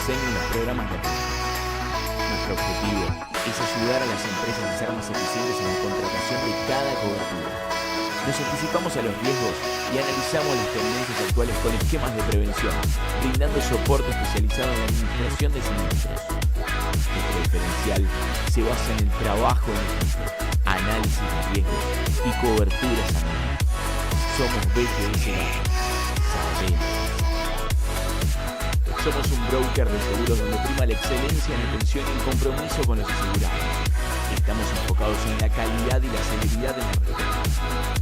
diseño y los programas de riesgo. Nuestro objetivo es ayudar a las empresas a ser más eficientes en la contratación de cada cobertura. Nos anticipamos a los riesgos y analizamos las tendencias actuales con esquemas de prevención, brindando soporte especializado en la administración de siniestros. Nuestro diferencial se basa en el trabajo en equipo, análisis de riesgos y coberturas a medida. Somos BGS Gama. Sabemos. Somos un broker de seguros donde prima la excelencia en atención y el compromiso con los asegurados. Estamos enfocados en la calidad y la celeridad en el respeto.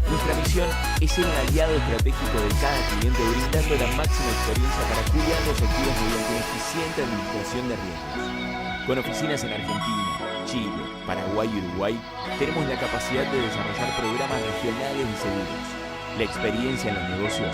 Nuestra misión es ser un aliado estratégico de cada cliente, brindando la máxima experiencia para cuidar los activos mediante una eficiente administración de riesgos. Con oficinas en Argentina, Chile, Paraguay y Uruguay, tenemos la capacidad de desarrollar programas regionales de seguros. La experiencia en los negocios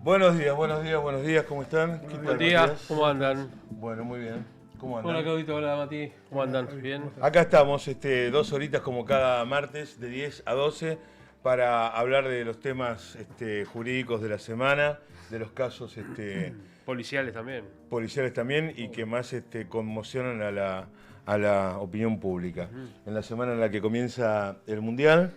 Buenos días, ¿cómo están? ¿Qué tal, Buen día, Matías? ¿cómo andan? Bueno, muy bien. ¿Cómo andan? Hola Claudito, hola Mati, ¿cómo andan? ¿Bien? Acá estamos, 2 horitas como cada martes, de 10 a 12, para hablar de los temas jurídicos de la semana, de los casos Policiales también. policiales también y que más conmocionan a la opinión pública. En la semana en la que comienza el Mundial,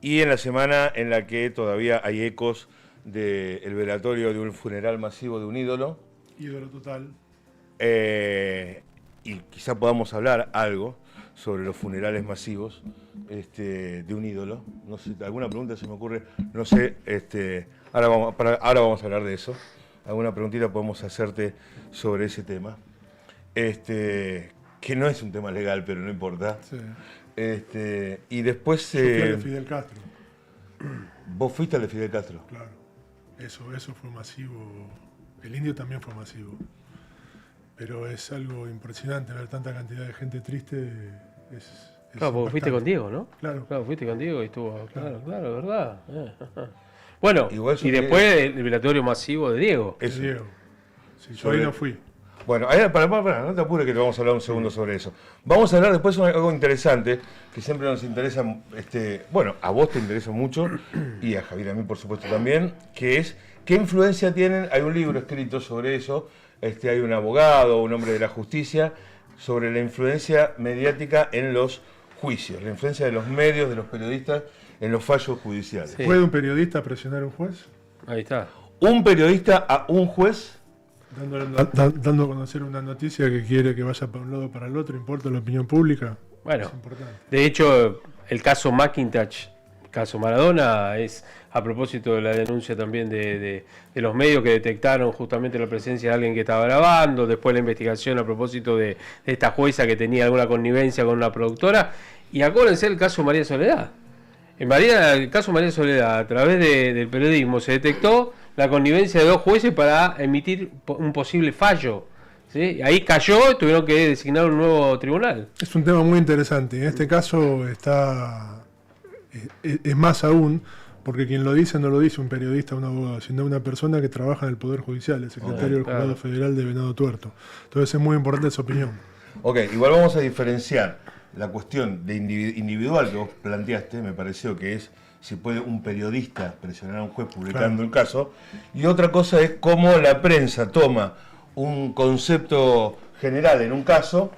y en la semana en la que todavía hay ecos del velatorio de un funeral masivo de un ídolo. Ídolo total. Y quizá podamos hablar algo sobre los funerales masivos de un ídolo. No sé, alguna pregunta se me ocurre, no sé, ahora vamos a hablar de eso. Alguna preguntita podemos hacerte sobre ese tema. Que no es un tema legal, pero no importa. Sí. Y después... Yo fui al de Fidel Castro. ¿Vos fuiste al de Fidel Castro? Claro. Eso fue masivo. El indio también fue masivo. Pero es algo impresionante ver tanta cantidad de gente triste. Claro, porque fuiste con Diego, ¿no? Claro. Claro, fuiste con Diego y estuvo. Claro, ¿verdad? Bueno, y después el velatorio masivo de Diego. Es Diego. Sí, yo ahí no fui. Bueno, para, no te apures que te vamos a hablar un segundo sobre eso. Vamos a hablar después de algo interesante, que siempre nos interesa, bueno, a vos te interesa mucho, y a Javier a mí por supuesto también, que es, ¿qué influencia tienen? Hay un libro escrito sobre eso, hay un abogado, un hombre de la justicia, sobre la influencia mediática en los juicios, la influencia de los medios, de los periodistas, en los fallos judiciales. Sí. ¿Puede un periodista presionar a un juez? Ahí está. Un periodista a un juez... Dando a conocer una noticia que quiere que vaya para un lado o para el otro, ¿importa la opinión pública? Bueno, Es importante. de hecho, el caso McIntosh, caso Maradona, es a propósito de la denuncia también de los medios que detectaron justamente la presencia de alguien que estaba grabando, después la investigación a propósito de esta jueza que tenía alguna connivencia con una productora, y acuérdense el caso María Soledad. El caso María Soledad, a través del periodismo, se detectó la connivencia de 2 jueces para emitir un posible fallo. ¿Sí? Ahí cayó, tuvieron que designar un nuevo tribunal. Es un tema muy interesante. En este caso es más aún, porque quien lo dice no lo dice un periodista o un abogado, sino una persona que trabaja en el Poder Judicial, el secretario del Juzgado Federal de Venado Tuerto. Entonces es muy importante esa opinión. Ok, igual vamos a diferenciar la cuestión de individual que vos planteaste, me pareció que es si puede un periodista presionar a un juez publicando el caso, y otra cosa es cómo la prensa toma un concepto general en un caso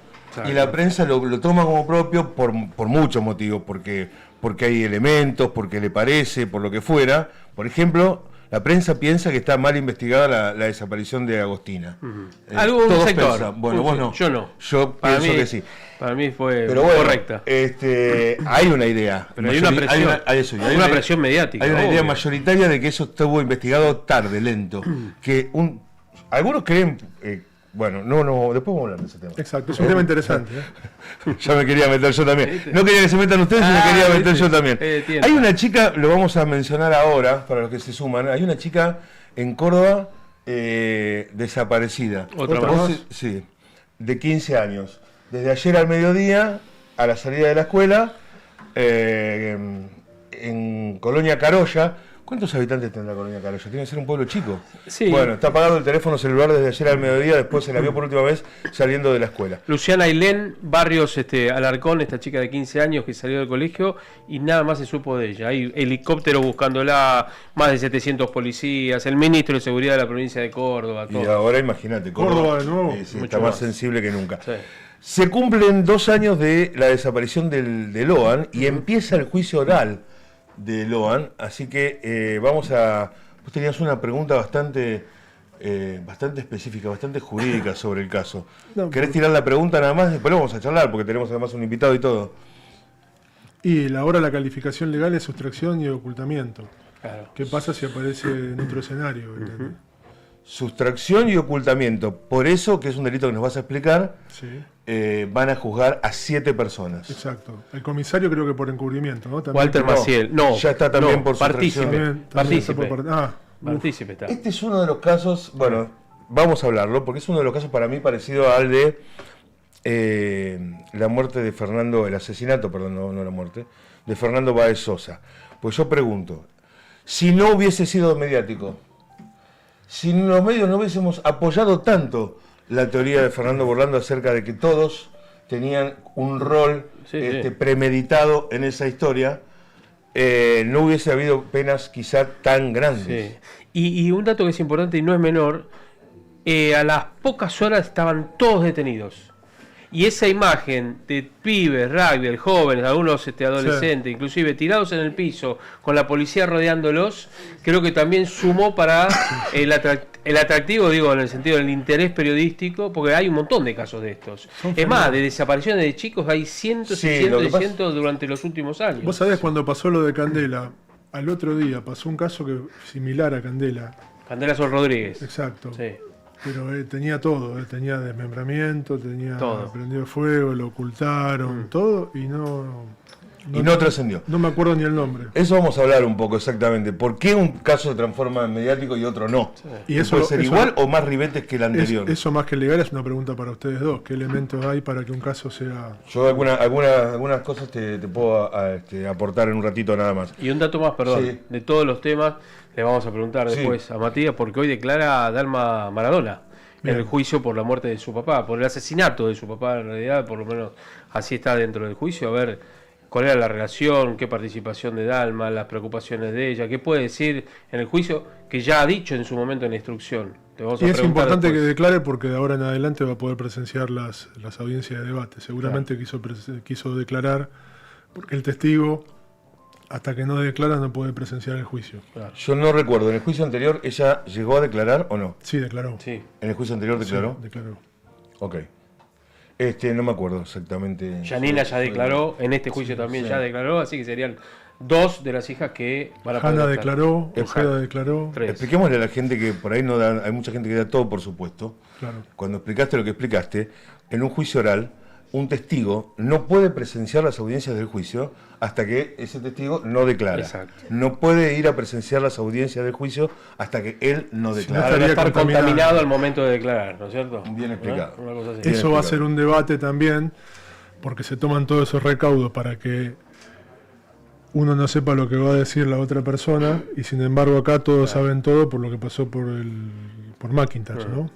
y la prensa lo toma como propio por muchos motivos, porque hay elementos, porque le parece, por lo que fuera. Por ejemplo, la prensa piensa que está mal investigada la desaparición de Agostina. Algún todos sector. piensan. Bueno, vos no. Yo no. Yo pienso que sí. Para mí fue Pero bueno, correcta. Hay una idea. Pero hay una presión. Hay una presión mediática. Hay una idea obvio. mayoritaria de que eso estuvo investigado tarde, lento. Que algunos creen... bueno, no, después vamos a hablar de ese tema. Exacto, es un tema interesante. Ya me quería meter yo también. No quería que se metan ustedes, me quería meter yo también. Hay una chica, lo vamos a mencionar ahora, para los que se suman, hay una chica en Córdoba desaparecida. ¿Otra más? Sí, de 15 años. Desde ayer al mediodía, a la salida de la escuela, en Colonia Carolla. ¿Cuántos habitantes tendrá Colonia Carolla? Tiene que ser un pueblo chico. Sí. Bueno, está apagado el teléfono celular desde ayer al mediodía, después se la vio por última vez saliendo de la escuela. Luciana Ailén Barrios Alarcón, esta chica de 15 años que salió del colegio y nada más se supo de ella. Hay helicóptero buscándola, más de 700 policías, el ministro de Seguridad de la provincia de Córdoba. Todo. Y ahora imagínate, Córdoba de nuevo. Sí, Mucho está más más sensible que nunca. Sí. Se cumplen 2 años de la desaparición de Loan y empieza el juicio oral de Loan, así que vos tenías una pregunta bastante específica, bastante jurídica sobre el caso. No, ¿Querés tirar la pregunta nada más? Después lo vamos a charlar porque tenemos además un invitado y todo. Y ahora la calificación legal es sustracción y ocultamiento. Claro. ¿Qué pasa si aparece en otro escenario? Sustracción y ocultamiento, por eso, que es un delito que nos vas a explicar, Sí, van a juzgar a 7 personas. exacto. El comisario creo que por encubrimiento, ¿no? También Walter por- Maciel, no, ya está también no, por partícipe. sustracción. También está Partícipe. Partícipe está. Este es uno de los casos, bueno, vamos a hablarlo, porque es uno de los casos para mí parecido al de la muerte de Fernando, el asesinato, perdón, no la muerte, de Fernando Báez Sosa. Pues yo pregunto, si no hubiese sido mediático. Si los medios no hubiésemos apoyado tanto la teoría de Fernando Burlando acerca de que todos tenían un rol premeditado en esa historia, no hubiese habido penas quizá tan grandes. Sí. Y un dato que es importante y no es menor, a las pocas horas estaban todos detenidos. Y esa imagen de pibes, rugby, jóvenes, algunos adolescentes, inclusive tirados en el piso, con la policía rodeándolos, creo que también sumó para el atractivo, digo, en el sentido del interés periodístico, porque hay un montón de casos de estos. Es más, de desapariciones de chicos hay cientos y cientos y cientos durante los últimos años. Vos sabés, cuando pasó lo de Candela, al otro día pasó un caso similar a Candela. Candela Sol Rodríguez. Exacto. Sí. Pero tenía todo, tenía desmembramiento, tenía todo. prendido fuego, lo ocultaron, todo, y no trascendió. No me acuerdo ni el nombre. Eso vamos a hablar un poco exactamente. ¿Por qué un caso se transforma en mediático y otro no? Sí. ¿Y eso puede ser igual o más ribetes que el anterior? Eso más que legal es una pregunta para ustedes dos. ¿Qué elementos hay para que un caso sea...? Yo algunas cosas te puedo aportar en un ratito nada más. Y un dato más, perdón, de todos los temas, le vamos a preguntar después a Matías, porque hoy declara Dalma Maradona en el juicio por la muerte de su papá, por el asesinato de su papá, en realidad, por lo menos así está dentro del juicio. A ver cuál era la relación, qué participación de Dalma, las preocupaciones de ella, qué puede decir en el juicio que ya ha dicho en su momento en la instrucción. Y es importante después que declare, porque de ahora en adelante va a poder presenciar las audiencias de debate. Seguramente quiso declarar, porque el testigo, hasta que no declara, no puede presenciar el juicio. Claro. Yo no recuerdo, ¿en el juicio anterior ella llegó a declarar o no? Sí, declaró. Sí. ¿En el juicio anterior declaró? Sí, declaró. Ok. No me acuerdo exactamente. Yanina ya declaró, en este juicio también ya declaró, así que serían dos de las hijas que van a poder Hanna declaró, Ojeda declaró. 3. Expliquémosle a la gente que por ahí no da, hay mucha gente que da todo por supuesto. Claro. Cuando explicaste lo que explicaste, en un juicio oral, un testigo no puede presenciar las audiencias del juicio hasta que ese testigo no declara. Exacto. No puede ir a presenciar las audiencias del juicio hasta que él no declara. Para no estar contaminado al momento de declarar, ¿no es cierto? Bien explicado. Una cosa así. Eso explicado. va a ser un debate también, porque se toman todos esos recaudos para que uno no sepa lo que va a decir la otra persona, y sin embargo acá todos saben todo por lo que pasó por McIntosh, ¿no?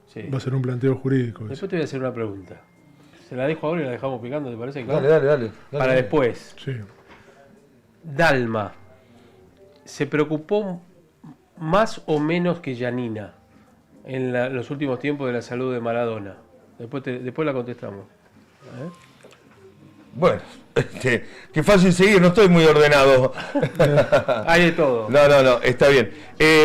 Sí. Va a ser un planteo jurídico. Después te voy a hacer una pregunta. Se la dejo ahora y la dejamos picando, ¿te parece? Claro. Dale. Para después. Sí. Dalma, ¿se preocupó más o menos que Yanina en los últimos tiempos de la salud de Maradona? Después la contestamos. Bueno, qué fácil seguir, no estoy muy ordenado. Hay de todo. No, está bien.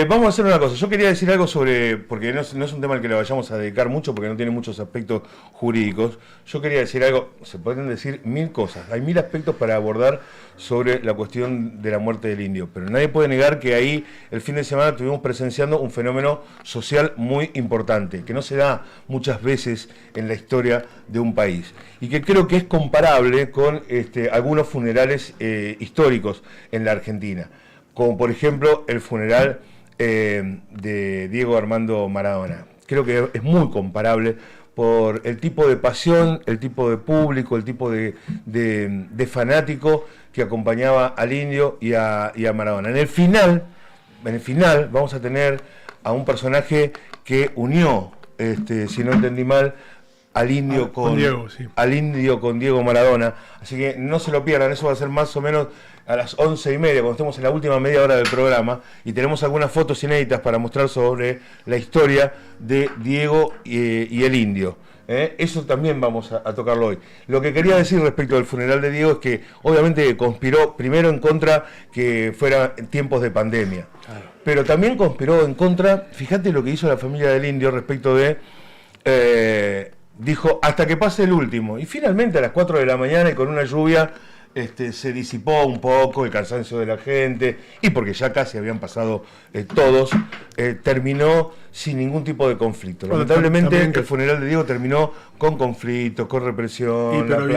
Vamos a hacer una cosa. Yo quería decir algo sobre, porque no es un tema al que le vayamos a dedicar mucho, porque no tiene muchos aspectos jurídicos. Yo quería decir algo, se pueden decir 1000 cosas. Hay 1000 aspectos para abordar sobre la cuestión de la muerte del indio. Pero nadie puede negar que ahí el fin de semana estuvimos presenciando un fenómeno social muy importante, que no se da muchas veces en la historia de un país. Y que creo que es comparable con algunos funerales históricos en la Argentina, como por ejemplo el funeral de Diego Armando Maradona. Creo que es muy comparable por el tipo de pasión, el tipo de público, el tipo de fanático que acompañaba al indio y a Maradona. En el final vamos a tener a un personaje que unió, si no entendí mal, al indio con Diego, sí. Al indio con Diego Maradona, así que no se lo pierdan. Eso va a ser más o menos a las 11:30, cuando estemos en la última media hora del programa, y tenemos algunas fotos inéditas para mostrar sobre la historia de Diego y el indio. Eso también vamos a tocarlo hoy. Lo que quería decir respecto del funeral de Diego es que obviamente conspiró primero en contra que fuera en tiempos de pandemia, claro, pero también conspiró en contra, fíjate lo que hizo la familia del indio respecto de dijo hasta que pase el último, y finalmente a las 4 de la mañana y con una lluvia se disipó un poco el cansancio de la gente, y porque ya casi habían pasado todos, terminó sin ningún tipo de conflicto. Lamentablemente el funeral de Diego terminó con conflictos, con represión. Pero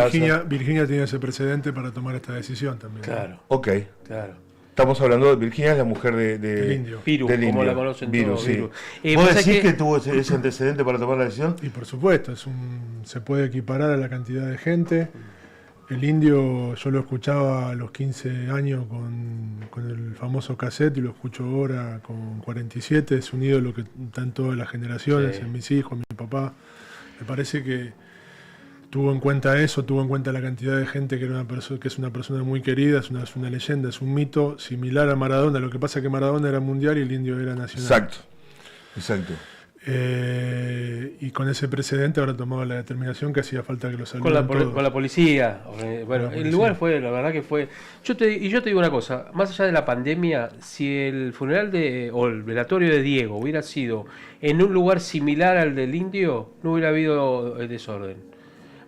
Virginia tiene ese precedente para tomar esta decisión también. Claro. Ok. Claro. Estamos hablando de Virginia, es la mujer del indio. Piru, del como indio. la conocen Viru, todos. sí. Viru. ¿Vos decís que tuvo ese antecedente para tomar la decisión? Y por supuesto, se puede equiparar a la cantidad de gente. El indio, yo lo escuchaba a los 15 años con con el famoso cassette y lo escucho ahora con 47, es un ídolo que está en todas las generaciones, Sí. en mis hijos, en mi papá. Me parece que tuvo en cuenta eso, tuvo en cuenta la cantidad de gente que, era que es una persona muy querida, es una leyenda, es un mito similar a Maradona. Lo que pasa es que Maradona era mundial y el Indio era nacional. Exacto. Y con ese precedente habrá tomado la determinación que hacía falta que lo Con la, saluden todos. con la policía. Bueno, la el policía. lugar fue, la verdad que fue. Yo te digo una cosa, más allá de la pandemia, si el funeral o el velatorio de Diego hubiera sido en un lugar similar al del Indio, no hubiera habido desorden.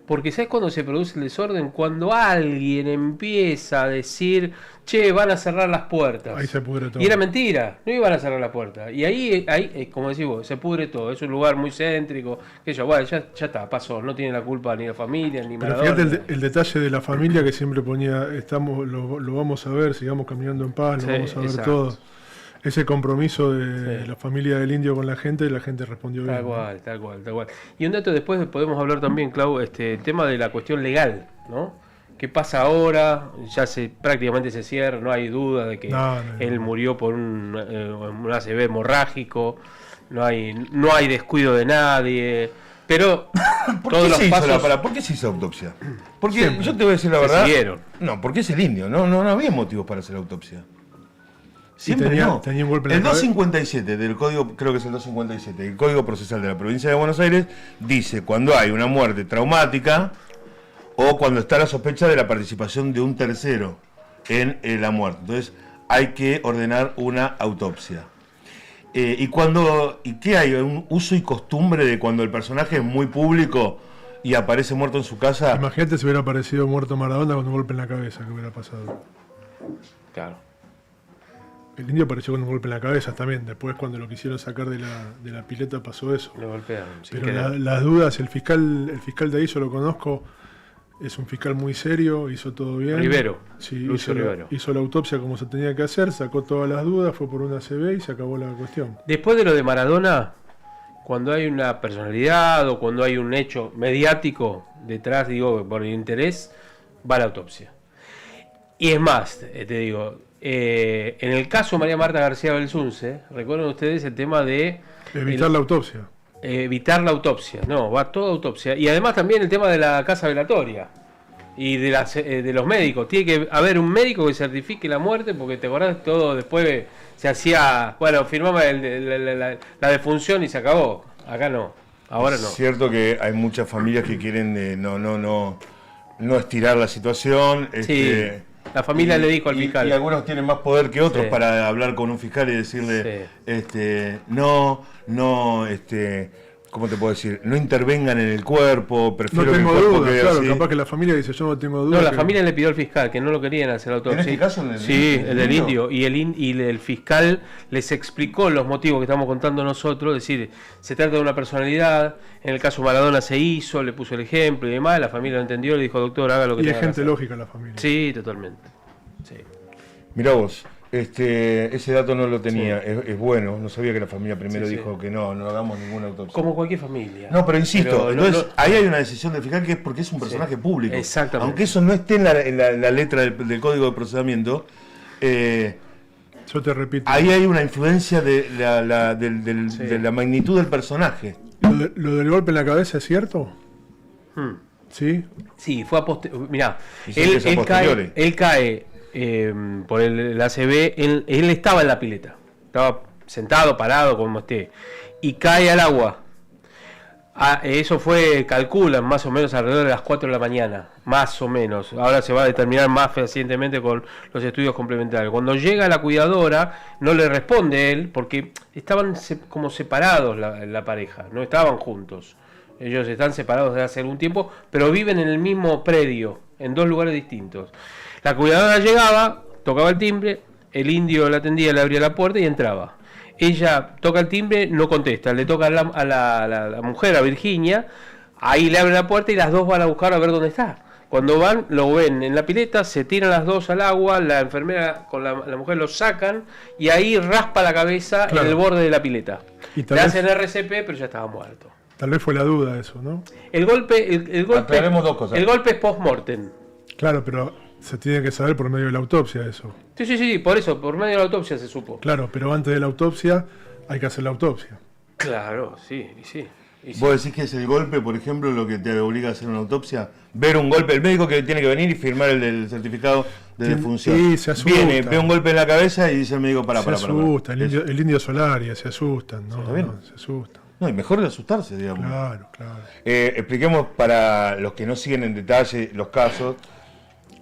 Porque ¿sabes cuándo se produce el desorden? Cuando alguien empieza a decir, che, van a cerrar las puertas. Ahí se pudre todo. Y era mentira, no iban a cerrar la puerta. Y ahí como decís vos, se pudre todo. Es un lugar muy céntrico. Que yo, bueno, ya está, pasó. No tiene la culpa ni la familia, ni Pero Maradona. fíjate el detalle de la familia que siempre ponía, lo vamos a ver, sigamos caminando en paz, Sí, lo vamos a ver exacto. todo. Ese compromiso de Sí. la familia del Indio con la gente respondió bien. Tal cual, tal cual, tal cual. Y un dato después podemos hablar también, Clau, el tema de la cuestión legal, ¿no? ¿Qué pasa ahora? Ya prácticamente se cierra, no hay duda de que No. él murió por un ACV hemorrágico, no hay descuido de nadie, pero ¿Por todos qué, los se hizo pasos ¿Por qué se hizo autopsia? Porque Siempre. yo te voy a decir la se verdad. siguieron. No, porque es el Indio, no había motivos para hacer autopsia. Siempre tenía- no. tenía un golpe en la El cabeza. 257 del código, creo que es el 257, el Código Procesal de la Provincia de Buenos Aires, dice cuando hay una muerte traumática o cuando está la sospecha de la participación de un tercero en la muerte. Entonces hay que ordenar una autopsia. ¿Y qué hay? ¿Un uso y costumbre de cuando el personaje es muy público y aparece muerto en su casa? Imagínate si hubiera aparecido muerto Maradona con un golpe en la cabeza, que hubiera pasado. Claro. El Indio apareció con un golpe en la cabeza también. Después, cuando lo quisieron sacar de la pileta, pasó eso. Lo golpearon. sin Pero querer. las dudas, el fiscal de ahí, yo lo conozco, es un fiscal muy serio, hizo todo bien. Rivero, Sí, Lucio Rivero. hizo la autopsia como se tenía que hacer, sacó todas las dudas, fue por una ACV y se acabó la cuestión. Después de lo de Maradona, cuando hay una personalidad o cuando hay un hecho mediático detrás, digo, por el interés, va la autopsia. Y es más, te digo, en el caso María Marta García Belsunce, recuerden ustedes el tema de Evitar la autopsia. evitar la autopsia, no, va toda autopsia. Y además también el tema de la casa velatoria y de los médicos. Tiene que haber un médico que certifique la muerte, porque te acordás todo después se hacía, bueno, firmaba la defunción y se acabó. Acá no, ahora no. Es cierto que hay muchas familias que quieren no estirar la situación. Sí, la familia le dijo al fiscal. Y algunos tienen más poder que otros Sí. para hablar con un fiscal y decirle, no, ¿cómo te puedo decir? No intervengan en el cuerpo, No prefiero que el tengo cuerpo dudas, quede claro, así. capaz que la familia dice, yo no tengo dudas. No, la que- familia le pidió al fiscal que no lo querían hacer la autopsia. ¿En este caso el del Sí, indio? el del indio. Y el fiscal les explicó los motivos que estamos contando nosotros. Es decir, se trata de una personalidad. En el caso Maradona se hizo, le puso el ejemplo y demás. La familia lo entendió, le dijo, doctor, haga lo que Y es tenga que gente hacer. lógica la familia. Sí, totalmente. Sí. Mirá vos, ese dato no lo tenía, Sí. es bueno, no sabía que la familia primero Sí, sí. dijo que no hagamos ninguna autopsia. Como cualquier familia. No, pero insisto, Pero no- entonces no- ahí hay una decisión del fiscal que es porque es un personaje público. exactamente. Aunque eso no esté en la letra del Código de Procesamiento, Yo te repito, ahí hay una influencia de Sí. de la magnitud del personaje. lo del golpe en la cabeza es cierto, Hmm. ¿sí? Sí, fue a posteriori. Mirá, Dicen que es a posteriori. él cae por el ACV, él estaba en la pileta, estaba sentado, parado, como esté, y cae al agua. Eso fue, calculan, más o menos alrededor de las 4 de la mañana, más o menos. Ahora se va a determinar más fehacientemente con los estudios complementarios. Cuando llega la cuidadora, no le responde él, porque estaban como separados la pareja, no estaban juntos. Ellos están separados desde hace algún tiempo, pero viven en el mismo predio, en dos lugares distintos. La cuidadora llegaba, tocaba el timbre, el indio la atendía, le abría la puerta y entraba. Ella toca el timbre, no contesta, le toca a la mujer, a Virginia, ahí le abre la puerta y las dos van a buscar a ver dónde está. Cuando van, lo ven en la pileta, se tiran las dos al agua, la enfermera con la mujer lo sacan y ahí raspa la cabeza Claro. en el borde de la pileta. Y Le tal vez- hacen RCP, pero ya estaba muerto. Tal vez fue la duda eso, ¿no? El golpe, el golpe, Aclaremos dos cosas. el golpe es post-mortem. Claro, pero se tiene que saber por medio de la autopsia eso. Sí, por eso, por medio de la autopsia se supo. Claro, pero antes de la autopsia hay que hacer la autopsia. Claro, sí. ¿Vos decís que es el golpe, por ejemplo, lo que te obliga a hacer una autopsia? Ver un golpe, el médico que tiene que venir y firmar el del certificado de defunción. Sí, se asusta. Viene, ve un golpe en la cabeza y dice el médico, para. Se asusta, el indio Solaria, se asustan, ¿no? Se asustan. No, y mejor de asustarse, digamos. Claro. Expliquemos para los que no siguen en detalle los casos,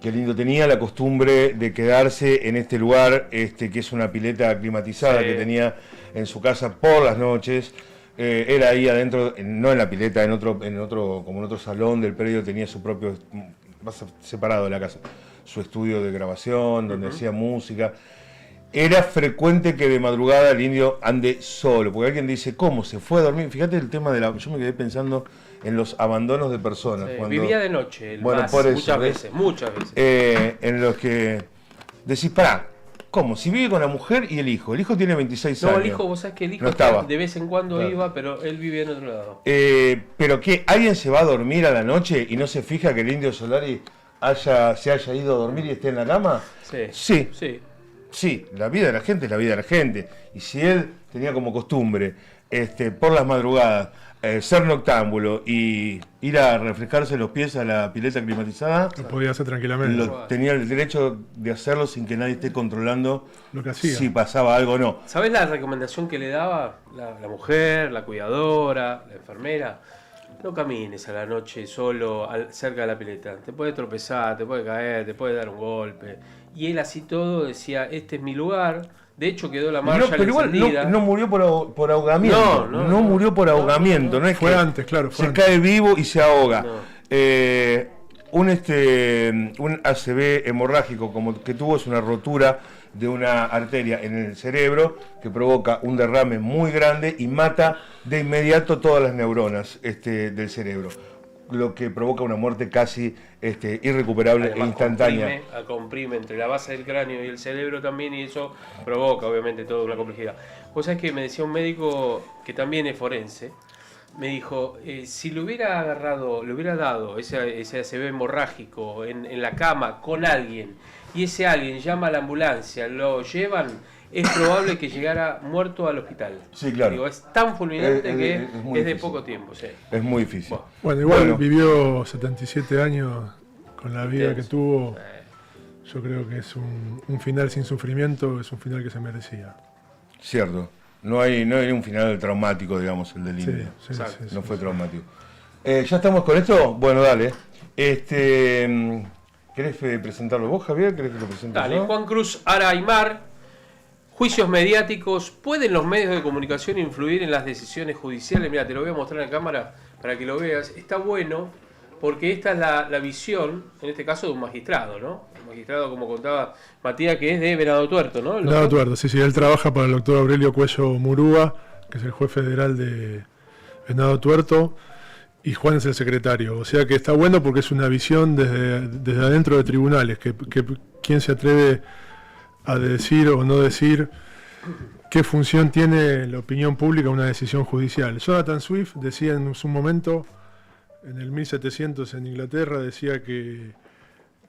que el indio tenía la costumbre de quedarse en este lugar, que es una pileta climatizada que tenía en su casa por las noches. Era ahí adentro, no en la pileta, como en otro salón del predio, tenía su propio, más separado de la casa, su estudio de grabación, donde hacía música. Era frecuente que de madrugada el indio ande solo, porque alguien dice, ¿cómo se fue a dormir? Fíjate el tema de yo me quedé pensando en los abandonos de personas. Sí, vivía de noche, muchas veces. En los que decís, pará, ¿cómo? Si vive con la mujer y el hijo tiene 26 años. No, el hijo, vos sabés que el hijo no estaba. De vez en cuando iba, pero él vivía en otro lado. ¿Pero qué? ¿Alguien se va a dormir a la noche y no se fija que el indio Solari se haya ido a dormir y esté en la cama? Sí, la vida de la gente es la vida de la gente. Y si él tenía como costumbre, por las madrugadas, ser noctámbulo y ir a refrescarse los pies a la pileta climatizada, lo podía hacer tranquilamente. Tenía el derecho de hacerlo sin que nadie esté controlando lo que hacía, si pasaba algo o no. ¿Sabés la recomendación que le daba la mujer, la cuidadora, la enfermera? No camines a la noche solo cerca de la pileta. Te puede tropezar, te puede caer, te puede dar un golpe. Y él así todo decía, este es mi lugar. De hecho quedó la marcha pero igual no murió por ahogamiento. No murió por ahogamiento. No es fue que antes, claro. Se cae vivo y se ahoga. Un ACV hemorrágico como que tuvo es una rotura de una arteria en el cerebro que provoca un derrame muy grande y mata de inmediato todas las neuronas del cerebro, lo que provoca una muerte casi irrecuperable. Además, e instantánea. Comprime entre la base del cráneo y el cerebro también, y eso provoca obviamente toda una complejidad. Vos sabés que me decía un médico que también es forense, me dijo, si le hubiera dado ese ACV hemorrágico en la cama con alguien, y ese alguien llama a la ambulancia, lo llevan, es probable que llegara muerto al hospital. Sí, claro. Digo, es tan fulminante que es de poco tiempo. Sí. Es muy difícil. Bueno, igual vivió 77 años con la vida que tuvo. Yo creo que es un final sin sufrimiento, es un final que se merecía. Cierto. No hay un final traumático, digamos, el del indio. No fue traumático. ¿Ya estamos con esto? Bueno, dale. ¿Querés presentarlo vos, Javier? ¿Querés que lo presente Dale, yo? Juan Cruz Ara Aymar. Juicios mediáticos. ¿Pueden los medios de comunicación influir en las decisiones judiciales? Mira, te lo voy a mostrar en cámara para que lo veas. Está bueno porque esta es la visión, en este caso, de un magistrado, ¿no? Un magistrado, como contaba Matías, que es de Venado Tuerto, ¿no? Venado Tuerto, sí. Él trabaja para el doctor Aurelio Cuello Murúa, que es el juez federal de Venado Tuerto, y Juan es el secretario. O sea que está bueno porque es una visión desde adentro de tribunales, que quién se atreve a decir o no decir qué función tiene la opinión pública en una decisión judicial. Jonathan Swift decía en su momento, en el 1700 en Inglaterra, decía que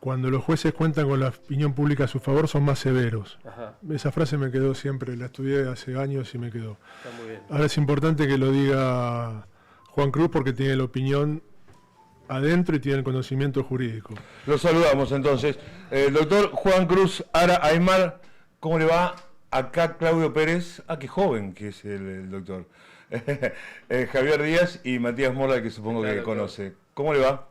cuando los jueces cuentan con la opinión pública a su favor son más severos. Ajá. Esa frase me quedó siempre, la estudié hace años y me quedó. Está muy bien. Ahora es importante que lo diga Juan Cruz porque tiene la opinión adentro y tiene el conocimiento jurídico. Lo saludamos entonces. El doctor Juan Cruz Ara Aymar, ¿cómo le va? Acá Claudio Pérez, qué joven que es el doctor. Javier Díaz y Matías Morla, que supongo que conoce. ¿Cómo le va?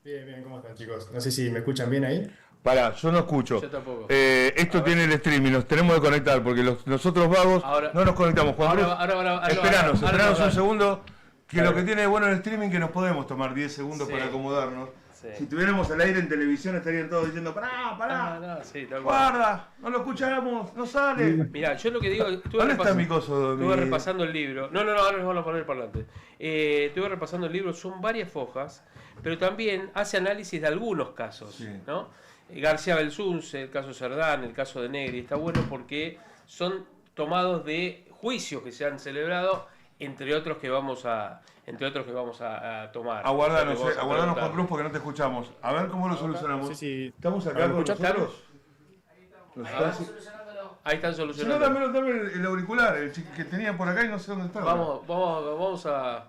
Bien, ¿cómo están, chicos? No sé si me escuchan bien ahí. Pará, yo no escucho. Yo tampoco. Esto tiene el streaming, nos tenemos que conectar porque nosotros vagos no nos conectamos. Juan Cruz, esperanos un segundo. Que lo que tiene de bueno el streaming que nos podemos tomar 10 segundos para acomodarnos. Sí. Si tuviéramos al aire en televisión estarían todos diciendo, pará, guarda, no lo escuchamos, no sale. Mirá, yo lo que digo, ¿dónde está mi coso? Estuve repasando el libro. No, ahora les van a poner el parlante. Estuve repasando el libro, son varias hojas, pero también hace análisis de algunos casos, ¿no? García Belsunce, el caso Cerdán, el caso de Negri, está bueno porque son tomados de juicios que se han celebrado entre otros que vamos a tomar. Aguardanos, O sea, que vamos a aguardanos, Juan preguntar. Cruz, porque no te escuchamos. A ver cómo lo solucionamos. Sí, sí. ¿Estamos acá ¿Me con escuchas? nosotros? ¿Nos Ahí están- Ahí están Si no, solucionando. dame el auricular, que tenían por acá y no sé dónde estaba. Vamos a...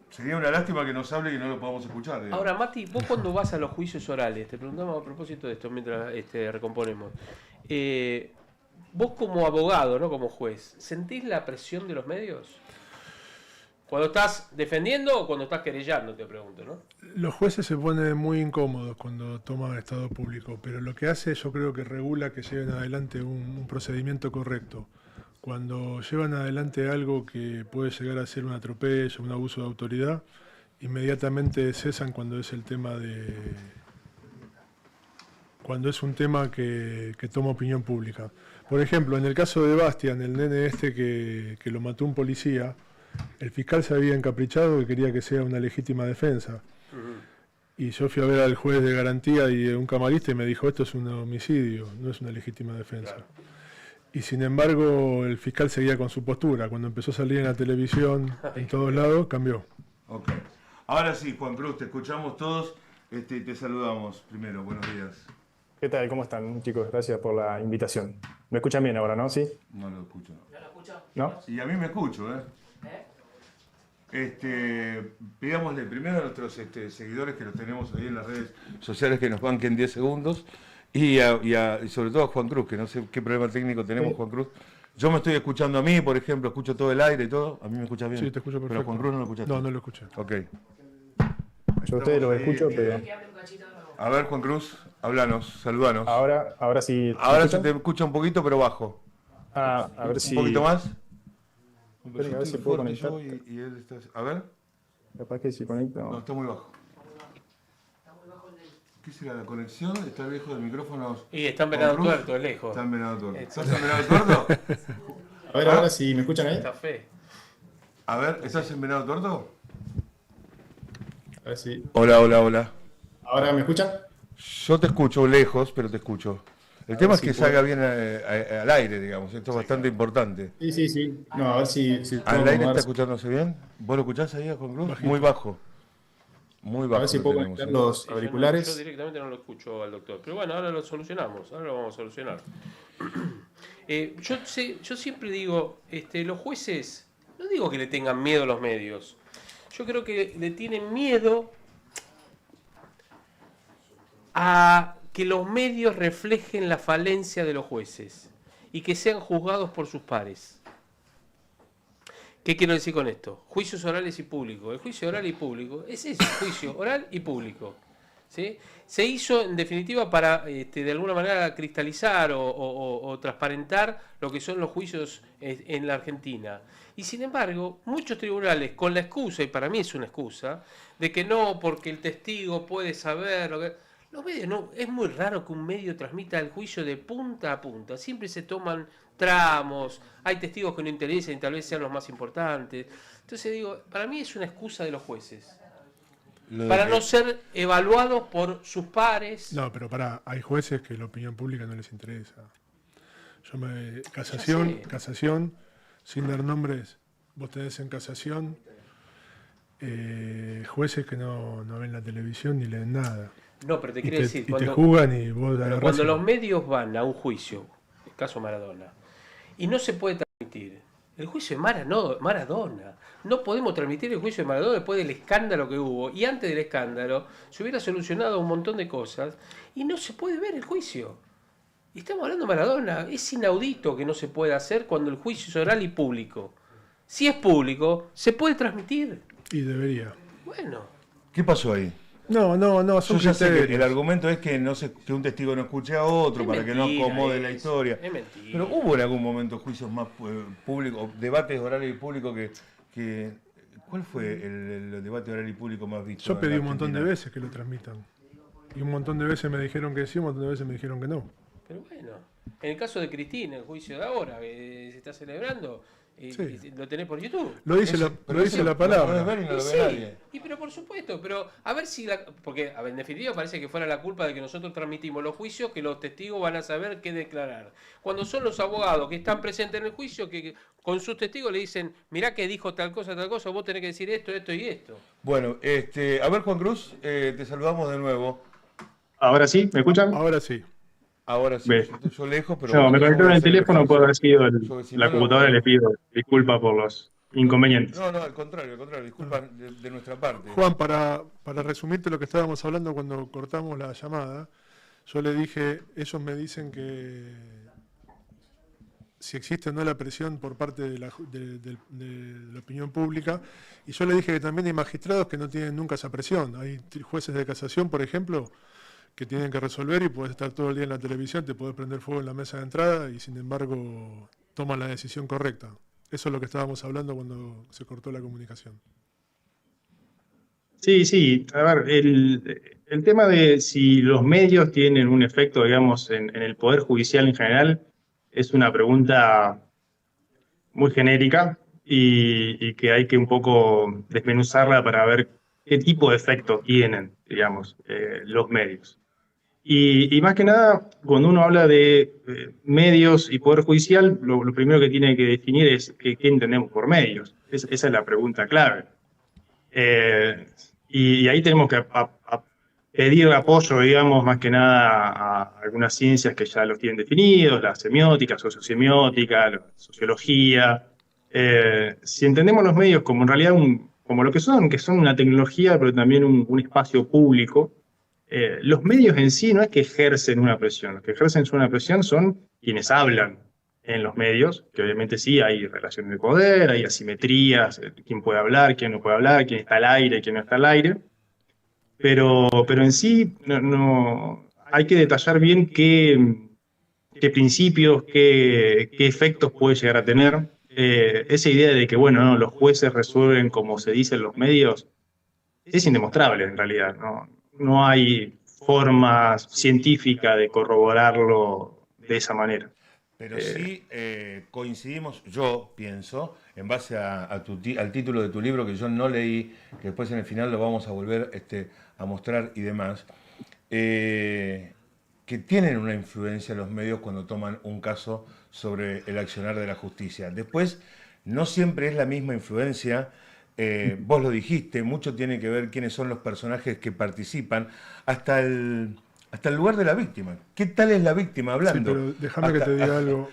Sería una lástima que nos hable y no lo podamos escuchar. digamos. Ahora, Mati, vos cuando vas a los juicios orales, te preguntamos a propósito de esto mientras recomponemos. Vos como abogado, no como juez, ¿sentís la presión de los medios? Cuando estás defendiendo o cuando estás querellando, te pregunto, ¿no? Los jueces se ponen muy incómodos cuando toman estado público, pero lo que hace yo creo que regula que lleven adelante un procedimiento correcto. Cuando llevan adelante algo que puede llegar a ser un atropello, un abuso de autoridad, inmediatamente cesan cuando es el tema de... cuando es un tema que toma opinión pública. Por ejemplo, en el caso de Bastian, el nene este que lo mató un policía, el fiscal se había encaprichado que quería que sea una legítima defensa. Y yo fui a ver al juez de garantía y un camarista y me dijo, esto es un homicidio, no es una legítima defensa. Claro. Y sin embargo, el fiscal seguía con su postura. Cuando empezó a salir en la televisión, en todos lados, cambió. Ok. Ahora sí, Juan Cruz, te escuchamos todos y te saludamos primero. Buenos días. ¿Qué tal? ¿Cómo están, chicos? Gracias por la invitación. ¿Me escuchan bien ahora, no? ¿Sí? No lo escucho. ¿No? Y a mí me escucho, ¿eh? Pidámosle primero a nuestros seguidores que los tenemos ahí en las redes sociales que nos banquen 10 segundos y sobre todo a Juan Cruz, que no sé qué problema técnico tenemos, Sí. Juan Cruz. Yo me estoy escuchando a mí, por ejemplo, escucho todo el aire y todo. ¿A mí me escuchas bien? Sí, te escucho perfecto. Pero Juan Cruz no lo escuchaste. No, no lo escuché. Ok. Yo a ustedes los ahí, escucho, pero A ver, Juan Cruz, háblanos, saludanos. ahora sí. ¿me Ahora se escuchan? te escucha un poquito, pero bajo. A ver si... ¿Un poquito más? Esperen, a ver si Estoy puedo fuerte yo conectar. y él está... A ver. Capaz que si conecto... No, está muy bajo. ¿Qué será la conexión? ¿Está el viejo del micrófono? Y está en Juan Venado Cruz? Tuerto, es lejos. Está en Venado Tuerto. Exacto. ¿Estás en Venado Tuerto? A ver, ahora si me escuchan ahí. Está fe. A ver, ¿estás en Venado Tuerto? A ver si... Hola, hola, hola. ¿Ahora me escuchan? Yo te escucho lejos, pero te escucho. El tema es si que puedo. salga bien al aire, digamos. Esto es bastante importante. Sí, sí, sí. No, a ver si puedo ¿Al aire acomodar- está escuchándose bien? ¿Vos lo escuchás ahí, Juan Cruz? Muy bajo. Muy bajo. A ver si lo puedo tenemos, conectar los Sí, auriculares. yo directamente no lo escucho al doctor. Pero bueno, ahora lo solucionamos. Ahora lo vamos a solucionar. Yo siempre digo, los jueces, no digo que le tengan miedo a los medios. Yo creo que le tienen miedo a que los medios reflejen la falencia de los jueces y que sean juzgados por sus pares. ¿Qué quiero decir con esto? Juicios orales y públicos. El juicio oral y público es eso, juicio oral y público. ¿Sí? Se hizo en definitiva para de alguna manera cristalizar o transparentar lo que son los juicios en la Argentina. Y sin embargo, muchos tribunales con la excusa, y para mí es una excusa, de que no, porque el testigo puede saber lo que... Los medios no, es muy raro que un medio transmita el juicio de punta a punta. Siempre se toman tramos, hay testigos que no interesan y tal vez sean los más importantes. Entonces digo, para mí es una excusa de los jueces. Lo de Para que- no ser evaluados por sus pares. No, pero pará, hay jueces que la opinión pública no les interesa. Ya Casación, sé. casación, sin dar nombres, vos tenés en casación jueces que no ven la televisión ni leen nada. No, pero te Y quiero te, decir, y te cuando, juzgan y vos pero agarrás cuando y- los medios van a un juicio, el caso Maradona, y no se puede transmitir el juicio de Maradona. No podemos transmitir el juicio de Maradona después del escándalo que hubo. Y antes del escándalo se hubiera solucionado un montón de cosas y no se puede ver el juicio. Y estamos hablando de Maradona. Es inaudito que no se pueda hacer cuando el juicio es oral y público. Si es público, se puede transmitir. y debería. Bueno, ¿Qué pasó ahí? No, Yo son ya sé que criterios. el argumento es que que un testigo no escuche a otro es para que no mentira acomode la eso, historia. Es mentira. Pero hubo en algún momento juicios más públicos, debates orales y públicos que ¿cuál fue el debate oral y público más visto? Yo en pedí la un montón de Argentina? veces que lo transmitan. Y un montón de veces me dijeron que sí, un montón de veces me dijeron que no. Pero bueno, en el caso de Cristina, el juicio de ahora, que se está celebrando, Sí. lo tenés por YouTube. Lo dice la Lo podés palabra. ver y no lo ve Sí, nadie. pero por supuesto, pero a ver si porque en definitiva parece que fuera la culpa de que nosotros transmitimos los juicios, que los testigos van a saber qué declarar. Cuando son los abogados que están presentes en el juicio, que con sus testigos le dicen, mirá que dijo tal cosa, vos tenés que decir esto, esto y esto. Bueno, a ver, Juan Cruz, te saludamos de nuevo. Ahora sí, ¿me escuchan? Ahora sí. Ahora sí, Bien. yo lejos, pero... No, bueno, me yo conecté voy con a el hacer teléfono, puede haber sido Porque si la no, no, computadora, no. les pido disculpas por los inconvenientes. No, al contrario, disculpa de nuestra parte. Juan, para resumirte lo que estábamos hablando cuando cortamos la llamada, yo le dije, ellos me dicen que si existe o no la presión por parte de la opinión pública, y yo le dije que también hay magistrados que no tienen nunca esa presión. Hay jueces de casación, por ejemplo, que tienen que resolver y puedes estar todo el día en la televisión, te puedes prender fuego en la mesa de entrada y sin embargo toman la decisión correcta. Eso es lo que estábamos hablando cuando se cortó la comunicación. Sí, a ver, el tema de si los medios tienen un efecto, digamos, en el Poder Judicial en general, es una pregunta muy genérica y que hay que un poco desmenuzarla para ver qué tipo de efecto tienen, digamos, los medios. Y más que nada, cuando uno habla de medios y Poder Judicial, lo primero que tiene que definir es qué entendemos por medios. Esa es la pregunta clave. Y ahí tenemos que pedir apoyo, digamos, más que nada a algunas ciencias que ya los tienen definidos, la semiótica, sociosemiótica, la sociología. Si entendemos los medios como en realidad como lo que son una tecnología, pero también un espacio público, los medios en sí no es que ejercen una presión, los que ejercen una presión son quienes hablan en los medios, que obviamente sí hay relaciones de poder, hay asimetrías, quién puede hablar, quién no puede hablar, quién está al aire, quién no está al aire, pero en sí no hay que detallar bien qué principios, qué efectos puede llegar a tener. Esa idea de que, bueno, no, los jueces resuelven como se dice en los medios, es indemostrable en realidad, no hay forma científica de corroborarlo de esa manera. Pero sí coincidimos, yo pienso, en base al título de tu libro que yo no leí, que después en el final lo vamos a volver a mostrar y demás, que tienen una influencia los medios cuando toman un caso sobre el accionar de la justicia. Después, no siempre es la misma influencia. Vos lo dijiste, mucho tiene que ver quiénes son los personajes que participan, hasta el lugar de la víctima. ¿Qué tal es la víctima hablando? Sí, pero déjame que te diga algo.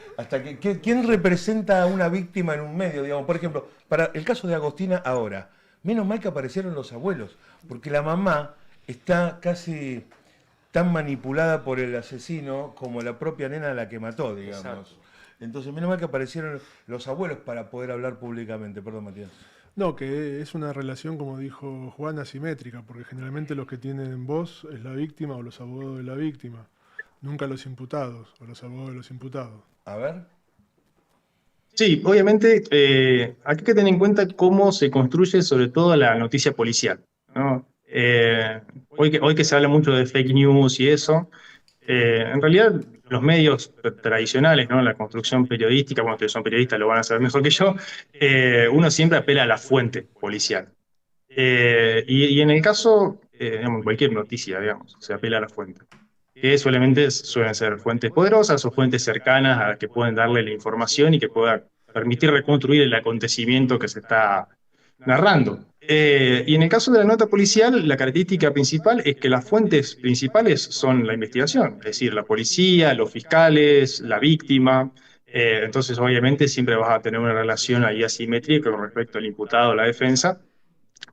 ¿Quién representa a una víctima en un medio? Digamos, por ejemplo, para el caso de Agostina ahora, menos mal que aparecieron los abuelos, porque la mamá está casi tan manipulada por el asesino como la propia nena a la que mató, digamos. Exacto. Entonces, menos mal que aparecieron los abuelos para poder hablar públicamente. Perdón, Matías. No, que es una relación, como dijo Juan, asimétrica, porque generalmente los que tienen voz es la víctima o los abogados de la víctima, nunca los imputados o los abogados de los imputados. A ver. Sí, obviamente hay que tener en cuenta cómo se construye sobre todo la noticia policial, ¿no? Hoy que se habla mucho de fake news y eso, en realidad los medios tradicionales, ¿no? La construcción periodística, bueno, ustedes son periodistas, lo van a saber mejor que yo, uno siempre apela a la fuente policial. Y en el caso, digamos, cualquier noticia, digamos, se apela a la fuente. Que suelen ser fuentes poderosas o fuentes cercanas a las que pueden darle la información y que pueda permitir reconstruir el acontecimiento que se está narrando. Y en el caso de la nota policial, la característica principal es que las fuentes principales son la investigación, es decir, la policía, los fiscales, la víctima. Entonces, obviamente, siempre vas a tener una relación ahí asimétrica con respecto al imputado o la defensa,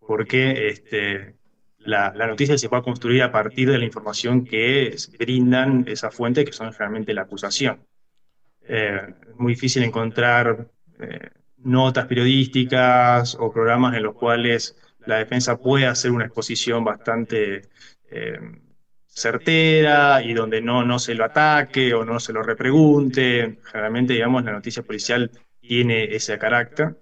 porque la noticia se puede construir a partir de la información que brindan esas fuentes, que son generalmente la acusación. Es muy difícil encontrar notas periodísticas o programas en los cuales la defensa puede hacer una exposición bastante certera y donde no se lo ataque o no se lo repregunte. Generalmente, digamos, la noticia policial tiene ese carácter.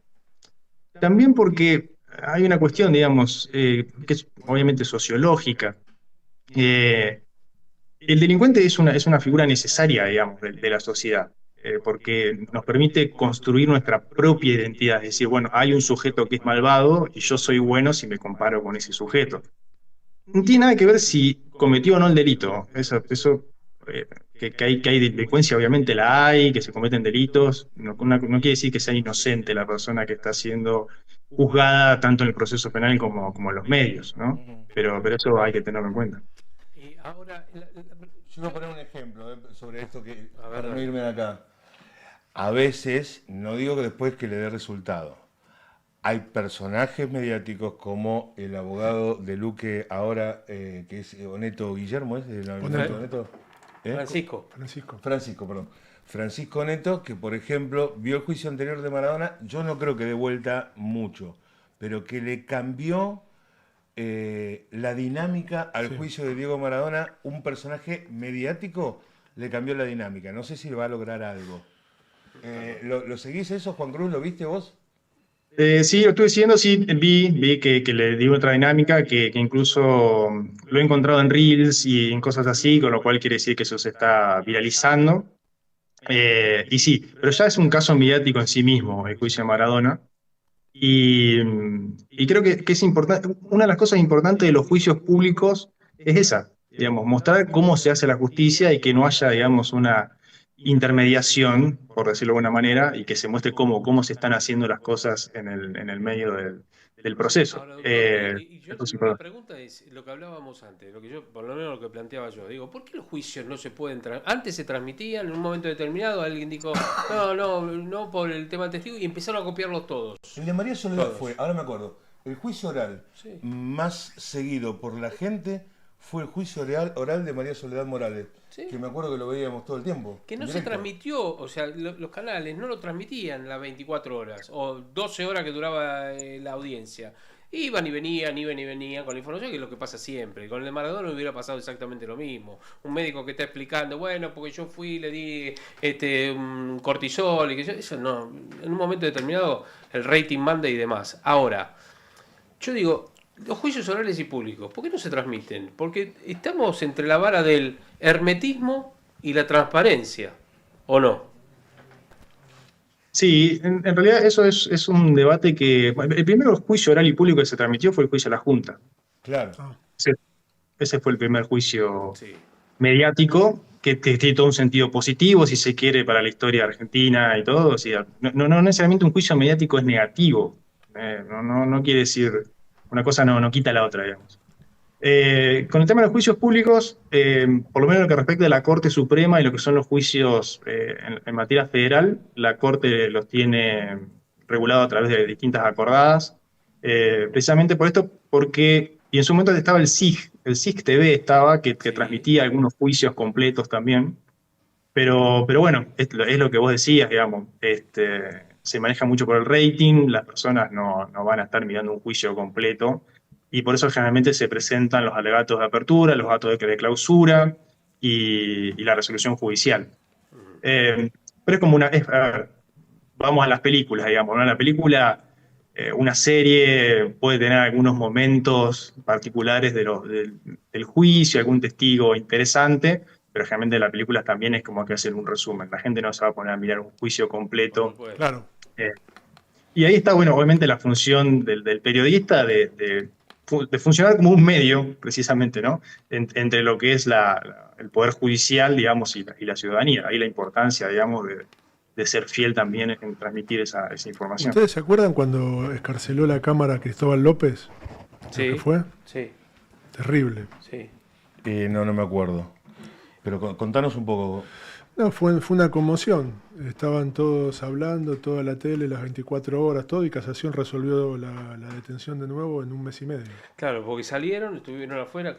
También porque hay una cuestión, digamos, que es obviamente sociológica. el delincuente es una figura necesaria, digamos, de la sociedad, porque nos permite construir nuestra propia identidad. Es decir, bueno, hay un sujeto que es malvado y yo soy bueno si me comparo con ese sujeto. No tiene nada que ver si cometió o no el delito. Que hay delincuencia, obviamente la hay, que se cometen delitos. No quiere decir que sea inocente la persona que está siendo juzgada tanto en el proceso penal como en los medios, ¿no? Pero eso hay que tenerlo en cuenta. Y ahora, Yo voy a poner un ejemplo sobre esto que, A ver, para no dale. irme de acá. A veces, no digo que después que le dé resultado, hay personajes mediáticos como el abogado de Luque ahora, que es Oneto Guillermo, ¿es? Oneto? ¿Eh? Francisco. Francisco, perdón. Francisco Neto, que por ejemplo vio el juicio anterior de Maradona, yo no creo que dé vuelta mucho, pero que le cambió la dinámica al Sí. juicio de Diego Maradona, un personaje mediático le cambió la dinámica. No sé si va a lograr algo. ¿Lo seguís eso, Juan Cruz? ¿Lo viste vos? Sí, lo estuve siguiendo, sí, vi que le dio otra dinámica, que incluso lo he encontrado en Reels y en cosas así, con lo cual quiere decir que eso se está viralizando. Y sí, pero ya es un caso mediático en sí mismo, el juicio de Maradona. Y creo que es importante, una de las cosas importantes de los juicios públicos es esa, digamos, mostrar cómo se hace la justicia y que no haya, digamos, una intermediación, por decirlo de alguna manera, y que se muestre cómo se están haciendo las cosas en el medio del proceso. Ahora, doctor, yo, Eso es la importante. pregunta es lo que hablábamos antes, lo que yo, por lo menos lo que planteaba yo. Digo, ¿por qué los juicios no se pueden antes se transmitían, en un momento determinado alguien dijo, no por el tema del testigo, y empezaron a copiarlos todos? El de María Soledad Todos. fue, ahora me acuerdo, el juicio oral Sí. más seguido por la gente fue el juicio oral de María Soledad Morales, Sí. que me acuerdo que lo veíamos todo el tiempo. Que no en se directo. transmitió, o sea, los canales no lo transmitían las 24 horas o 12 horas que duraba la audiencia. Iban y venían con la información, que es lo que pasa siempre. Con el de Maradona hubiera pasado exactamente lo mismo. Un médico que está explicando, bueno, porque yo fui, le di un cortisol y que eso no, en un momento determinado el rating manda y demás. Ahora, yo digo, los juicios orales y públicos, ¿por qué no se transmiten? Porque estamos entre la vara del hermetismo y la transparencia, ¿o no? Sí, en realidad eso es un debate que... El primer juicio oral y público que se transmitió fue el juicio de la Junta. Claro. Ese, ese fue el primer juicio Sí. mediático que tiene todo un sentido positivo, si se quiere, para la historia argentina y todo. O sea, no necesariamente un juicio mediático es negativo. No quiere decir... Una cosa no quita la otra, digamos. Con el tema de los juicios públicos, por lo menos en lo que respecta a la Corte Suprema y lo que son los juicios en materia federal, la Corte los tiene regulados a través de distintas acordadas, precisamente por esto, porque, y en su momento estaba el SIG TV estaba, que Sí. transmitía algunos juicios completos también, pero bueno, es lo que vos decías, digamos, se maneja mucho por el rating, las personas no van a estar mirando un juicio completo, y por eso generalmente se presentan los alegatos de apertura, los datos de clausura y la resolución judicial. Pero es como a ver, vamos a las películas, digamos, ¿no? La película, una serie puede tener algunos momentos particulares del juicio, algún testigo interesante, pero generalmente la película también es como que hacen un resumen. La gente no se va a poner a mirar un juicio Por completo. supuesto. Claro. Y ahí está, bueno, obviamente la función del periodista de funcionar como un medio, precisamente, ¿no? Entre lo que es el poder judicial, digamos, y la ciudadanía. Ahí la importancia, digamos, de ser fiel también en transmitir esa información. ¿Ustedes se acuerdan cuando escarceló la cámara a Cristóbal López? Sí. ¿Lo que fue? Sí, Terrible. sí. No me acuerdo. Pero contanos un poco. No, fue una conmoción. Estaban todos hablando, toda la tele, las 24 horas, todo, y Casación resolvió la detención de nuevo en un mes y medio. Claro, porque salieron, estuvieron afuera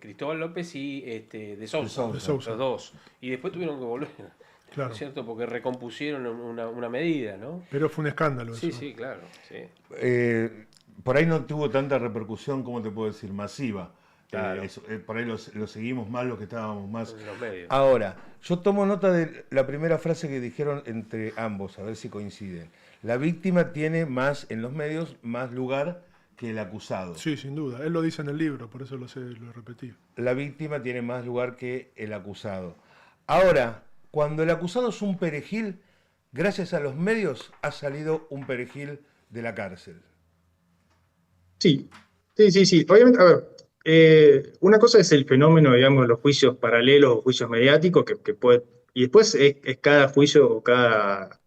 Cristóbal López y de Sousa, De Sousa. los dos. Y después tuvieron que volver, Claro. ¿cierto? Porque recompusieron una medida, ¿no? Pero fue un escándalo Sí, eso. sí, claro. Sí. Por ahí no tuvo tanta repercusión, ¿cómo te puedo decir? Masiva. Claro. Por ahí lo seguimos más los que estábamos más. En los medios. Ahora, yo tomo nota de la primera frase que dijeron entre ambos, a ver si coinciden. La víctima tiene más, en los medios, más lugar que el acusado. Sí, sin duda. Él lo dice en el libro, por eso lo sé, lo he repetido. La víctima tiene más lugar que el acusado. Ahora, cuando el acusado es un perejil, gracias a los medios ha salido un perejil de la cárcel. Sí, sí. Obviamente, a ver, una cosa es el fenómeno, digamos, de los juicios paralelos o juicios mediáticos, que puede, y después es cada juicio o cada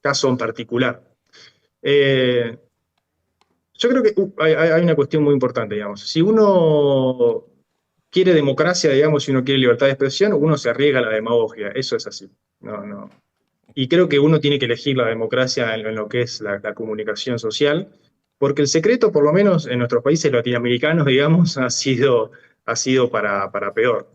caso en particular. Eh, yo creo que hay una cuestión muy importante, digamos. Si uno quiere democracia, digamos, si uno quiere libertad de expresión, uno se arriesga a la demagogia. Eso es así. No. Y creo que uno tiene que elegir la democracia en lo que es la comunicación social, porque el secreto, por lo menos en nuestros países latinoamericanos, digamos, ha sido para peor.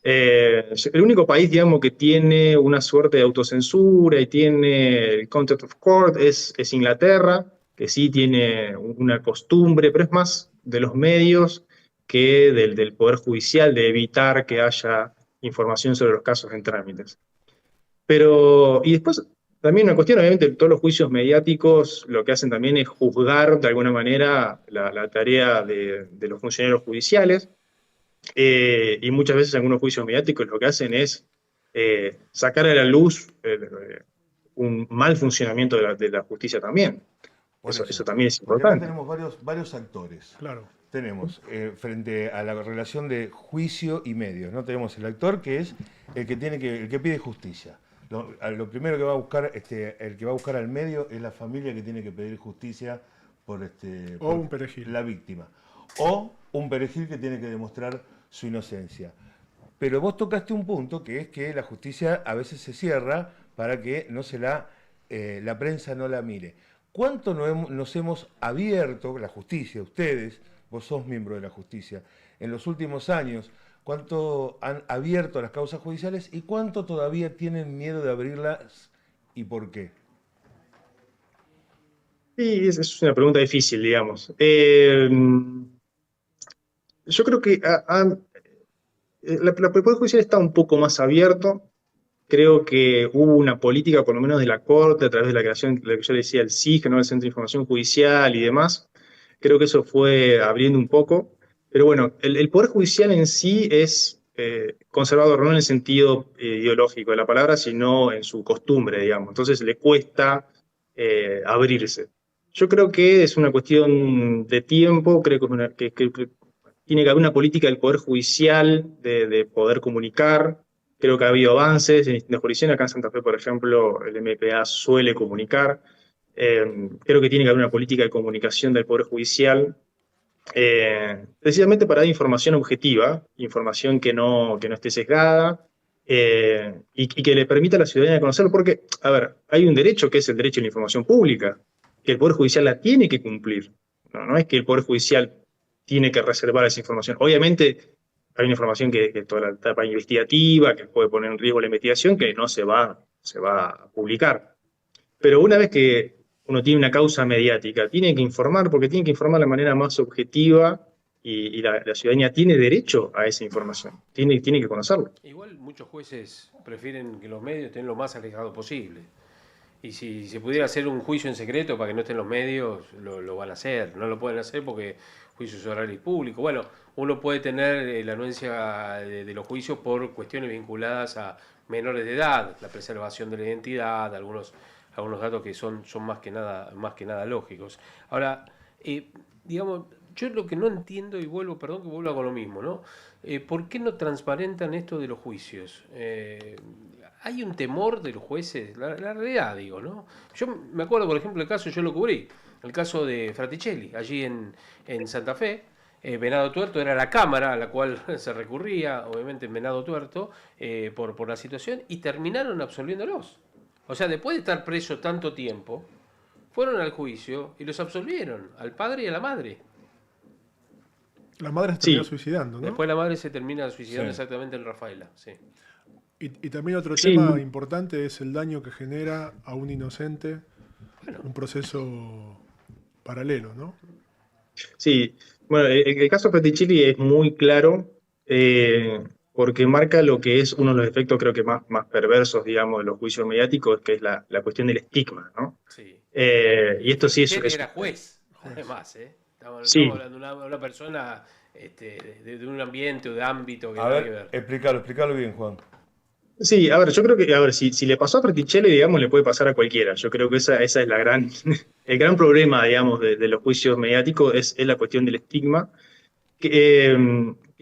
El único país, digamos, que tiene una suerte de autocensura y tiene el contempt of court es Inglaterra, que sí tiene una costumbre, pero es más de los medios que del Poder Judicial, de evitar que haya información sobre los casos en trámites. Pero, y después, también una cuestión, obviamente, todos los juicios mediáticos lo que hacen también es juzgar de alguna manera la tarea de los funcionarios judiciales, y muchas veces algunos juicios mediáticos lo que hacen es sacar a la luz un mal funcionamiento de la justicia también. Por Eso también es porque acá importante. tenemos varios actores. Claro. Tenemos, frente a la relación de juicio y medios, ¿no? Tenemos el actor que es el que pide justicia. Lo primero que va a buscar, el que va a buscar al medio es la familia que tiene que pedir justicia por un perejil. la víctima. O un perejil que tiene que demostrar su inocencia. Pero vos tocaste un punto que es que la justicia a veces se cierra para que no la prensa no la mire. ¿Cuánto nos hemos abierto, la justicia, ustedes, vos sos miembro de la justicia, en los últimos años, cuánto han abierto las causas judiciales y cuánto todavía tienen miedo de abrirlas y por qué? Sí, es una pregunta difícil, digamos. Yo creo que el Poder Judicial está un poco más abierto. Creo que hubo una política, por lo menos de la Corte, a través de la creación de lo que yo le decía, el SIJ, ¿no? El Centro de Información Judicial y demás. Creo que eso fue abriendo un poco. Pero bueno, el Poder Judicial en sí es conservador, no en el sentido ideológico de la palabra, sino en su costumbre, digamos. Entonces le cuesta abrirse. Yo creo que es una cuestión de tiempo, creo que tiene que haber una política del Poder Judicial de poder comunicar. Creo que ha habido avances en distintas jurisdicciones. Acá en Santa Fe, por ejemplo, el MPA suele comunicar. Creo que tiene que haber una política de comunicación del Poder Judicial, precisamente para dar información objetiva, información que no esté sesgada, y que le permita a la ciudadanía conocerlo. Porque, a ver, hay un derecho que es el derecho a la información pública, que el Poder Judicial la tiene que cumplir. No es que el Poder Judicial tiene que reservar esa información. Obviamente, hay una información que toda la etapa investigativa, que puede poner en riesgo la investigación, que no se va a publicar. Pero una vez que uno tiene una causa mediática, tiene que informar, porque tiene que informar de la manera más objetiva, y la ciudadanía tiene derecho a esa información, tiene que conocerlo. Igual muchos jueces prefieren que los medios estén lo más alejados posible. Y si se pudiera hacer un juicio en secreto para que no estén los medios, lo van a hacer. No lo pueden hacer porque juicios orales públicos. Bueno, uno puede tener la anuencia de los juicios por cuestiones vinculadas a menores de edad, la preservación de la identidad, algunos datos que son más que nada lógicos. Ahora, digamos, yo lo que no entiendo, y perdón que vuelva con lo mismo, ¿no? ¿Por qué no transparentan esto de los juicios? Hay un temor de los jueces, la realidad, digo, ¿no? Yo me acuerdo, por ejemplo, el caso, yo lo cubrí, el caso de Fraticelli, allí en Santa Fe. Venado Tuerto era la cámara a la cual se recurría, obviamente en Venado Tuerto, por la situación, y terminaron absolviéndolos. O sea, después de estar preso tanto tiempo, fueron al juicio y los absolvieron, al padre y a la madre. La madre se terminó suicidando, ¿no? Después la madre se termina suicidando, Sí. exactamente en Rafaela, sí. Y también otro Sí. tema importante es el daño que genera a un inocente un proceso paralelo, ¿no? Sí, bueno, el caso Fraticelli es muy claro, porque marca lo que es uno de los efectos, creo que más perversos, digamos, de los juicios mediáticos, que es la cuestión del estigma, ¿no? Sí. Y esto sí Fraticelli era juez. Además, estamos Sí, hablando de una persona de un ambiente o de ámbito que A nada que ver, ver. explícalo bien, Juan. sí, a ver, yo creo que, a ver, si le pasó a Fraticelli, digamos, le puede pasar a cualquiera. Yo creo que esa es la gran, el gran problema, digamos, de los juicios mediáticos es la cuestión del estigma. Que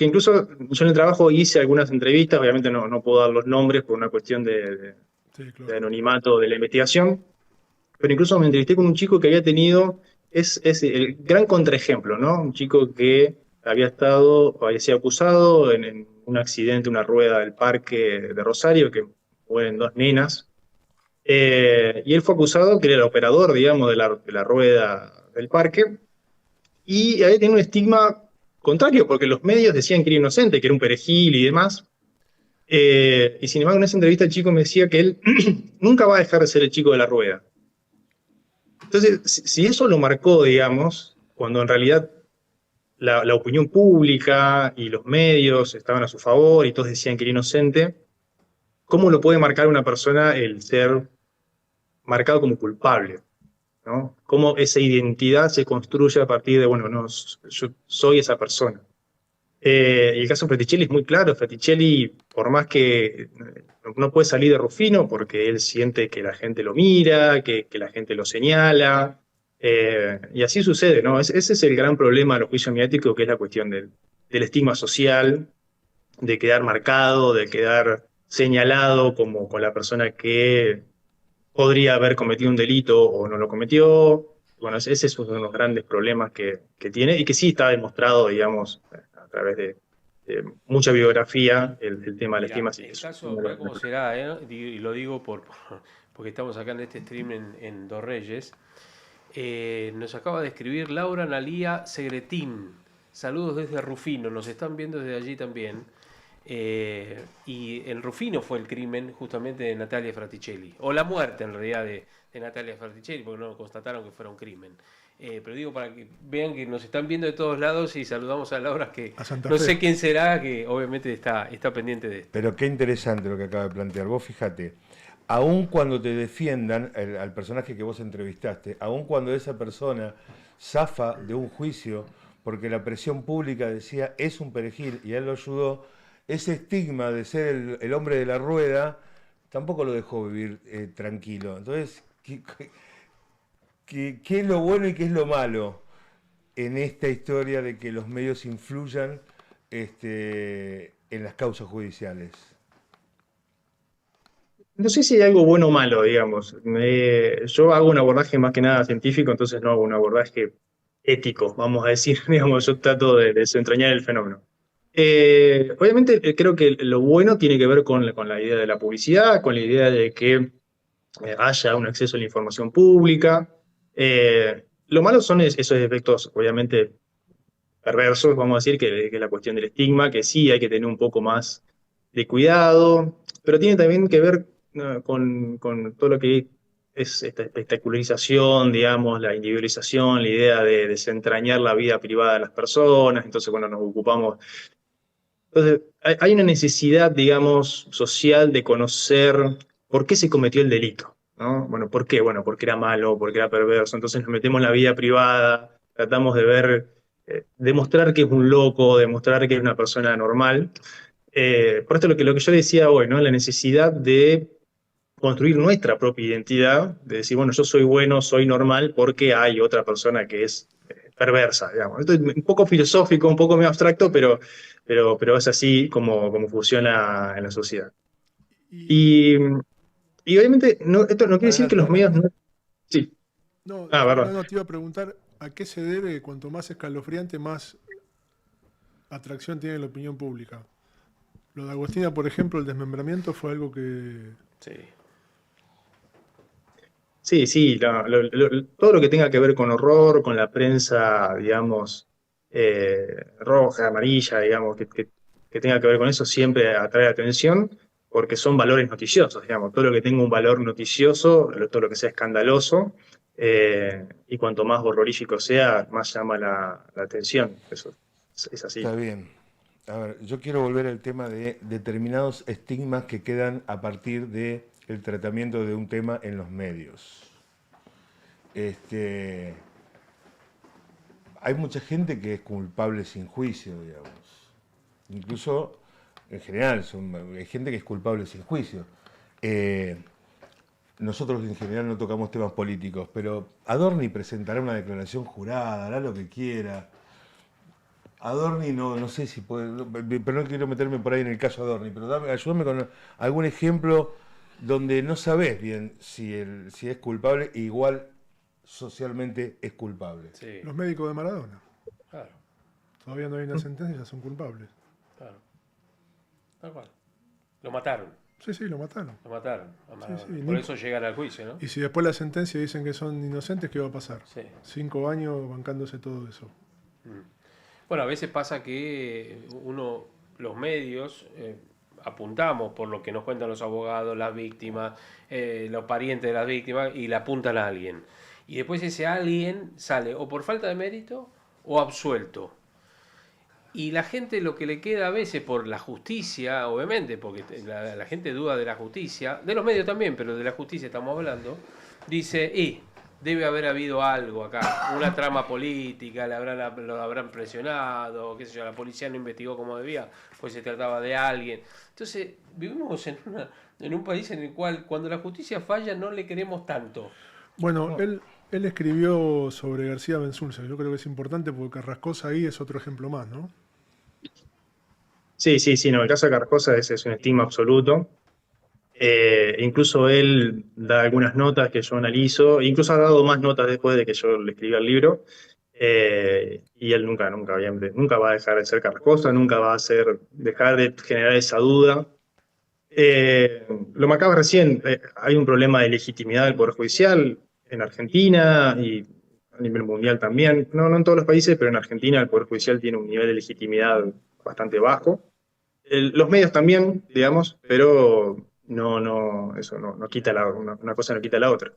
incluso yo en el trabajo hice algunas entrevistas, obviamente no puedo dar los nombres por una cuestión Sí, de claro. anonimato de la investigación, pero incluso me entrevisté con un chico que había tenido, es el gran contraejemplo, ¿no? Un chico que había sido acusado en un accidente, una rueda del parque de Rosario, que mueren dos nenas, y él fue acusado que era el operador, digamos, de la rueda del parque, y había tenido un estigma contrario, porque los medios decían que era inocente, que era un perejil y demás. Y sin embargo, en esa entrevista el chico me decía que él nunca va a dejar de ser el chico de la rueda. Entonces, si eso lo marcó, digamos, cuando en realidad la opinión pública y los medios estaban a su favor y todos decían que era inocente, ¿cómo lo puede marcar una persona el ser marcado como culpable? ¿No? Cómo esa identidad se construye a partir de, bueno, no, yo soy esa persona. Y el caso de Fraticelli es muy claro. Fraticelli, por más que no puede salir de Rufino porque él siente que la gente lo mira, que la gente lo señala, y así sucede, ¿no? Ese es el gran problema de los juicios mediáticos, que es la cuestión del estigma social, de quedar marcado, de quedar señalado como con la persona que podría haber cometido un delito o no lo cometió. Bueno, ese es uno de los grandes problemas que tiene y que sí está demostrado, digamos, a través de mucha biografía, el tema del Mira, estigma. Así que el es caso, uno de mira los- cómo será, y lo digo porque estamos acá en este stream en Dos Reyes. Nos acaba de escribir Laura Analía Segretín. Saludos desde Rufino, nos están viendo desde allí también. Y en Rufino fue el crimen justamente de Natalia Fraticelli, o la muerte en realidad de Natalia Fraticelli, porque no constataron que fuera un crimen. Pero digo para que vean que nos están viendo de todos lados y saludamos a Laura, que A Santa no Fe. sé quién será, que obviamente está pendiente de esto. Pero qué interesante lo que acaba de plantear. Vos fíjate, aun cuando te defiendan al personaje que vos entrevistaste, aun cuando esa persona zafa de un juicio porque la presión pública decía es un perejil y a él lo ayudó, ese estigma de ser el hombre de la rueda tampoco lo dejó vivir tranquilo. Entonces, ¿qué es lo bueno y qué es lo malo en esta historia de que los medios influyan en las causas judiciales? No sé si hay algo bueno o malo, digamos. Yo hago un abordaje más que nada científico, entonces no hago un abordaje ético, vamos a decir, digamos, yo trato de desentrañar el fenómeno. Obviamente creo que lo bueno tiene que ver con la idea de la publicidad, con la idea de que haya un acceso a la información pública. Lo malo son esos efectos, obviamente, perversos, vamos a decir, que la cuestión del estigma, que sí hay que tener un poco más de cuidado, pero tiene también que ver con todo lo que es esta espectacularización, digamos, la individualización, la idea de desentrañar la vida privada de las personas, entonces, bueno, nos ocupamos. Entonces, hay una necesidad, digamos, social de conocer por qué se cometió el delito, ¿no? Bueno, ¿por qué? Bueno, porque era malo, porque era perverso, entonces nos metemos en la vida privada, tratamos de ver, demostrar que es un loco, demostrar que es una persona normal. Por esto lo que yo decía hoy, ¿no? La necesidad de construir nuestra propia identidad, de decir, bueno, yo soy bueno, soy normal, porque hay otra persona que es perversa, digamos. Esto es un poco filosófico, un poco medio abstracto, pero es así como funciona en la sociedad. Y Y, y obviamente esto no quiere decir que Adelante, los medios adelante. no... Sí. no, Perdón. no, te iba a preguntar a qué se debe que cuanto más escalofriante, más atracción tiene la opinión pública. Lo de Agostina, por ejemplo, el desmembramiento fue algo que... Sí. Sí, sí, todo lo que tenga que ver con horror, con la prensa, digamos, roja, amarilla, digamos, que tenga que ver con eso, siempre atrae atención, porque son valores noticiosos, digamos, todo lo que tenga un valor noticioso, todo lo que sea escandaloso, y cuanto más horrorífico sea, más llama la atención. Eso es así. Está bien. A ver, yo quiero volver al tema de determinados estigmas que quedan a partir del tratamiento de un tema en los medios. hay mucha gente que es culpable sin juicio, digamos. Incluso, en general, hay gente que es culpable sin juicio. Nosotros en general no tocamos temas políticos, pero Adorni presentará una declaración jurada, hará lo que quiera. Adorni no sé si puede, pero no quiero meterme por ahí en el caso Adorni, pero ayúdame con algún ejemplo donde no sabés bien si es culpable e igual socialmente es culpable. Sí, Los médicos de Maradona. claro, Todavía no hay una sentencia, ya son culpables. claro. Tal cual. Lo mataron. Sí, sí, lo mataron. Lo mataron a Maradona. sí, Por ni- eso llegan al juicio, ¿no? Y si después la sentencia dicen que son inocentes, ¿qué va a pasar? Sí. 5 años bancándose todo eso. Bueno, a veces pasa que los medios, apuntamos por lo que nos cuentan los abogados, las víctimas, los parientes de las víctimas, y le apuntan a alguien. Y después ese alguien sale o por falta de mérito o absuelto. Y la gente lo que le queda a veces por la justicia, obviamente, porque la gente duda de la justicia, de los medios también, pero de la justicia estamos hablando, dice, debe haber habido algo acá, una trama política, lo habrán presionado, qué sé yo, la policía no investigó como debía, pues se trataba de alguien. Entonces, vivimos en un país en el cual cuando la justicia falla no le queremos tanto. Bueno, él escribió sobre García Benzulza. Yo creo que es importante porque Carrascosa ahí es otro ejemplo más, ¿no? Sí, sí, sí, no, el caso de Carcosa es un estigma absoluto. Incluso él da algunas notas que yo analizo, incluso ha dado más notas después de que yo le escribí el libro, y él obviamente, nunca va a dejar de ser Carrascosa, nunca va a dejar de generar esa duda. Lo marcaba recién, hay un problema de legitimidad del Poder Judicial en Argentina y a nivel mundial también, no en todos los países, pero en Argentina el Poder Judicial tiene un nivel de legitimidad bastante bajo. Los medios también, digamos, pero eso no quita una cosa no quita la otra.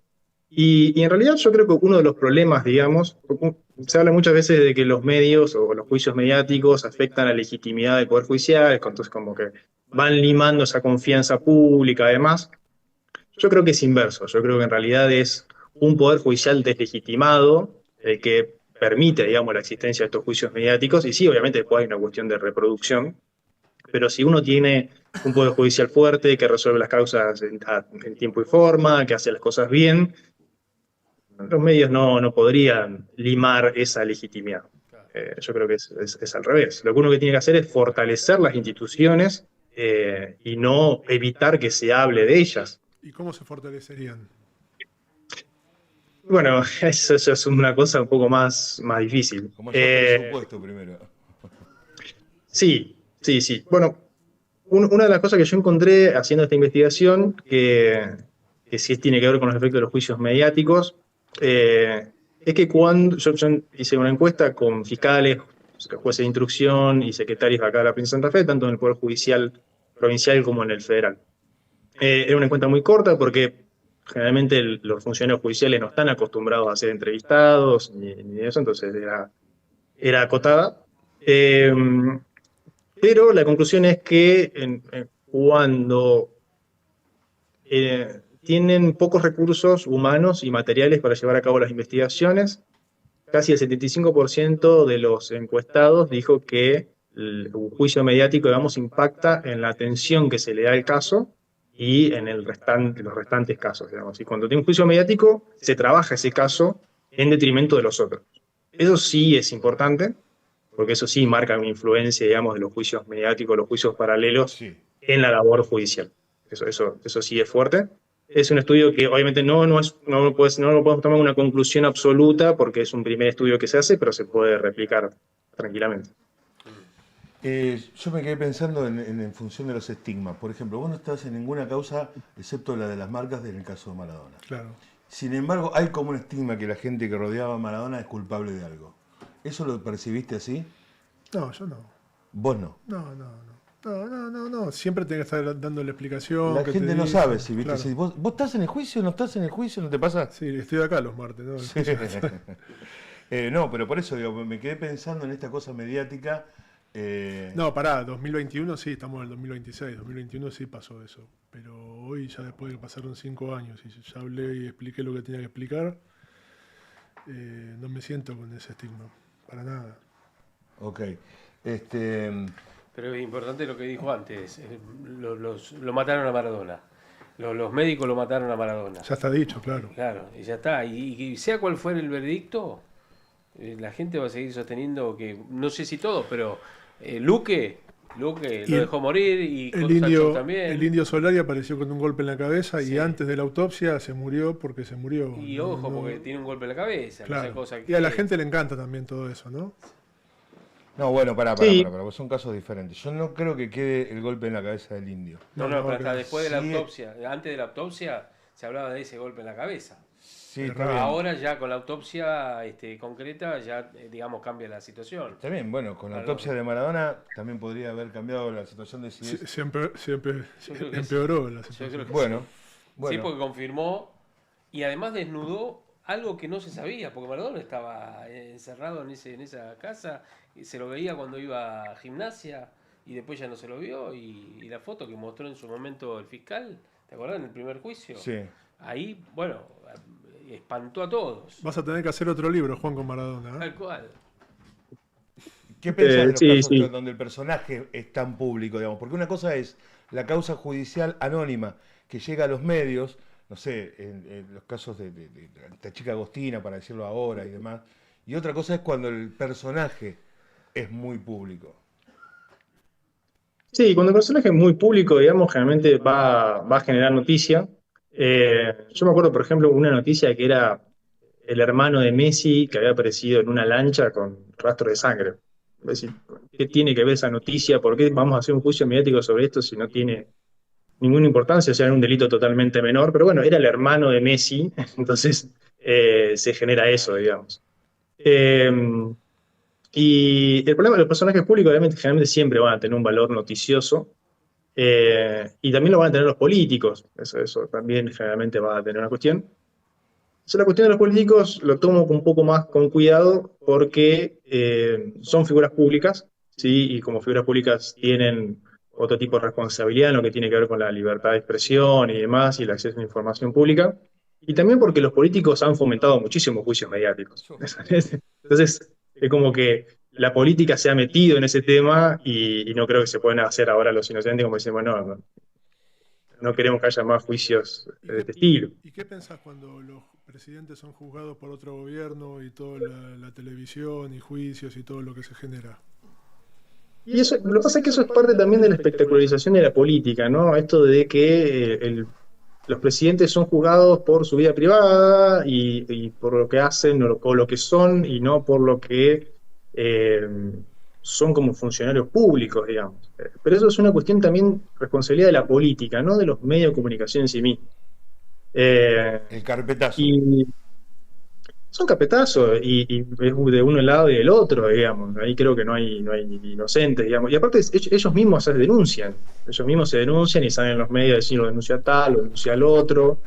Y en realidad yo creo que uno de los problemas, digamos, se habla muchas veces de que los medios o los juicios mediáticos afectan la legitimidad del Poder Judicial, entonces como que van limando esa confianza pública, además. Yo creo que es inverso, yo creo que en realidad es un Poder Judicial deslegitimado el que permite, digamos, la existencia de estos juicios mediáticos, y sí, obviamente después hay una cuestión de reproducción, pero si uno tiene un Poder Judicial fuerte, que resuelve las causas en tiempo y forma, que hace las cosas bien, los medios no podrían limar esa legitimidad. Yo creo que es al revés. Lo que uno que tiene que hacer es fortalecer las instituciones y no evitar que se hable de ellas. ¿Y cómo se fortalecerían? Bueno, eso es una cosa un poco más difícil. Como el presupuesto primero. Sí, sí, sí. Bueno, una de las cosas que yo encontré haciendo esta investigación, que sí tiene que ver con los efectos de los juicios mediáticos, es que cuando yo hice una encuesta con fiscales, jueces de instrucción y secretarios acá de la provincia de Santa Fe, tanto en el Poder Judicial provincial como en el federal. Era una encuesta muy corta porque generalmente los funcionarios judiciales no están acostumbrados a ser entrevistados ni eso, entonces era acotada. Pero la conclusión es que cuando tienen pocos recursos humanos y materiales para llevar a cabo las investigaciones, casi el 75% de los encuestados dijo que un juicio mediático, digamos, impacta en la atención que se le da al caso y en los restantes casos, digamos. Y cuando tiene un juicio mediático, se trabaja ese caso en detrimento de los otros. Eso sí es importante, porque eso sí marca una influencia, digamos, de los juicios mediáticos, los juicios paralelos Sí. en la labor judicial. Eso sí es fuerte. Es un estudio que obviamente no lo podemos tomar una conclusión absoluta porque es un primer estudio que se hace, pero se puede replicar tranquilamente. Yo me quedé pensando en función de los estigmas. Por ejemplo, vos no estás en ninguna causa excepto la de las marcas en el caso de Maradona. Claro. Sin embargo, hay como un estigma que la gente que rodeaba a Maradona es culpable de algo. ¿Eso lo percibiste así? No, yo no. Vos no. No. Siempre tenés que estar dando la explicación. La que gente te no dicen. sabe si viste. Claro. Si vos estás en el juicio, no estás en el juicio, ¿no te pasa? Sí, estoy acá los martes, ¿no? Sí. No, pero por eso digo, me quedé pensando en esta cosa mediática. No, pará, 2021 sí, estamos en el 2026. 2021 sí pasó eso. Pero hoy, ya después de que pasaron 5 años y ya hablé y expliqué lo que tenía que explicar, no me siento con ese estigma. para nada. Ok. Pero es importante lo que dijo antes. Lo mataron a Maradona. Los médicos lo mataron a Maradona. Ya está dicho, claro. Claro, y ya está. Y sea cual fuera el veredicto, la gente va a seguir sosteniendo que, no sé si todo, pero Luque lo dejó morir y Sacho también. El Indio Solari apareció con un golpe en la cabeza Sí. y antes de la autopsia se murió porque se murió. Y No, ojo, no- porque tiene un golpe en la cabeza. claro. No sé cosa Y a la gente le encanta también todo eso, ¿no? No, bueno, pará, Sí. porque son casos diferentes. Yo no creo que quede el golpe en la cabeza del indio. No, No, pero hasta que- después de la sí. autopsia, antes de la autopsia, se hablaba de ese golpe en la cabeza. Sí, Pero está bien. Ahora ya con la autopsia concreta, ya digamos cambia la situación. Está bien, bueno, con la Claro. autopsia de Maradona también podría haber cambiado la situación de si es... Siempre Yo creo que empeoró la Yo creo situación. que Bueno, sí. bueno. Sí, porque confirmó y además desnudó algo que no se sabía, porque Maradona estaba encerrado en esa casa, y se lo veía cuando iba a gimnasia y después ya no se lo vio, y la foto que mostró en su momento el fiscal, ¿te acordás en el primer juicio? Sí. Ahí, bueno, espantó a todos. Vas a tener que hacer otro libro, Juan, con Maradona. ¿eh? Tal cual. ¿Qué pensás de los sí, casos sí. donde el personaje es tan público, digamos? Porque una cosa es la causa judicial anónima que llega a los medios, no sé, en los casos de esta chica Agostina, para decirlo ahora y demás, y otra cosa es cuando el personaje es muy público. Sí, cuando el personaje es muy público, digamos, generalmente va a generar noticia. Yo me acuerdo, por ejemplo, una noticia que era el hermano de Messi que había aparecido en una lancha con rastro de sangre. Es decir, ¿qué tiene que ver esa noticia? ¿Por qué vamos a hacer un juicio mediático sobre esto si no tiene ninguna importancia? O sea, era un delito totalmente menor, pero bueno, era el hermano de Messi, entonces se genera eso, digamos. Eh, y el problema de los personajes públicos, obviamente, generalmente siempre van a tener un valor noticioso, y también lo van a tener los políticos, eso también generalmente va a tener una cuestión. Entonces, la cuestión de los políticos lo tomo un poco más con cuidado porque son figuras públicas, ¿sí? Y como figuras públicas tienen otro tipo de responsabilidad en lo que tiene que ver con la libertad de expresión y demás, y el acceso a la información pública. Y también porque los políticos han fomentado muchísimos juicios mediáticos. Entonces, es como que la política se ha metido en ese tema y no creo que se pueden hacer ahora los inocentes como dicen, bueno, no queremos que haya más juicios de este estilo. ¿Y qué pensás cuando los presidentes son juzgados por otro gobierno y toda la televisión y juicios y todo lo que se genera? Y eso, lo que pasa es que eso es parte también de la espectacularización de la política, ¿no? Esto de que los presidentes son juzgados por su vida privada y por lo que hacen o lo que son y no por lo que son como funcionarios públicos, digamos. Pero eso es una cuestión también responsabilidad de la política, no de los medios de comunicación en sí mismos. El carpetazo. Y son carpetazos y es de uno lado y del otro, digamos. Ahí creo que no hay inocentes, digamos. Y aparte ellos mismos se denuncian. Ellos mismos se denuncian y salen en los medios a decir lo denuncia tal, lo denuncia el otro.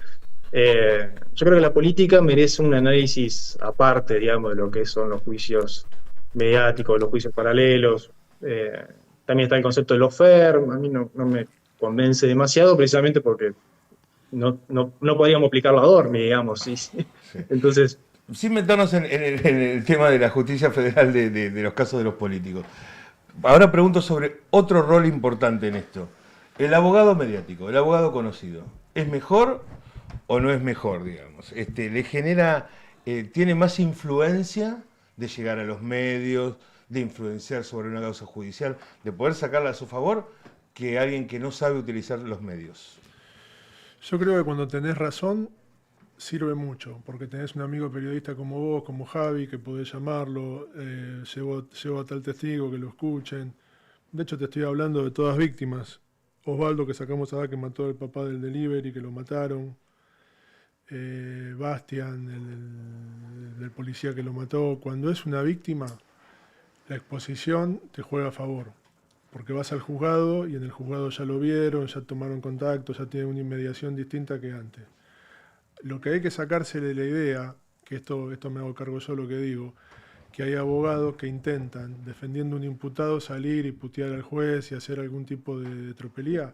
Yo creo que la política merece un análisis aparte, digamos, de lo que son los juicios mediáticos, los juicios paralelos. También está el concepto de lawfare. A mí no me convence demasiado, precisamente porque no podríamos aplicar la Dormi, digamos. ¿Sí? Entonces... Sin meternos en el tema de la justicia federal de los casos de los políticos. Ahora pregunto sobre otro rol importante en esto. El abogado mediático, el abogado conocido, ¿es mejor o no es mejor, digamos? ¿Le genera, tiene más influencia de llegar a los medios, de influenciar sobre una causa judicial, de poder sacarla a su favor, que alguien que no sabe utilizar los medios? Yo creo que cuando tenés razón, sirve mucho, porque tenés un amigo periodista como vos, como Javi, que podés llamarlo, llevo a tal testigo que lo escuchen. De hecho, te estoy hablando de todas víctimas. Osvaldo, que sacamos acá, que mató al papá del delivery, que lo mataron. Bastian, el policía que lo mató. Cuando es una víctima, la exposición te juega a favor, porque vas al juzgado y en el juzgado ya lo vieron, ya tomaron contacto, ya tienen una inmediación distinta que antes. Lo que hay que sacarse de la idea, que esto me hago cargo yo lo que digo, que hay abogados que intentan, defendiendo a un imputado, salir y putear al juez y hacer algún tipo de tropelía.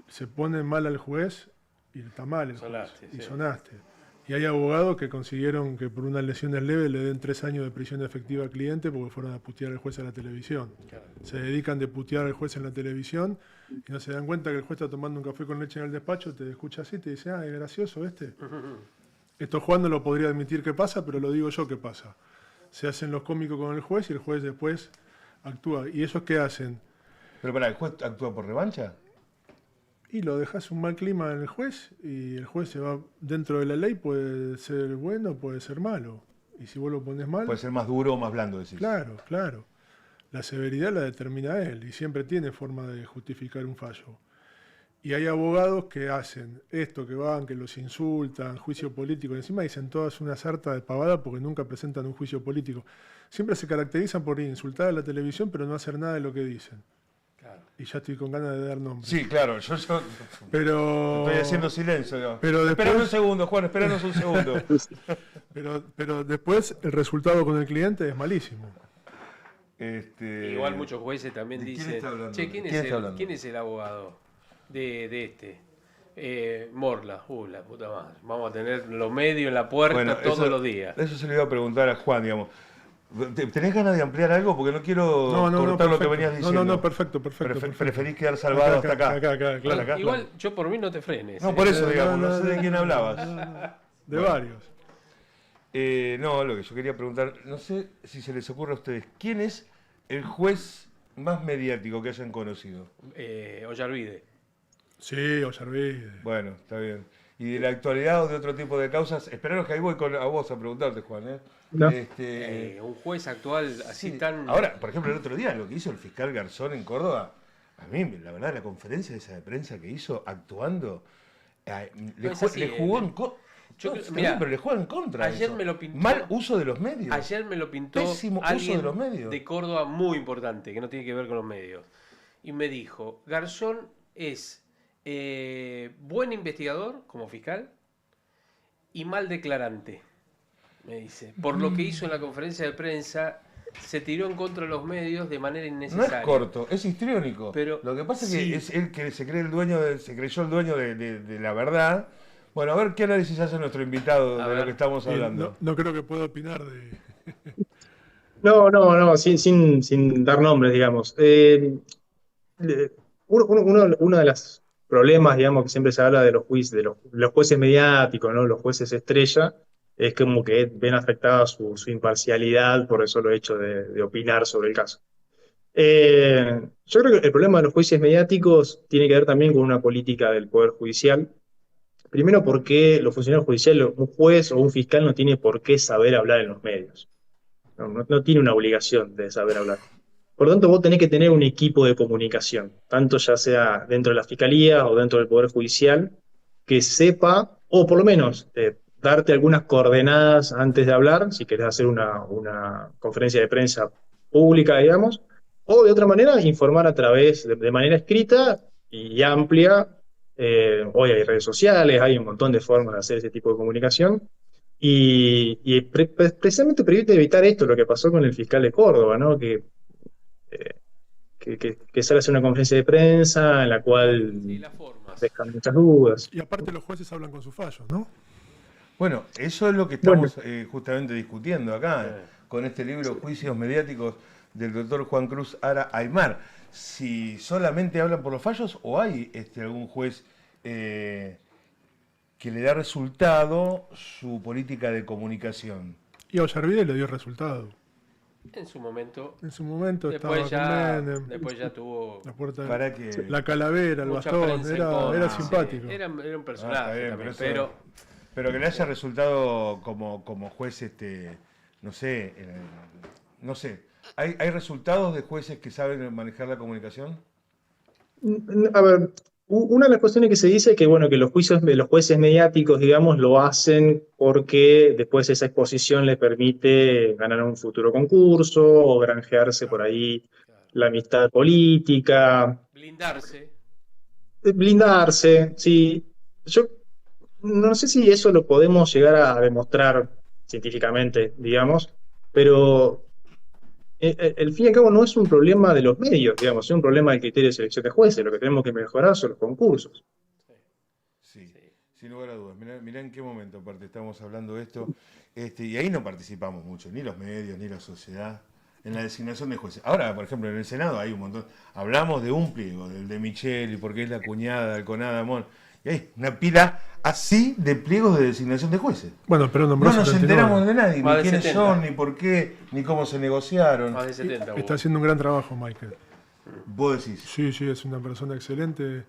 Se pone mal al juez y está mal el juez, Sonaste, y sí. sonaste. Y hay abogados que consiguieron que por unas lesiones leves le den 3 años de prisión efectiva al cliente porque fueron a putear al juez en la televisión. Claro. Se dedican de putear al juez en la televisión y no se dan cuenta que el juez está tomando un café con leche en el despacho, te escucha así y te dice, es gracioso este. Esto Juan no lo podría admitir que pasa, pero lo digo yo que pasa. Se hacen los cómicos con el juez y el juez después actúa. ¿Y esos qué hacen? Pero para, ¿el juez actúa por revancha? Y lo dejas un mal clima en el juez y el juez se va dentro de la ley, puede ser bueno, puede ser malo. Y si vos lo pones mal, Puede ser más duro o más blando, decís. claro, claro. La severidad la determina él y siempre tiene forma de justificar un fallo. Y hay abogados que hacen esto, que van, que los insultan, juicio político, y encima dicen todas una sarta de pavada porque nunca presentan un juicio político. Siempre se caracterizan por insultar a la televisión, pero no hacer nada de lo que dicen. Claro. Y ya estoy con ganas de dar nombres. Sí, claro, yo Pero, estoy haciendo silencio. Digo. Pero después- Esperanos un segundo, Juan, esperanos un segundo. pero después el resultado con el cliente es malísimo. Igual muchos jueces también ¿de quién dicen, está hablando? che, ¿Quién está hablando? ¿quién es el abogado de este? Morla, la puta madre. Vamos a tener los medios en la puerta todos los días. Eso se lo iba a preguntar a Juan, digamos. ¿Tenés ganas de ampliar algo? Porque no quiero cortar lo que perfecto. venías diciendo. No, perfecto. Preferís quedar salvado hasta acá. Claro. acá. Igual yo por mí no te frenes. No, por eso, No, digamos, no, no sé de no, quién no, hablabas. De Bueno. varios. No, lo que yo quería preguntar, no sé si se les ocurre a ustedes, ¿quién es el juez más mediático que hayan conocido? Ollarvide. Sí, Ollarvide. Bueno, está bien. ¿Y de la actualidad o de otro tipo de causas? Esperaros que ahí voy a vos a preguntarte, Juan. No. Un juez actual así Sí. tan... Ahora, por ejemplo, el otro día lo que hizo el fiscal Garzón en Córdoba, a mí, la verdad, la conferencia esa de prensa que hizo actuando, le es así, jugó en contra. yo- mirá, Pero le juega en contra. ayer eso. me lo pintó- Mal uso de los medios. Ayer me lo pintó Pésimo uso alguien de los medios. de Córdoba muy importante, que no tiene que ver con los medios. Y me dijo, Garzón es buen investigador como fiscal y mal declarante, me dice. Por lo que hizo en la conferencia de prensa, se tiró en contra de los medios de manera No innecesaria. es corto, es histriónico. Pero- lo que pasa es sí. que es él que se creyó el dueño de la verdad. Bueno, a ver qué análisis hace nuestro invitado A de ver. lo que estamos Y hablando. no creo que pueda opinar de... No, sin dar nombres, digamos. Uno de los problemas, digamos, que siempre se habla de los jueces, los jueces mediáticos, ¿no? Los jueces estrella, es como que ven afectada su imparcialidad por el solo hecho de opinar sobre el caso. Yo creo que el problema de los jueces mediáticos tiene que ver también con una política del Poder Judicial. Primero porque los funcionarios judiciales, un juez o un fiscal no tiene por qué saber hablar en los medios. No tiene una obligación de saber hablar. Por lo tanto, vos tenés que tener un equipo de comunicación, tanto ya sea dentro de la fiscalía o dentro del Poder Judicial, que sepa, o por lo menos darte algunas coordenadas antes de hablar, si querés hacer una conferencia de prensa pública, digamos, o de otra manera informar a través de manera escrita y amplia. Hoy hay redes sociales, hay un montón de formas de hacer ese tipo de comunicación. Precisamente para evitar esto, lo que pasó con el fiscal de Córdoba, ¿no? Que sale a hacer una conferencia de prensa en la cual Sí, las formas. dejan muchas dudas. Y aparte los jueces hablan con sus fallos, ¿no? Bueno, eso es lo que estamos justamente discutiendo acá, con este libro Juicios Mediáticos del doctor Juan Cruz Ara Aymar. Si solamente hablan por los fallos o hay algún juez que le da resultado su política de comunicación. Y a Ollarvide le dio resultado. En su momento. En su momento Después estaba con Menem, después ya tuvo la puerta Para que... la calavera, el mucha bastón, prensa en era contra. simpático. Sí, era un Ah, personaje está bien, también, pero pero que le haya resultado como juez, no sé, no sé. ¿Hay resultados de jueces que saben manejar la comunicación? A ver, una de las cuestiones que se dice es que, bueno, que los jueces mediáticos, digamos, lo hacen porque después esa exposición les permite ganar un futuro concurso o granjearse por ahí la amistad política, blindarse, sí. Yo no sé si eso lo podemos llegar a demostrar científicamente, digamos, pero el fin y al cabo no es un problema de los medios, digamos, es un problema del criterio de selección de jueces. Lo que tenemos que mejorar son los concursos. Sí, Sin lugar a dudas. Mirá en qué momento, aparte, estamos hablando de esto. Y ahí no participamos mucho, ni los medios, ni la sociedad, en la designación de jueces. Ahora, por ejemplo, en el Senado hay un montón. Hablamos de un pliego, del de Micheli, porque es la cuñada de Alconada Amón. Y hay una pila así de pliegos de designación de jueces. Bueno, pero nombró No nos 79. enteramos de nadie, Más ni de quiénes 70. son, ni por qué, ni cómo se negociaron. Más de 70. Está haciendo un gran trabajo, Michael. Vos decís. Sí, sí, es una persona excelente.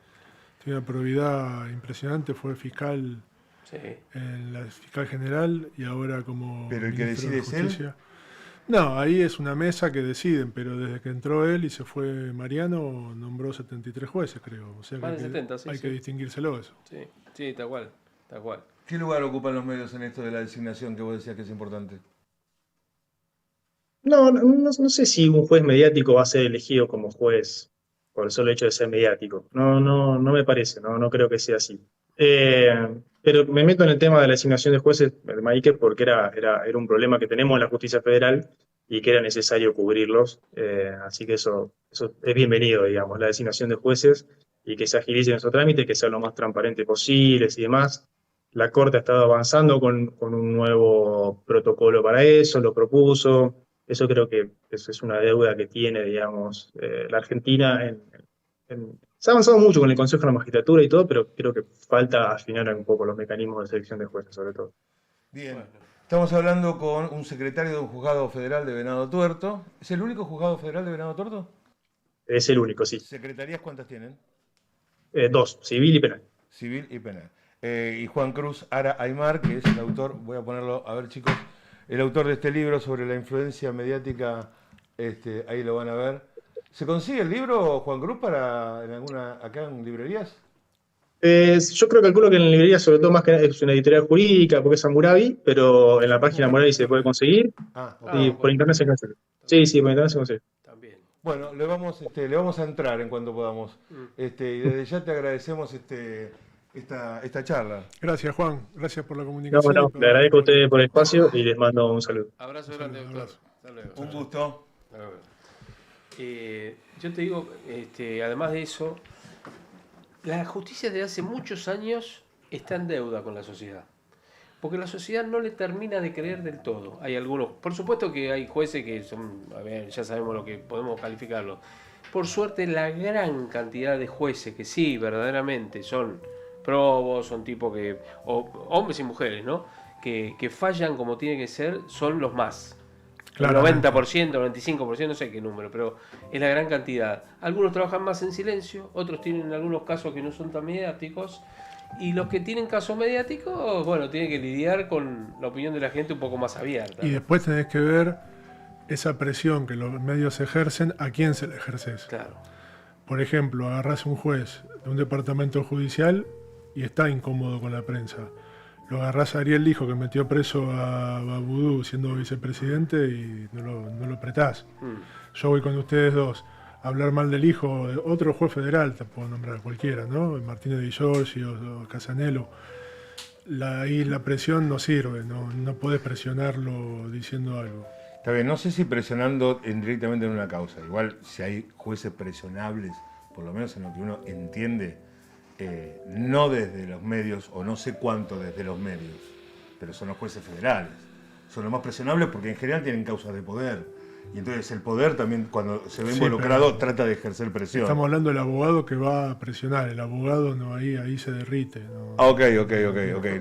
Tiene una probidad impresionante. Fue fiscal Sí. en la fiscal general y ahora como ¿Pero el que ministro de decide es él? Justicia. No, ahí es una mesa que deciden, pero desde que entró él y se fue Mariano, nombró 73 jueces, creo. O sea Más de que 70, sí, hay sí. que distinguírselo eso. Sí, sí, tal cual, tal cual. ¿Qué lugar ocupan los medios en esto de la designación que vos decías que es importante? No sé si un juez mediático va a ser elegido como juez por el solo hecho de ser mediático. No me parece, no creo que sea así. Pero me meto en el tema de la designación de jueces, Maike, porque era un problema que tenemos en la justicia federal y que era necesario cubrirlos. Así que eso es bienvenido, digamos, la designación de jueces y que se agilicen esos trámites, que sean lo más transparentes posibles y demás. La Corte ha estado avanzando con un nuevo protocolo para eso, lo propuso. Eso creo que eso es una deuda que tiene, digamos, la Argentina. Se ha avanzado mucho con el Consejo de la Magistratura y todo, pero creo que falta afinar un poco los mecanismos de selección de jueces, sobre todo. Bien. Bueno. Estamos hablando con un secretario de un juzgado federal de Venado Tuerto. ¿Es el único juzgado federal de Venado Tuerto? Es el único, sí. ¿Secretarías cuántas tienen? Dos, civil y penal. Civil y penal. Y Juan Cruz Ara Aymar, que es el autor, voy a ponerlo, a ver chicos, el autor de este libro sobre la influencia mediática, ahí lo van a ver. ¿Se consigue el libro, Juan Cruz, acá en librerías? Yo calculo que en la librería, sobre todo más que nada, es una editorial jurídica, porque es Hammurabi, pero en la página Hammurabi se puede conseguir Ah, ok. y por internet se consigue. Sí, por internet se consigue. También. Bueno, le vamos a entrar en cuanto podamos. Y desde ya te agradecemos esta charla. Gracias, Juan. Gracias por la No, comunicación. bueno, le agradezco a ustedes por el espacio y les mando un saludo. Abrazo grande, Un doctor. abrazo. Hasta luego. Un gusto. Hasta luego. Yo te digo, además de eso, la justicia desde hace muchos años está en deuda con la sociedad. Porque la sociedad no le termina de creer del todo. Hay algunos, por supuesto que hay jueces que son, a ver, ya sabemos lo que podemos calificarlos. Por suerte, la gran cantidad de jueces que sí, verdaderamente son probos, son tipos que, o hombres y mujeres, ¿no? Que fallan como tiene que ser, son los más. El Claramente. 90%, 95%, no sé qué número, pero es la gran cantidad. Algunos trabajan más en silencio, otros tienen algunos casos que no son tan mediáticos, y los que tienen casos mediáticos, bueno, tienen que lidiar con la opinión de la gente un poco más abierta. Y después tenés que ver esa presión que los medios ejercen, a quién se la ejerces. Claro. Por ejemplo, agarrás un juez de un departamento judicial y está incómodo con la prensa. Lo agarrás a Ariel Lijo, que metió preso a Babudú siendo vicepresidente, y no lo apretás. Yo voy con ustedes dos a hablar mal del hijo de otro juez federal, te puedo nombrar cualquiera, ¿no? Martínez Di Giorgio o Casanello. Ahí la presión no sirve, no podés presionarlo diciendo algo. Está bien, no sé si presionando directamente en una causa. Igual, si hay jueces presionables, por lo menos en lo que uno entiende, no desde los medios, o no sé cuánto desde los medios, pero son los jueces federales. Son los más presionables porque en general tienen causas de poder. Y entonces el poder también, cuando se ve Sí, involucrado, pero trata de ejercer presión. Estamos hablando del abogado que va a presionar. El abogado no, ahí se derrite. ¿No? Ah, ok.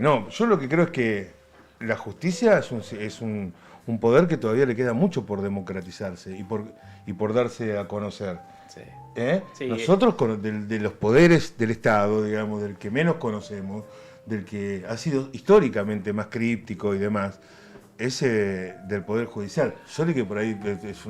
No, yo lo que creo es que la justicia es un poder que todavía le queda mucho por democratizarse y por darse a conocer. Sí. Sí. Nosotros, de los poderes del Estado, digamos, del que menos conocemos, del que ha sido históricamente más críptico y demás, es del Poder Judicial. Solo que por ahí es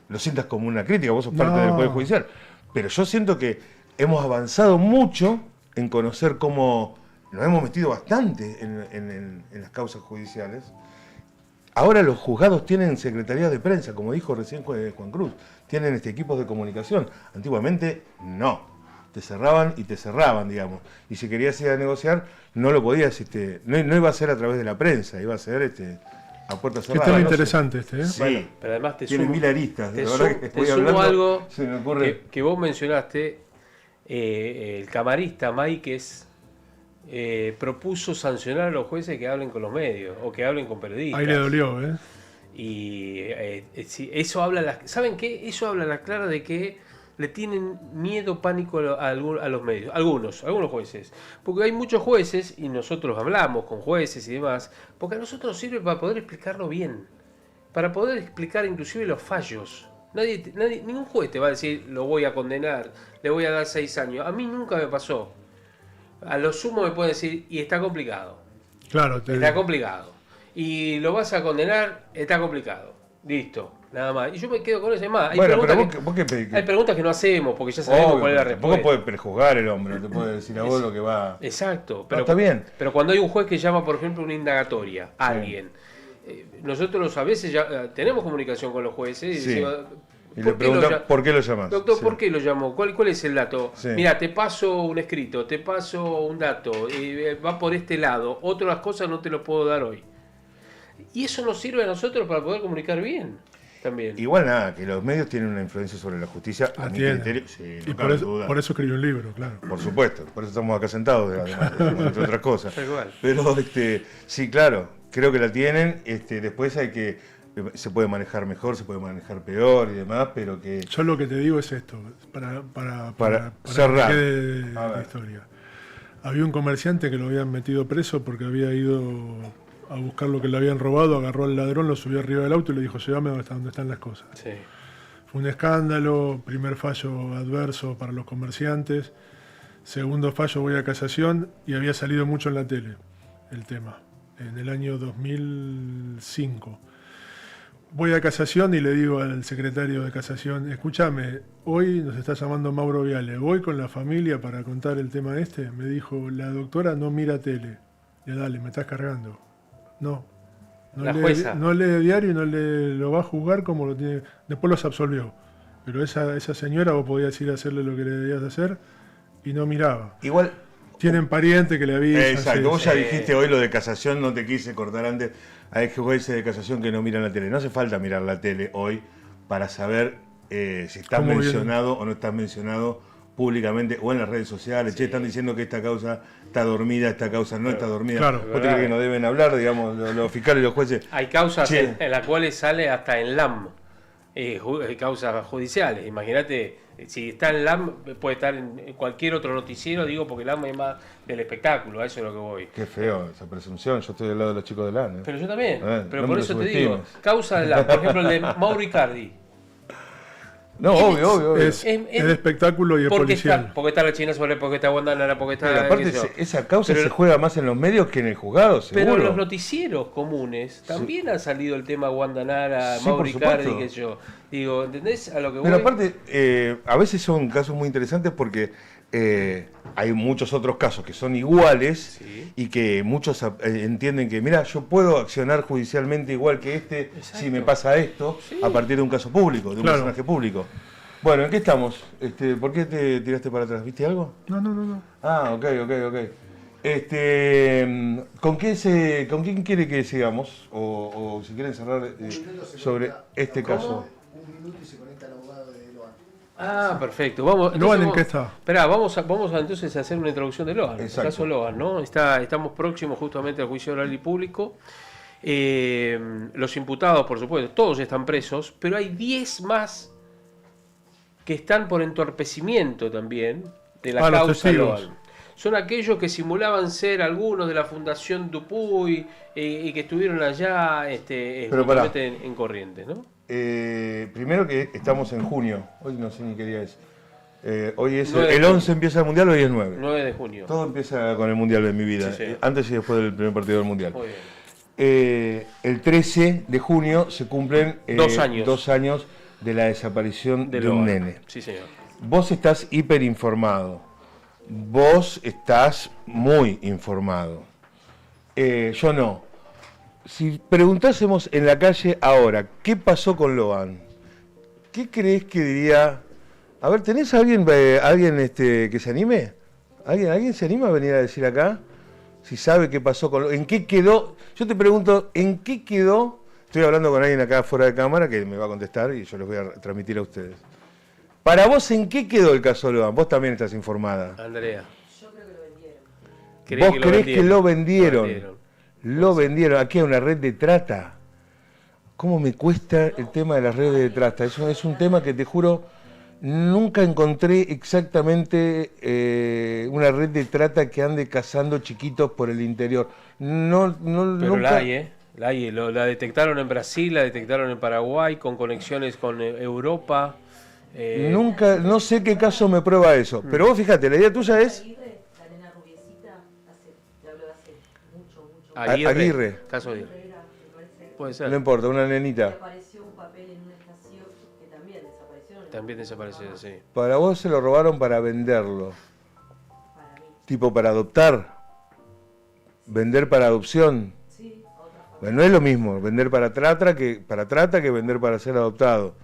lo sientas como una crítica, vos sos parte del Poder Judicial. Pero yo siento que hemos avanzado mucho en conocer cómo nos hemos metido bastante en las causas judiciales. Ahora los juzgados tienen secretarías de prensa, como dijo recién Juan Cruz, tienen equipos de comunicación. Antiguamente no, te cerraban, digamos. Y si querías ir a negociar, no lo podías, no iba a ser a través de la prensa, iba a ser a puertas Qué cerradas. tema No sé. interesante este, ¿eh? Sí, Bueno, pero además te tiene sumo, 1000 aristas. te De su- verdad que te estoy sumo hablando, algo se me ocurre. que vos mencionaste, el camarista Máiquez, propuso sancionar a los jueces que hablen con los medios o que hablen con periodistas. Ahí le dolió, ¿eh? Y sí, eso habla, ¿saben qué? Eso habla a la clara de que le tienen miedo, pánico a los medios, algunos jueces. Porque hay muchos jueces, y nosotros hablamos con jueces y demás, porque a nosotros nos sirve para poder explicarlo bien, para poder explicar inclusive los fallos. Ningún juez te va a decir, lo voy a condenar, le voy a dar 6 años. A mí nunca me pasó. A lo sumo me puede decir, y está complicado. Claro, Está complicado. Y lo vas a condenar, está complicado. Listo, nada más. Y yo me quedo con eso. Más, hay, Bueno, preguntas, pero vos qué hay preguntas que no hacemos porque ya sabemos cuál es la respuesta. Tampoco puede prejuzgar el hombre, no te puede decir a vos lo que va. Exacto. Pero está bien. Pero cuando hay un juez que llama, por ejemplo, una indagatoria a alguien, nosotros a veces ya tenemos comunicación con los jueces y Sí. decimos, Y le preguntan por qué lo llamás. doctor, Sí. ¿por qué lo llamó? ¿Cuál es el dato? Sí. Mira, te paso un escrito, te paso un dato, va por este lado, otras cosas no te lo puedo dar hoy. Y eso nos sirve a nosotros para poder comunicar bien también. Igual nada, que los medios tienen una influencia sobre la justicia, a mi tienen. criterio. Sí, no Y cabe por duda. eso escribió un libro, claro. Por supuesto, por eso estamos acá sentados, además, entre otras cosas. Tal cual. Pero sí, claro, creo que la tienen. Después se puede manejar mejor, se puede manejar peor y demás, pero que Yo lo que te digo es esto, para cerrar. que quede A ver. la historia. Había un comerciante que lo habían metido preso porque había ido a buscar lo que le habían robado, agarró al ladrón, lo subió arriba del auto y le dijo, llévame donde están las cosas. Sí. Fue un escándalo, primer fallo adverso para los comerciantes, segundo fallo voy a casación y había salido mucho en la tele el tema, en el año 2005. Voy a casación y le digo al secretario de casación, escúchame, hoy nos está llamando Mauro Viale, voy con la familia para contar el tema este. Me dijo, la doctora no mira tele. Ya dale, me estás cargando. No. La jueza. No lee diario y no lo va a juzgar como lo tiene. Después los absolvió. Pero esa señora vos podías ir a hacerle lo que le debías hacer y no miraba. igual. Tienen parientes que le avisan. Exacto, sí, vos sí. ya dijiste hoy lo de casación, no te quise cortar antes. Hay jueces de casación que no miran la tele. No hace falta mirar la tele hoy para saber si estás ¿Cómo viene? mencionado o no estás mencionado públicamente o en las redes sociales. Che, están diciendo que esta causa está dormida, esta causa no está dormida. Claro. ¿Vos te crees que no deben hablar, digamos, los fiscales y los jueces? Hay causas Che. en las cuales sale hasta en LAM, causas judiciales. Imagínate, si está en LAM, puede estar en cualquier otro noticiero, digo, porque LAM es más del espectáculo, a eso es lo que voy. Qué feo esa presunción. Yo estoy del lado de los chicos de LAN. Pero yo también, pero no por me eso lo te digo, subestimes. causa de LAM, por ejemplo el de Mauro Icardi. No, obvio. Es de espectáculo y es policial. Porque está la China sobre, porque está Guandanara, porque está... Pero aparte, qué sé yo. esa causa Pero- se juega más en los medios que en el juzgado, seguro. Pero en los noticieros comunes también ha salido el tema Guandanara, Sí, Mauro por Icardi, supuesto. qué sé yo. Digo, ¿entendés a lo que voy? Pero aparte, a veces son casos muy interesantes porque hay muchos otros casos que son iguales Sí. y que muchos entienden que, mira, yo puedo accionar judicialmente igual que Exacto. si me pasa esto, Sí. a partir de un caso público, de un Claro. personaje público. Bueno, ¿en qué estamos? ¿Por qué te tiraste para atrás? ¿Viste algo? No. Ah, ok. ¿Con quién quiere que sigamos? O si quieren cerrar sobre este caso. Un minuto y se conecta el abogado de Loan. Ah, perfecto. Vamos, Loan, ¿en vamos- qué está? Esperá, vamos a entonces a hacer una introducción de Loan. El Exacto. caso Loan, ¿no? Estamos próximos justamente al juicio oral y público. Los imputados, por supuesto, todos están presos, pero hay 10 más que están por entorpecimiento también de la Ah, los causa testigos. Loan. Son aquellos que simulaban ser algunos de la Fundación Dupuy y que estuvieron allá Pero pará. justamente en Corrientes, ¿no? Primero que estamos en junio, hoy no sé ni qué día es. Hoy es 9 de el 11 empieza el mundial, hoy es 9. 9 de junio. Todo empieza con el mundial de mi vida, Sí, sí. antes y después del primer partido del mundial. Muy bien. El 13 de junio se cumplen 2 años. 2 años de la desaparición de un Loan. nene. Sí, señor. Vos estás hiperinformado. Vos estás muy informado. Yo no. Si preguntásemos en la calle ahora, ¿qué pasó con Loan? ¿Qué crees que diría? A ver, ¿tenés alguien que se anime? ¿Alguien se anima a venir a decir acá? Si sabe qué pasó con Loan. ¿En qué quedó? Yo te pregunto, ¿en qué quedó? Estoy hablando con alguien acá fuera de cámara que me va a contestar y yo les voy a transmitir a ustedes. Para vos, ¿en qué quedó el caso Loan? Vos también estás informada. Andrea. ¿Vos creés que lo vendieron? Lo vendieron. Aquí hay una red de trata. ¿Cómo me cuesta el tema de las redes de trata? Eso es un tema que te juro, nunca encontré exactamente una red de trata que ande cazando chiquitos por el interior. No, Pero nunca... la hay, la detectaron en Brasil, la detectaron en Paraguay, con conexiones con Europa. Nunca, no sé qué caso me prueba eso. Pero vos fíjate, la idea tuya es... La nena rubiecita, te hablo de hace mucho. Aguirre. Caso Aguirre. Me parece Puede ser. No importa, una que nenita. apareció un papel en una estación que también desapareció. También desapareció, sí. Para vos se lo robaron para venderlo. Para mí, Tipo para adoptar. Vender para adopción. sí, a otra familia. Bueno, no es lo mismo vender para trata que vender para ser adoptado.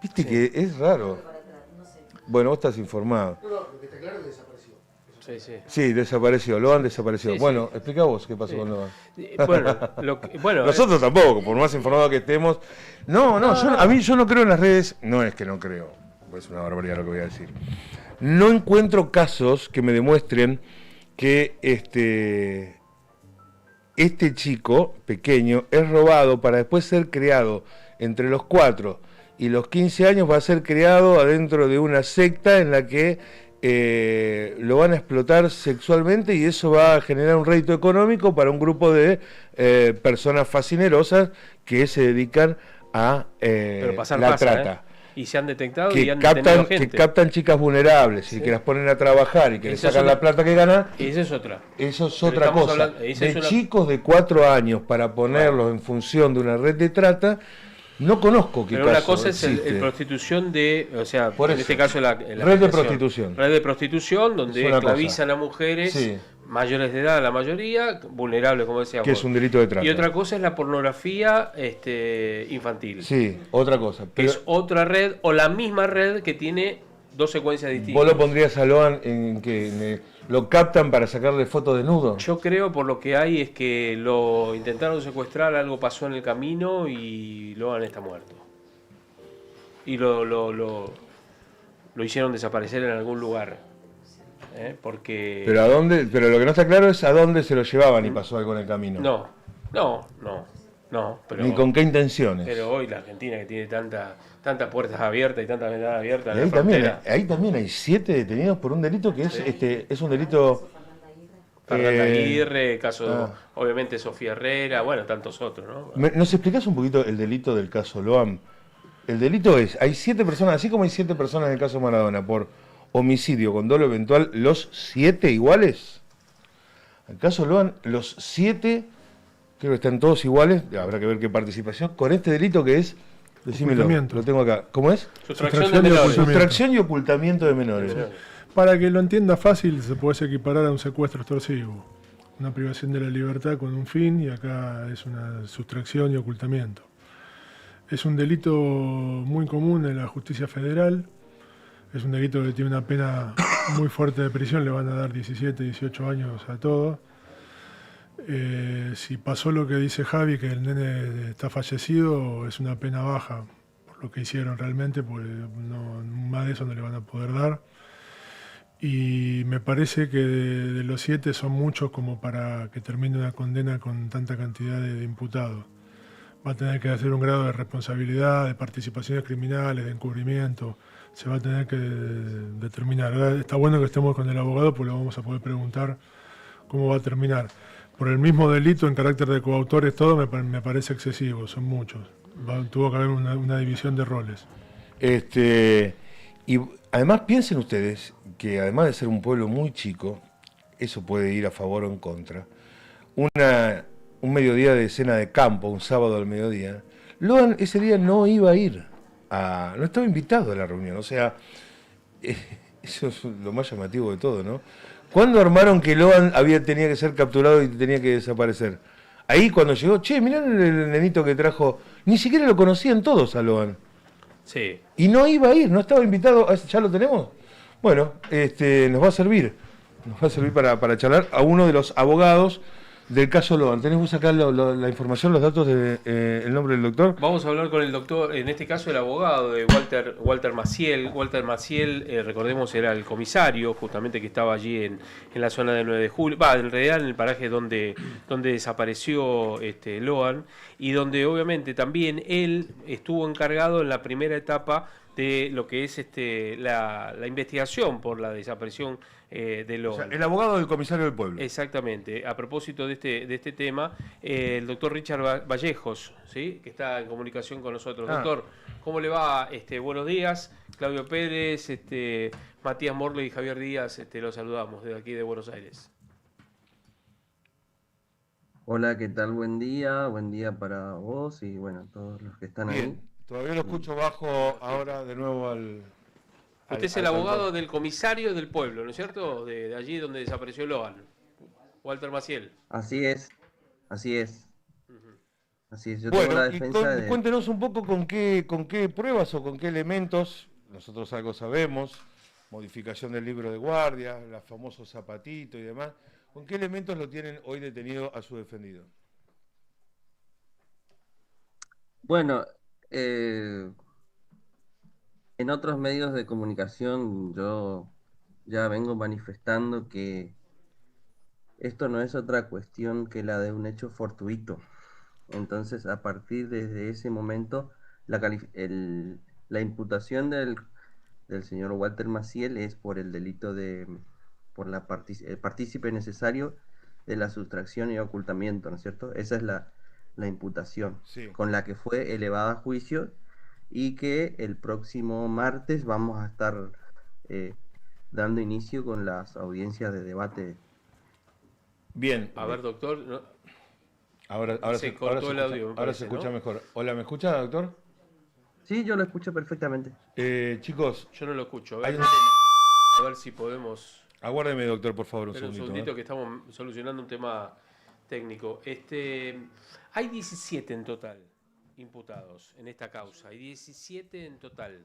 Viste que es raro. Para atrás, no sé. Bueno, vos estás informado. No, lo que está claro es que desapareció. Sí, sí. Sí, desapareció, Loan desapareció. Sí, bueno, explica vos qué pasó con Loan. Bueno, Nosotros tampoco, por más informados que estemos. No, yo no creo en las redes. No es que no creo, es una barbaridad lo que voy a decir. No encuentro casos que me demuestren que este chico pequeño es robado para después ser criado entre los 4 y los 15 años, va a ser criado adentro de una secta en la que lo van a explotar sexualmente y eso va a generar un rédito económico para un grupo de personas fascinerosas que se dedican a pero pasar la pasa, trata. Y se han detectado y Que han detenido captan, gente. que captan chicas vulnerables y que las ponen a trabajar y que les Esa es sacan una- la plata que ganan. Esa es otra. Eso es Pero otra estamos cosa. hablando- esa De es una- chicos de 4 años para ponerlos en función de una red de trata, no conozco qué Pero caso una cosa es existe. el prostitución de, o sea, Por en eso. este caso la Red de aplicación. prostitución. Red de prostitución donde Es una esclavizan a mujeres Sí. mayores de edad, la mayoría, vulnerables, como decíamos. Que es un delito de trata. Y otra cosa es la pornografía infantil. Sí, otra cosa. Que Pero es otra red o la misma red que tiene dos secuencias distintas. vos lo pondrías a Loan en que lo captan para sacarle fotos desnudo. Yo creo, por lo que hay, es que lo intentaron secuestrar, algo pasó en el camino y Logan está muerto. Y lo hicieron desaparecer en algún lugar. Porque... Pero a dónde, pero lo que no está claro es a dónde se lo llevaban y pasó algo en el camino. No, pero... Ni con qué intenciones. Pero hoy la Argentina que tiene tantas puertas abiertas y tantas ventanas abiertas Y en ahí la también, frontera. ahí también hay 7 detenidos por un delito que es es un delito. Fernanda eh, Aguirre, caso, ah. obviamente Sofía Herrera, bueno, tantos otros, ¿no? ¿Nos explicás un poquito el delito del caso Loan? El delito es, hay 7 personas, así como hay 7 personas en el caso Maradona, por homicidio con dolo eventual, ¿los 7 iguales? En el caso Loan, los 7, creo que están todos iguales, habrá que ver qué participación, con este delito que es, decímelo, Ocultamiento. lo tengo acá, ¿cómo es? Sustracción de Sustracción de menores. ocultamiento. Sustracción y ocultamiento de menores. Para que lo entienda fácil, se puede equiparar a un secuestro extorsivo. Una privación de la libertad con un fin y acá es una sustracción y ocultamiento. Es un delito muy común en la justicia federal. Es un delito que tiene una pena muy fuerte de prisión, le van a dar 17, 18 años a todo. Si pasó lo que dice Javi, que el nene está fallecido, es una pena baja por lo que hicieron realmente, porque más de eso no le van a poder dar. Y me parece que de los 7 son muchos como para que termine una condena con tanta cantidad de imputados. Va a tener que hacer un grado de responsabilidad, de participaciones criminales, de encubrimiento. Se va a tener que determinar. Ahora, está bueno que estemos con el abogado porque le vamos a poder preguntar cómo va a terminar. Por el mismo delito, en carácter de coautores, todo me parece excesivo, son muchos. Tuvo que haber una división de roles. Y además piensen ustedes que además de ser un pueblo muy chico, eso puede ir a favor o en contra. Un mediodía de cena de campo, un sábado al mediodía, Loan ese día no iba a ir, no estaba invitado a la reunión, o sea, eso es lo más llamativo de todo, ¿no? ¿Cuándo armaron que Loan tenía que ser capturado y tenía que desaparecer? Ahí cuando llegó, che, mirá el nenito que trajo, ni siquiera lo conocían todos a Loan. Sí. Y no iba a ir, no estaba invitado, ¿ya lo tenemos? Bueno, nos va a servir para charlar a uno de los abogados del caso Logan. ¿Tenés vos acá la información, los datos del el nombre del doctor? Vamos a hablar con el doctor, en este caso el abogado de Walter Maciel. Walter Maciel, recordemos, era el comisario, justamente, que estaba allí en la zona del 9 de julio, en realidad en el paraje donde desapareció Logan, y donde obviamente también él estuvo encargado en la primera etapa de lo que es la investigación por la desaparición de O Logan. sea, el abogado del comisario del pueblo. Exactamente. A propósito de este tema, el doctor Richard Vallejos, ¿sí?, que está en comunicación con nosotros. Doctor, ¿cómo le va? Buenos días. Claudio Pérez, Matías Morley y Javier Díaz, los saludamos desde aquí de Buenos Aires. Hola, ¿qué tal? Buen día para vos y bueno, todos los que están ahí. Bien, todavía lo escucho bajo ahora de nuevo al... Usted es el abogado del comisario del pueblo, ¿no es cierto? De allí donde desapareció Logan, Walter Maciel. Así es, así es. Así es, yo Bueno, tengo la y defensa de... cuéntenos un poco con qué pruebas o con qué elementos, nosotros algo sabemos, modificación del libro de guardia, el famoso zapatito y demás, ¿con qué elementos lo tienen hoy detenido a su defendido? Bueno, en otros medios de comunicación yo ya vengo manifestando que esto no es otra cuestión que la de un hecho fortuito. Entonces, a partir de ese momento, la imputación del señor Walter Maciel es por el delito por el partícipe necesario de la sustracción y ocultamiento, ¿no es cierto? Esa es la imputación Sí. con la que fue elevada a juicio y que el próximo martes vamos a estar dando inicio con las audiencias de debate. Bien. A ver, doctor. No, Ahora se cortó el audio, me ahora parece, se escucha ¿no? mejor. Hola, ¿me escucha, doctor? Sí, yo lo escucho perfectamente. Chicos, Yo no lo escucho. hay un A ver si podemos... aguárdeme, doctor, por favor, un Pero un segundito. segundito que estamos solucionando un tema técnico. Hay 17 en total imputados en esta causa. Hay 17 en total.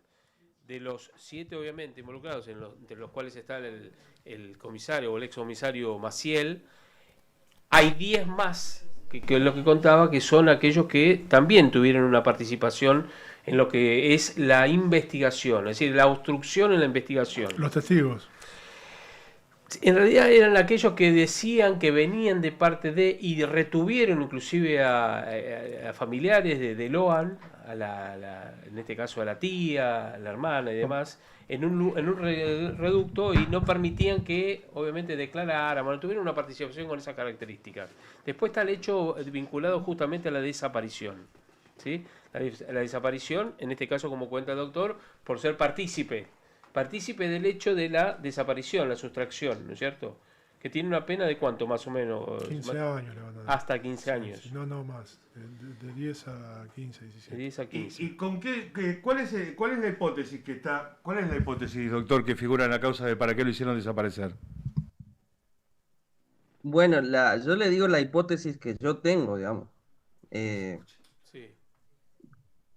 De los 7, obviamente, involucrados, entre los cuales está el comisario o el excomisario Maciel, hay 10 más, que es lo que contaba, que son aquellos que también tuvieron una participación en lo que es la investigación, es decir, la obstrucción en la investigación. Los testigos. En realidad eran aquellos que decían que venían de parte de, y retuvieron inclusive a familiares de Logan, en este caso a la tía, a la hermana y demás, en un reducto, y no permitían que obviamente declararan, bueno, tuvieron una participación con esas características. Después está el hecho vinculado justamente a la desaparición, ¿sí? La desaparición, en este caso, como cuenta el doctor, por ser partícipe del hecho de la desaparición, la sustracción, ¿no es cierto? Que tiene una pena de cuánto, más o menos. 15 años le van a dar. Hasta 15 años. Sí, no más. De 10 a 15, 17. De 10 a 15. ¿Y con cuál es la hipótesis que está, cuál es la hipótesis, doctor, que figura en la causa de para qué lo hicieron desaparecer? Bueno, yo le digo la hipótesis que yo tengo, digamos. Sí.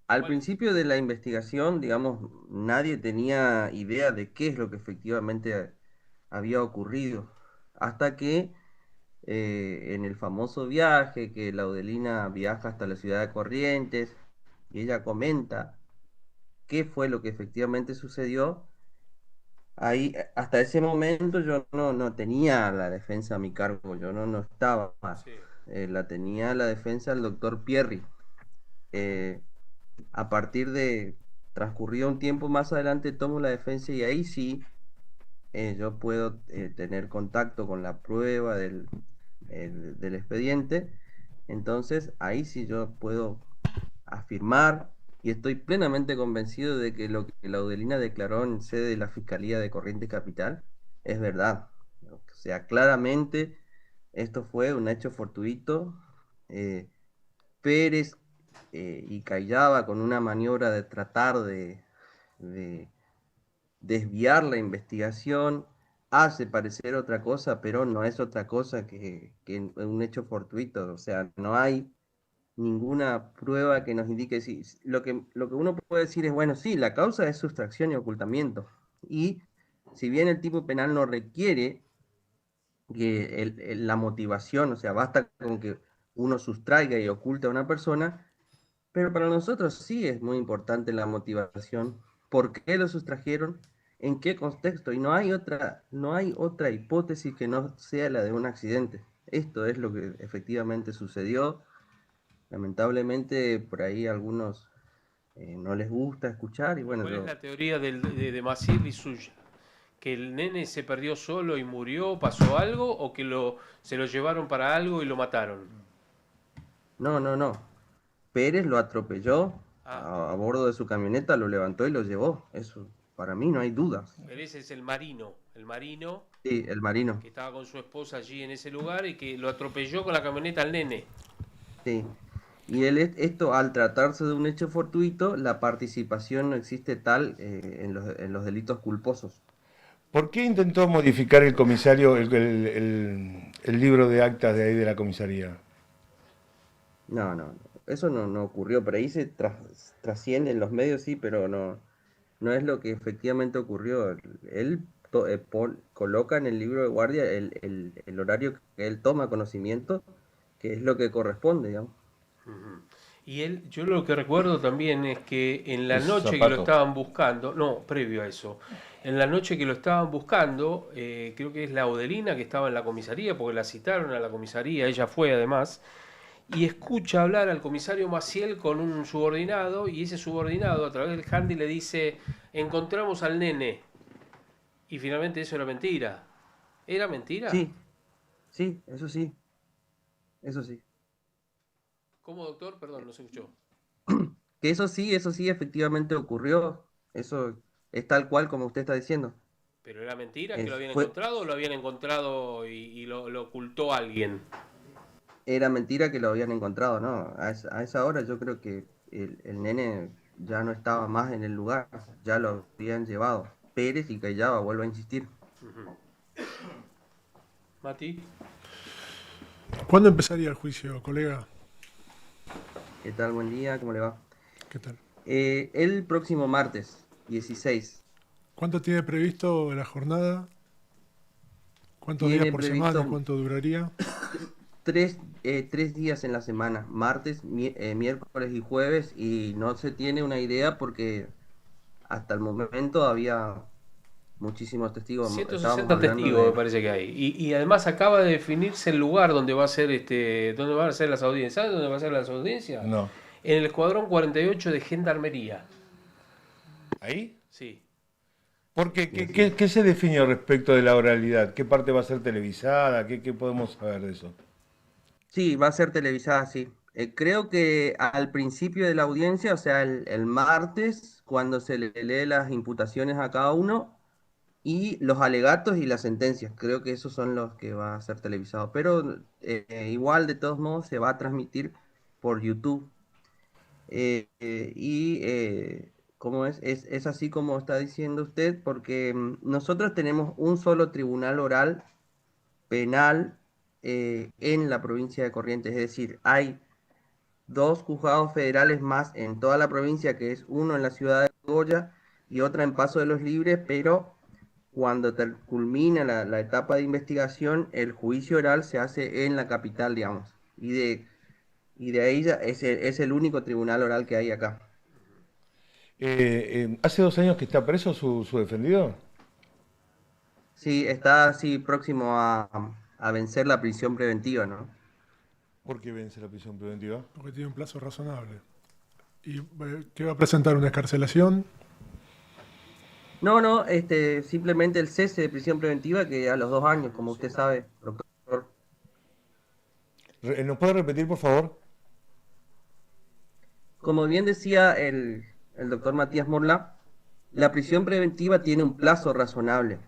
Al ¿Cuál? principio de la investigación, digamos, nadie tenía idea de qué es lo que efectivamente había ocurrido. Hasta que en el famoso viaje, que Laudelina viaja hasta la ciudad de Corrientes, y ella comenta qué fue lo que efectivamente sucedió. Ahí, hasta ese momento yo no tenía la defensa a mi cargo, yo no estaba. Sí. La tenía la defensa del doctor Pierri. A partir de transcurrido un tiempo más adelante tomo la defensa y ahí sí yo puedo tener contacto con la prueba del expediente. Entonces ahí sí yo puedo afirmar y estoy plenamente convencido de que lo que Laudelina declaró en sede de la Fiscalía de Corrientes Capital es verdad. O sea, claramente esto fue un hecho fortuito. Pérez y Callaba, con una maniobra de tratar de desviar la investigación, hace parecer otra cosa, pero no es otra cosa que un hecho fortuito. O sea, no hay ninguna prueba que nos indique si lo que uno puede decir es, bueno, sí, la causa es sustracción y ocultamiento. Y si bien el tipo penal no requiere que la motivación, o sea, basta con que uno sustraiga y oculte a una persona, pero para nosotros sí es muy importante la motivación. ¿Por qué lo sustrajeron? ¿En qué contexto? Y no hay otra hipótesis que no sea la de un accidente. Esto es lo que efectivamente sucedió. Lamentablemente por ahí a algunos no les gusta escuchar y bueno, ¿Cuál es la teoría de Maciel y suya? ¿Que el nene se perdió solo y murió, pasó algo, o que se lo llevaron para algo y lo mataron? no. Pérez lo atropelló Ah, a bordo de su camioneta, lo levantó y lo llevó. Eso, para mí no hay dudas. pero ese es el marino Sí, el marino. que estaba con su esposa allí en ese lugar y que lo atropelló con la camioneta al nene. Sí. Y esto, al tratarse de un hecho fortuito, la participación no existe tal en los delitos culposos. ¿Por qué intentó modificar el comisario el libro de actas de ahí de la comisaría? No. Eso no ocurrió. Por ahí se trasciende en los medios, sí, pero no es lo que efectivamente ocurrió. Él coloca en el libro de guardia el horario que él toma conocimiento, que es lo que corresponde, digamos. Y yo lo que recuerdo también es que en la Los noche que lo zapatos. estaban buscando, no, previo a eso, en la noche que lo estaban buscando, creo que es la Odelina que estaba en la comisaría, porque la citaron a la comisaría, ella fue además, y escucha hablar al comisario Maciel con un subordinado, y ese subordinado a través del handy le dice, encontramos al nene, y finalmente eso era mentira. ¿Era mentira? Sí, sí, eso sí. ¿Cómo, doctor? Perdón, no se escuchó. Que eso sí efectivamente ocurrió. Eso es tal cual como usted está diciendo. ¿Pero era mentira que lo habían Fue, encontrado o lo habían encontrado y lo ocultó alguien? era mentira que lo habían encontrado, ¿no? A esa hora yo creo que el nene ya no estaba más en el lugar, ya lo habían llevado. Pérez y Callaba, vuelvo a insistir. Mati. ¿Cuándo empezaría el juicio, colega? ¿Qué tal? Buen día, ¿cómo le va? ¿Qué tal? El próximo martes, 16. ¿Cuánto tiene previsto la jornada? ¿Cuántos días Tiene por semana? previsto ¿Cuánto duraría? 3 días en la semana, martes, miércoles y jueves, y no se tiene una idea porque hasta el momento había muchísimos testigos. 160 testigos me parece que hay. Y además acaba de definirse el lugar donde va a ser donde van a ser las audiencias. ¿Sabes dónde va a ser las audiencias? No. En el escuadrón 48 de Gendarmería. ¿Ahí? Sí. Porque, ¿qué se define respecto de la oralidad? ¿Qué parte va a ser televisada? ¿Qué podemos saber de eso? Sí, va a ser televisada, sí. Creo que al principio de la audiencia, o sea, el martes, cuando se le lee las imputaciones a cada uno y los alegatos y las sentencias, creo que esos son los que va a ser televisado. Pero igual, de todos modos, se va a transmitir por YouTube. ¿Cómo es? Es así como está diciendo usted, porque nosotros tenemos un solo tribunal oral penal en la provincia de Corrientes, es decir, hay 2 juzgados federales más en toda la provincia, que es uno en la ciudad de Goya y otra en Paso de los Libres, pero cuando culmina la etapa de investigación, el juicio oral se hace en la capital, digamos, y de ahí ya es el único tribunal oral que hay acá. ¿Hace 2 años que está preso su defendido? Sí, está así próximo a vencer la prisión preventiva, ¿no? ¿Por qué vence la prisión preventiva? Porque tiene un plazo razonable. ¿Y qué va a presentar? ¿Una escarcelación? No, simplemente el cese de prisión preventiva que a los 2 años, como usted sabe, doctor. ¿Nos puede repetir, por favor? Como bien decía el doctor Matías Morla, la prisión preventiva tiene un plazo razonable.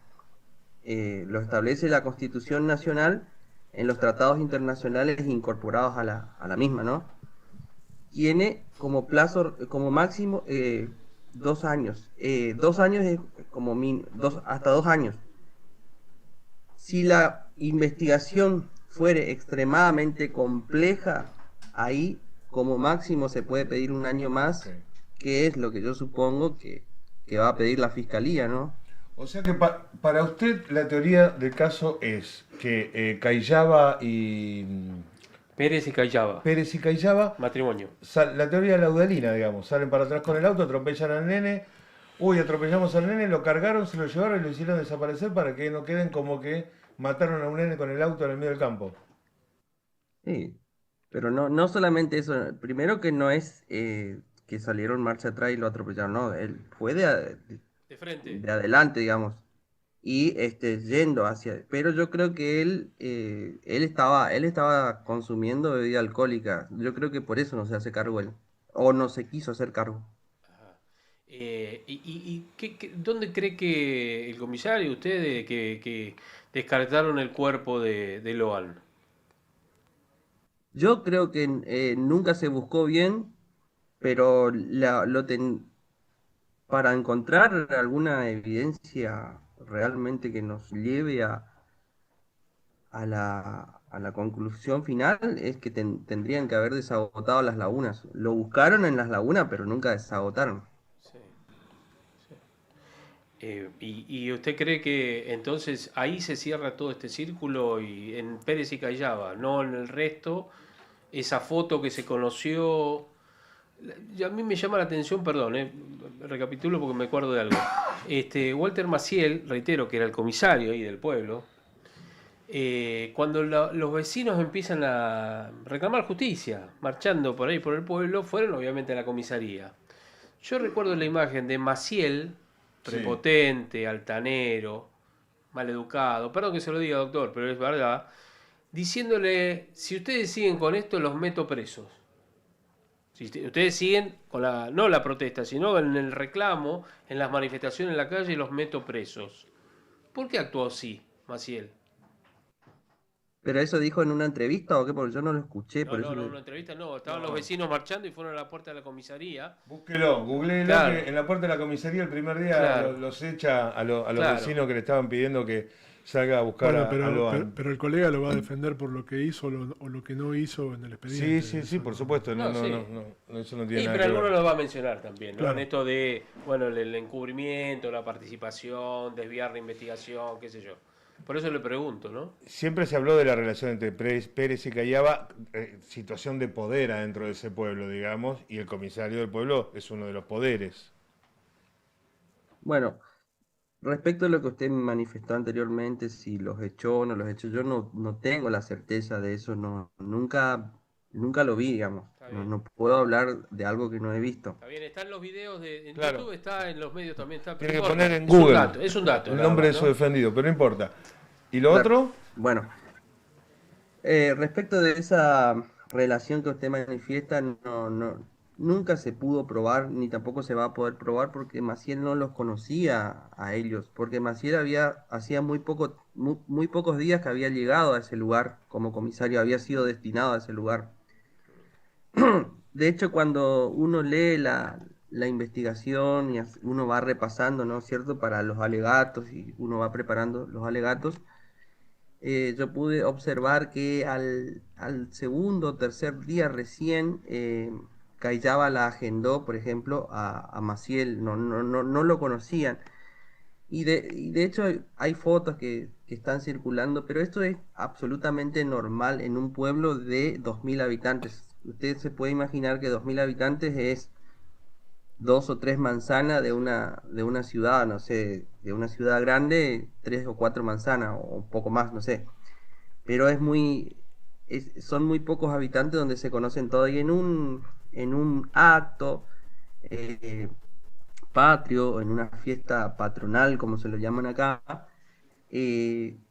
Lo establece la Constitución Nacional en los tratados internacionales incorporados a la misma, ¿no? Tiene como plazo, como máximo, 2 años. 2 años es como hasta 2 años. Si la investigación fuere extremadamente compleja, ahí como máximo se puede pedir 1 año más, Ok. que es lo que yo supongo que va a pedir la fiscalía, ¿no? O sea que para usted la teoría del caso es que Cayaba y Pérez y Callaba, Pérez y Cayaba, matrimonio. la teoría laudalina, digamos, salen para atrás con el auto, atropellan al nene, uy, atropellamos al nene, lo cargaron, se lo llevaron y lo hicieron desaparecer para que no queden como que mataron a un nene con el auto en el medio del campo. Sí, pero no solamente eso. Primero que no es que salieron marcha atrás y lo atropellaron, no, él fue De frente. de adelante, digamos, y yendo hacia. Pero yo creo que él estaba consumiendo bebida alcohólica. Yo creo que por eso no se hace cargo él, o no se quiso hacer cargo. Ajá. ¿Dónde cree que el comisario y ustedes que descartaron el cuerpo de Loan? Yo creo que nunca se buscó bien, pero para encontrar alguna evidencia realmente que nos lleve a la conclusión final, es que tendrían que haber desagotado las lagunas. Lo buscaron en las lagunas, pero nunca desagotaron. Sí, sí. ¿Y usted cree que entonces ahí se cierra todo este círculo y en Pérez y Callaba, no en el resto, esa foto que se conoció? Y a mí me llama la atención, perdón, recapitulo porque me acuerdo de algo. Walter Maciel, reitero que era el comisario ahí del pueblo, cuando los vecinos empiezan a reclamar justicia, marchando por ahí por el pueblo, fueron obviamente a la comisaría. Yo recuerdo la imagen de Maciel, prepotente, altanero, maleducado, perdón que se lo diga, doctor, pero es verdad, diciéndole, si ustedes siguen con esto, los meto presos. Si ustedes siguen con no la protesta, sino en el reclamo, en las manifestaciones en la calle, los meto presos. ¿Por qué actuó así, Maciel? ¿Pero eso dijo en una entrevista o qué? Porque yo no lo escuché, por eso No, una entrevista no. Estaban los vecinos marchando y fueron a la puerta de la comisaría. Búsquelo, googleelo, Claro. que en la puerta de la comisaría el primer día Claro. los echa a los Claro. vecinos que le estaban pidiendo que salga a buscar Bueno, a Loan. pero el colega lo va a defender por lo que hizo o lo que no hizo en el expediente. Sí, por supuesto. No, No, sí. eso no tiene Sí, nada pero que alguno ver. lo va a mencionar también, ¿no? Claro. En esto de, bueno, el encubrimiento, la participación, desviar la investigación, qué sé yo. Por eso le pregunto, ¿no? Siempre se habló de la relación entre Pérez y Cayaba, situación de poder adentro de ese pueblo, digamos, y el comisario del pueblo es uno de los poderes. bueno, respecto a lo que usted manifestó anteriormente, si los echó o no los echó, yo no tengo la certeza de eso, nunca lo vi, digamos. Está No, bien. no puedo hablar de algo que no he visto. Está bien, está en los videos en Claro. YouTube, está en los medios también, está. Tiene que pero poner importa, en es un Google dato, es un dato. el nada nombre de más, su ¿no? defendido, pero no importa. ¿Y lo Claro. otro? Bueno, respecto de esa relación que usted manifiesta, nunca se pudo probar, ni tampoco se va a poder probar, porque Maciel no los conocía a ellos, porque Maciel hacía muy pocos días que había llegado a ese lugar como comisario, había sido destinado a ese lugar. De hecho, cuando uno lee la investigación y uno va repasando, ¿no es cierto?, para los alegatos y uno va preparando los alegatos, yo pude observar que al segundo o tercer día recién, Cayaba la agendó, por ejemplo, a Maciel, no lo conocían. Y de hecho hay fotos que están circulando, pero esto es absolutamente normal en un pueblo de 2.000 habitantes. Usted se puede imaginar que 2.000 habitantes es 2 o 3 manzanas de una ciudad, no sé, de una ciudad grande, 3 o 4 manzanas o un poco más, no sé. Pero son muy pocos habitantes donde se conocen todos y en un acto eh, patrio o en una fiesta patronal, como se lo llaman acá,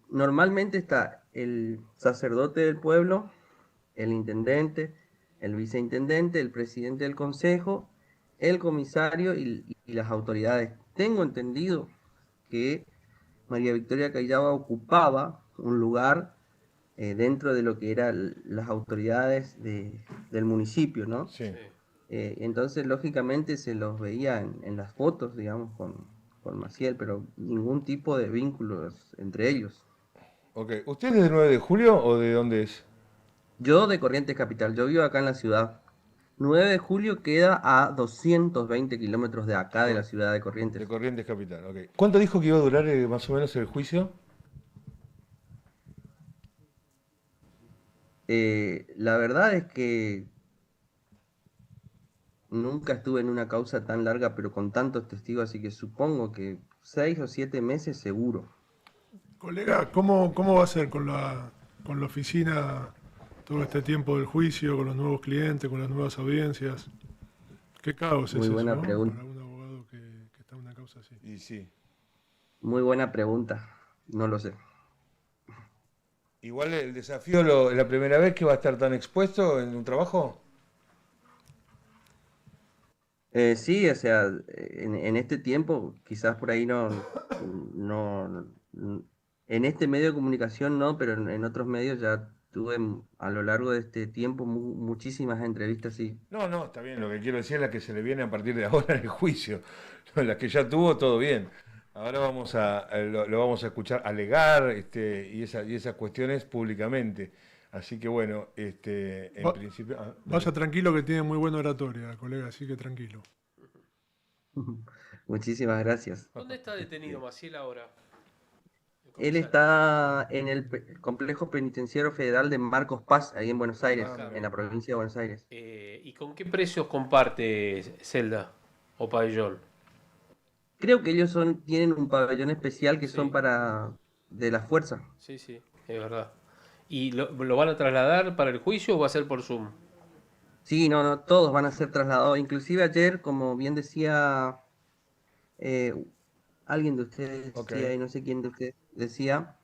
normalmente está el sacerdote del pueblo, el intendente, el viceintendente, el presidente del consejo, el comisario y las autoridades. Tengo entendido que María Victoria Callaba ocupaba un lugar dentro de lo que eran las autoridades del municipio, ¿no? Sí. Entonces, lógicamente, se los veía en las fotos, digamos, con Maciel, pero ningún tipo de vínculos entre ellos. Ok. ¿Usted es del 9 de julio o de dónde es? Yo de Corrientes Capital, yo vivo acá en la ciudad. 9 de julio queda a 220 kilómetros de acá, de la ciudad de Corrientes. De Corrientes Capital, ok. ¿Cuánto dijo que iba a durar más o menos el juicio? La verdad es que nunca estuve en una causa tan larga, pero con tantos testigos, así que supongo que 6 o 7 meses seguro. Colega, ¿cómo va a ser con la oficina todo este tiempo del juicio, con los nuevos clientes, con las nuevas audiencias? ¿Qué caos es Muy eso, buena ¿no? pregunta. Para un abogado que está en una causa así. Y sí. Muy buena pregunta, no lo sé. Igual el desafío, la primera vez que va a estar tan expuesto en un trabajo. Sí, o sea, en este tiempo, quizás por ahí en este medio de comunicación no, pero en otros medios ya tuve a lo largo de este tiempo muchísimas entrevistas, sí. No, está bien. Lo que quiero decir es la que se le viene a partir de ahora en el juicio. Las que ya tuvo, todo bien. Ahora lo vamos a escuchar alegar y esas cuestiones públicamente. Así que bueno, en principio... Vaya tranquilo que tiene muy buena oratoria, colega, así que tranquilo. Muchísimas gracias. ¿Dónde está detenido Maciel ahora? Él está en el complejo penitenciario federal de Marcos Paz, ahí en Buenos Aires, en la provincia de Buenos Aires. ¿Y con qué precios comparte celda o pabellón? Creo que ellos tienen un pabellón especial que Sí. son de la fuerza. Sí, es verdad. ¿Y lo van a trasladar para el juicio o va a ser por Zoom? Sí, no, todos van a ser trasladados. Inclusive ayer, como bien decía alguien de ustedes, Ok. decía, y no sé quién de ustedes, decía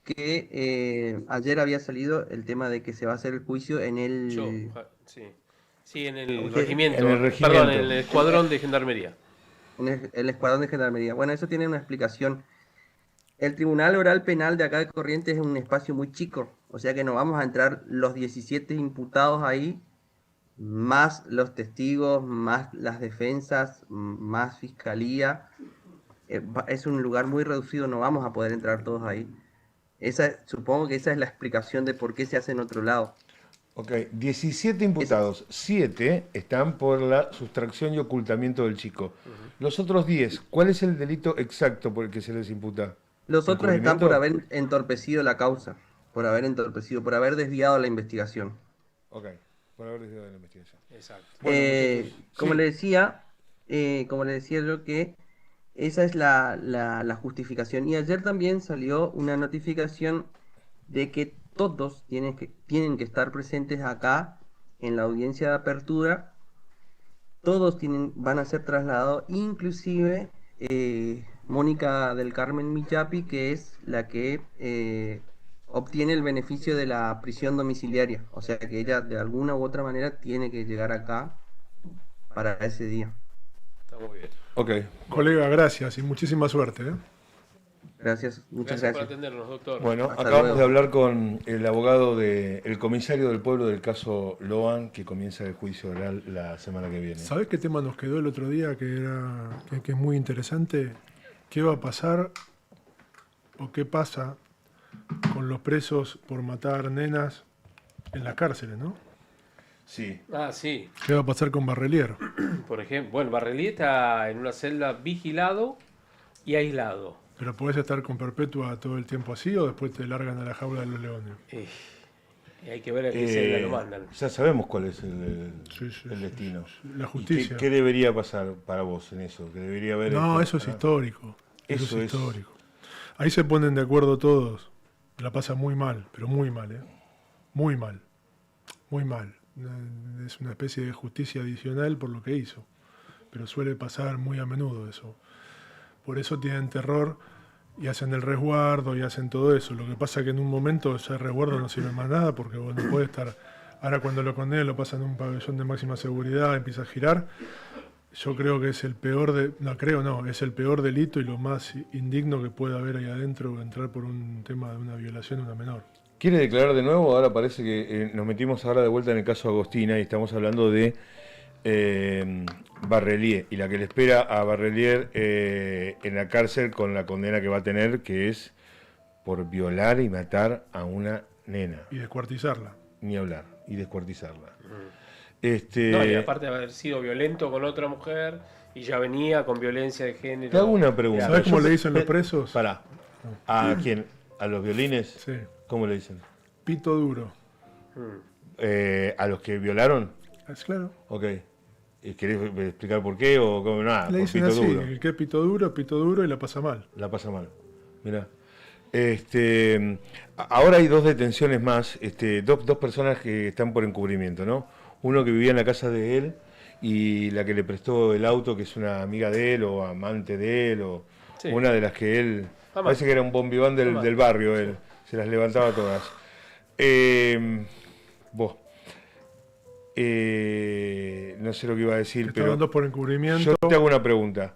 que ayer había salido el tema de que se va a hacer el juicio en el... Sí, en el Ok. regimiento. En el regimiento. Perdón, en el escuadrón de gendarmería. en el escuadrón de gendarmería. Bueno, eso tiene una explicación. El Tribunal Oral Penal de acá de Corrientes es un espacio muy chico, o sea que no vamos a entrar los 17 imputados ahí, más los testigos, más las defensas, más fiscalía. Es un lugar muy reducido, no vamos a poder entrar todos ahí. Supongo que esa es la explicación de por qué se hace en otro lado. Ok, 17 imputados, 7 están por la sustracción y ocultamiento del chico. Los otros 10, ¿cuál es el delito exacto por el que se les imputa? Los otros están ¿Encubrimiento? por haber entorpecido la causa, por haber desviado la investigación. Ok, por haber desviado la investigación. Exacto. Bueno, muchachos, Como sí. le decía, yo que esa es la justificación. Y ayer también salió una notificación de que todos tienen que estar presentes acá en la audiencia de apertura. Todos van a ser trasladados, inclusive Mónica del Carmen Michapi, que es la que obtiene el beneficio de la prisión domiciliaria. O sea que ella de alguna u otra manera tiene que llegar acá para ese día. Está muy bien. Ok, Colega, gracias y muchísima suerte. Gracias, muchas Gracias por gracias. atendernos, doctor. bueno, Hasta acabamos luego. de hablar con el abogado el comisario del pueblo del caso Loan, que comienza el juicio oral la semana que viene. ¿Sabés qué tema nos quedó el otro día que es muy interesante? ¿Qué va a pasar o qué pasa con los presos por matar nenas en las cárceles, ¿no? Sí, Sí. ¿Qué va a pasar con Barrelier? Por ejemplo, bueno, Barrelí está en una celda vigilado y aislado. ¿Pero podés estar con Perpetua todo el tiempo así o después te largan a la jaula de los leones? Y hay que ver a qué celda lo mandan. ya sabemos cuál es el Sí, sí, el sí, destino. sí. La ¿Y justicia. ¿Qué debería pasar para vos en eso? ¿Qué debería haber? No, eso es histórico. Eso Eso es es- histórico. Ahí se ponen de acuerdo todos. La pasa muy mal, pero muy mal, ¿eh? Muy mal. Muy mal. Es una especie de justicia adicional por lo que hizo. Pero suele pasar muy a menudo eso. Por eso tienen terror y hacen el resguardo y hacen todo eso. Lo que pasa es que en un momento ese resguardo no sirve más nada porque vos no puede estar... Ahora cuando lo condenen lo pasan en un pabellón de máxima seguridad, empieza a girar. Yo creo que es el peor es el peor delito y lo más indigno que puede haber ahí adentro entrar por un tema de una violación a una menor. ¿Quiere declarar de nuevo? Ahora parece que nos metimos ahora de vuelta en el caso Agostina y estamos hablando de Barrelier y la que le espera a Barrelier en la cárcel con la condena que va a tener, que es por violar y matar a una nena. Y descuartizarla. Ni hablar, y descuartizarla. No, y aparte de haber sido violento con otra mujer y ya venía con violencia de género. Te hago una pregunta. ¿Sabés cómo le dicen los presos? Pará. ¿A quién? ¿A los violines? Sí. ¿Cómo le dicen? Pito duro. ¿A los que violaron? Es claro. Ok. ¿Querés explicar por qué o cómo? Nada, Le por dicen pito así, duro. el que es pito duro y la pasa mal. La pasa mal. Mirá. Ahora hay 2 detenciones más, dos personas que están por encubrimiento, ¿no? Uno que vivía en la casa de él y la que le prestó el auto, que es una amiga de él o amante de él, o Sí. una de las que él... Amante. Parece que era un bombiván del barrio él, se las levantaba todas. Vos. No sé lo que iba a decir, pero... Estaban 2 por encubrimiento. Yo te hago una pregunta.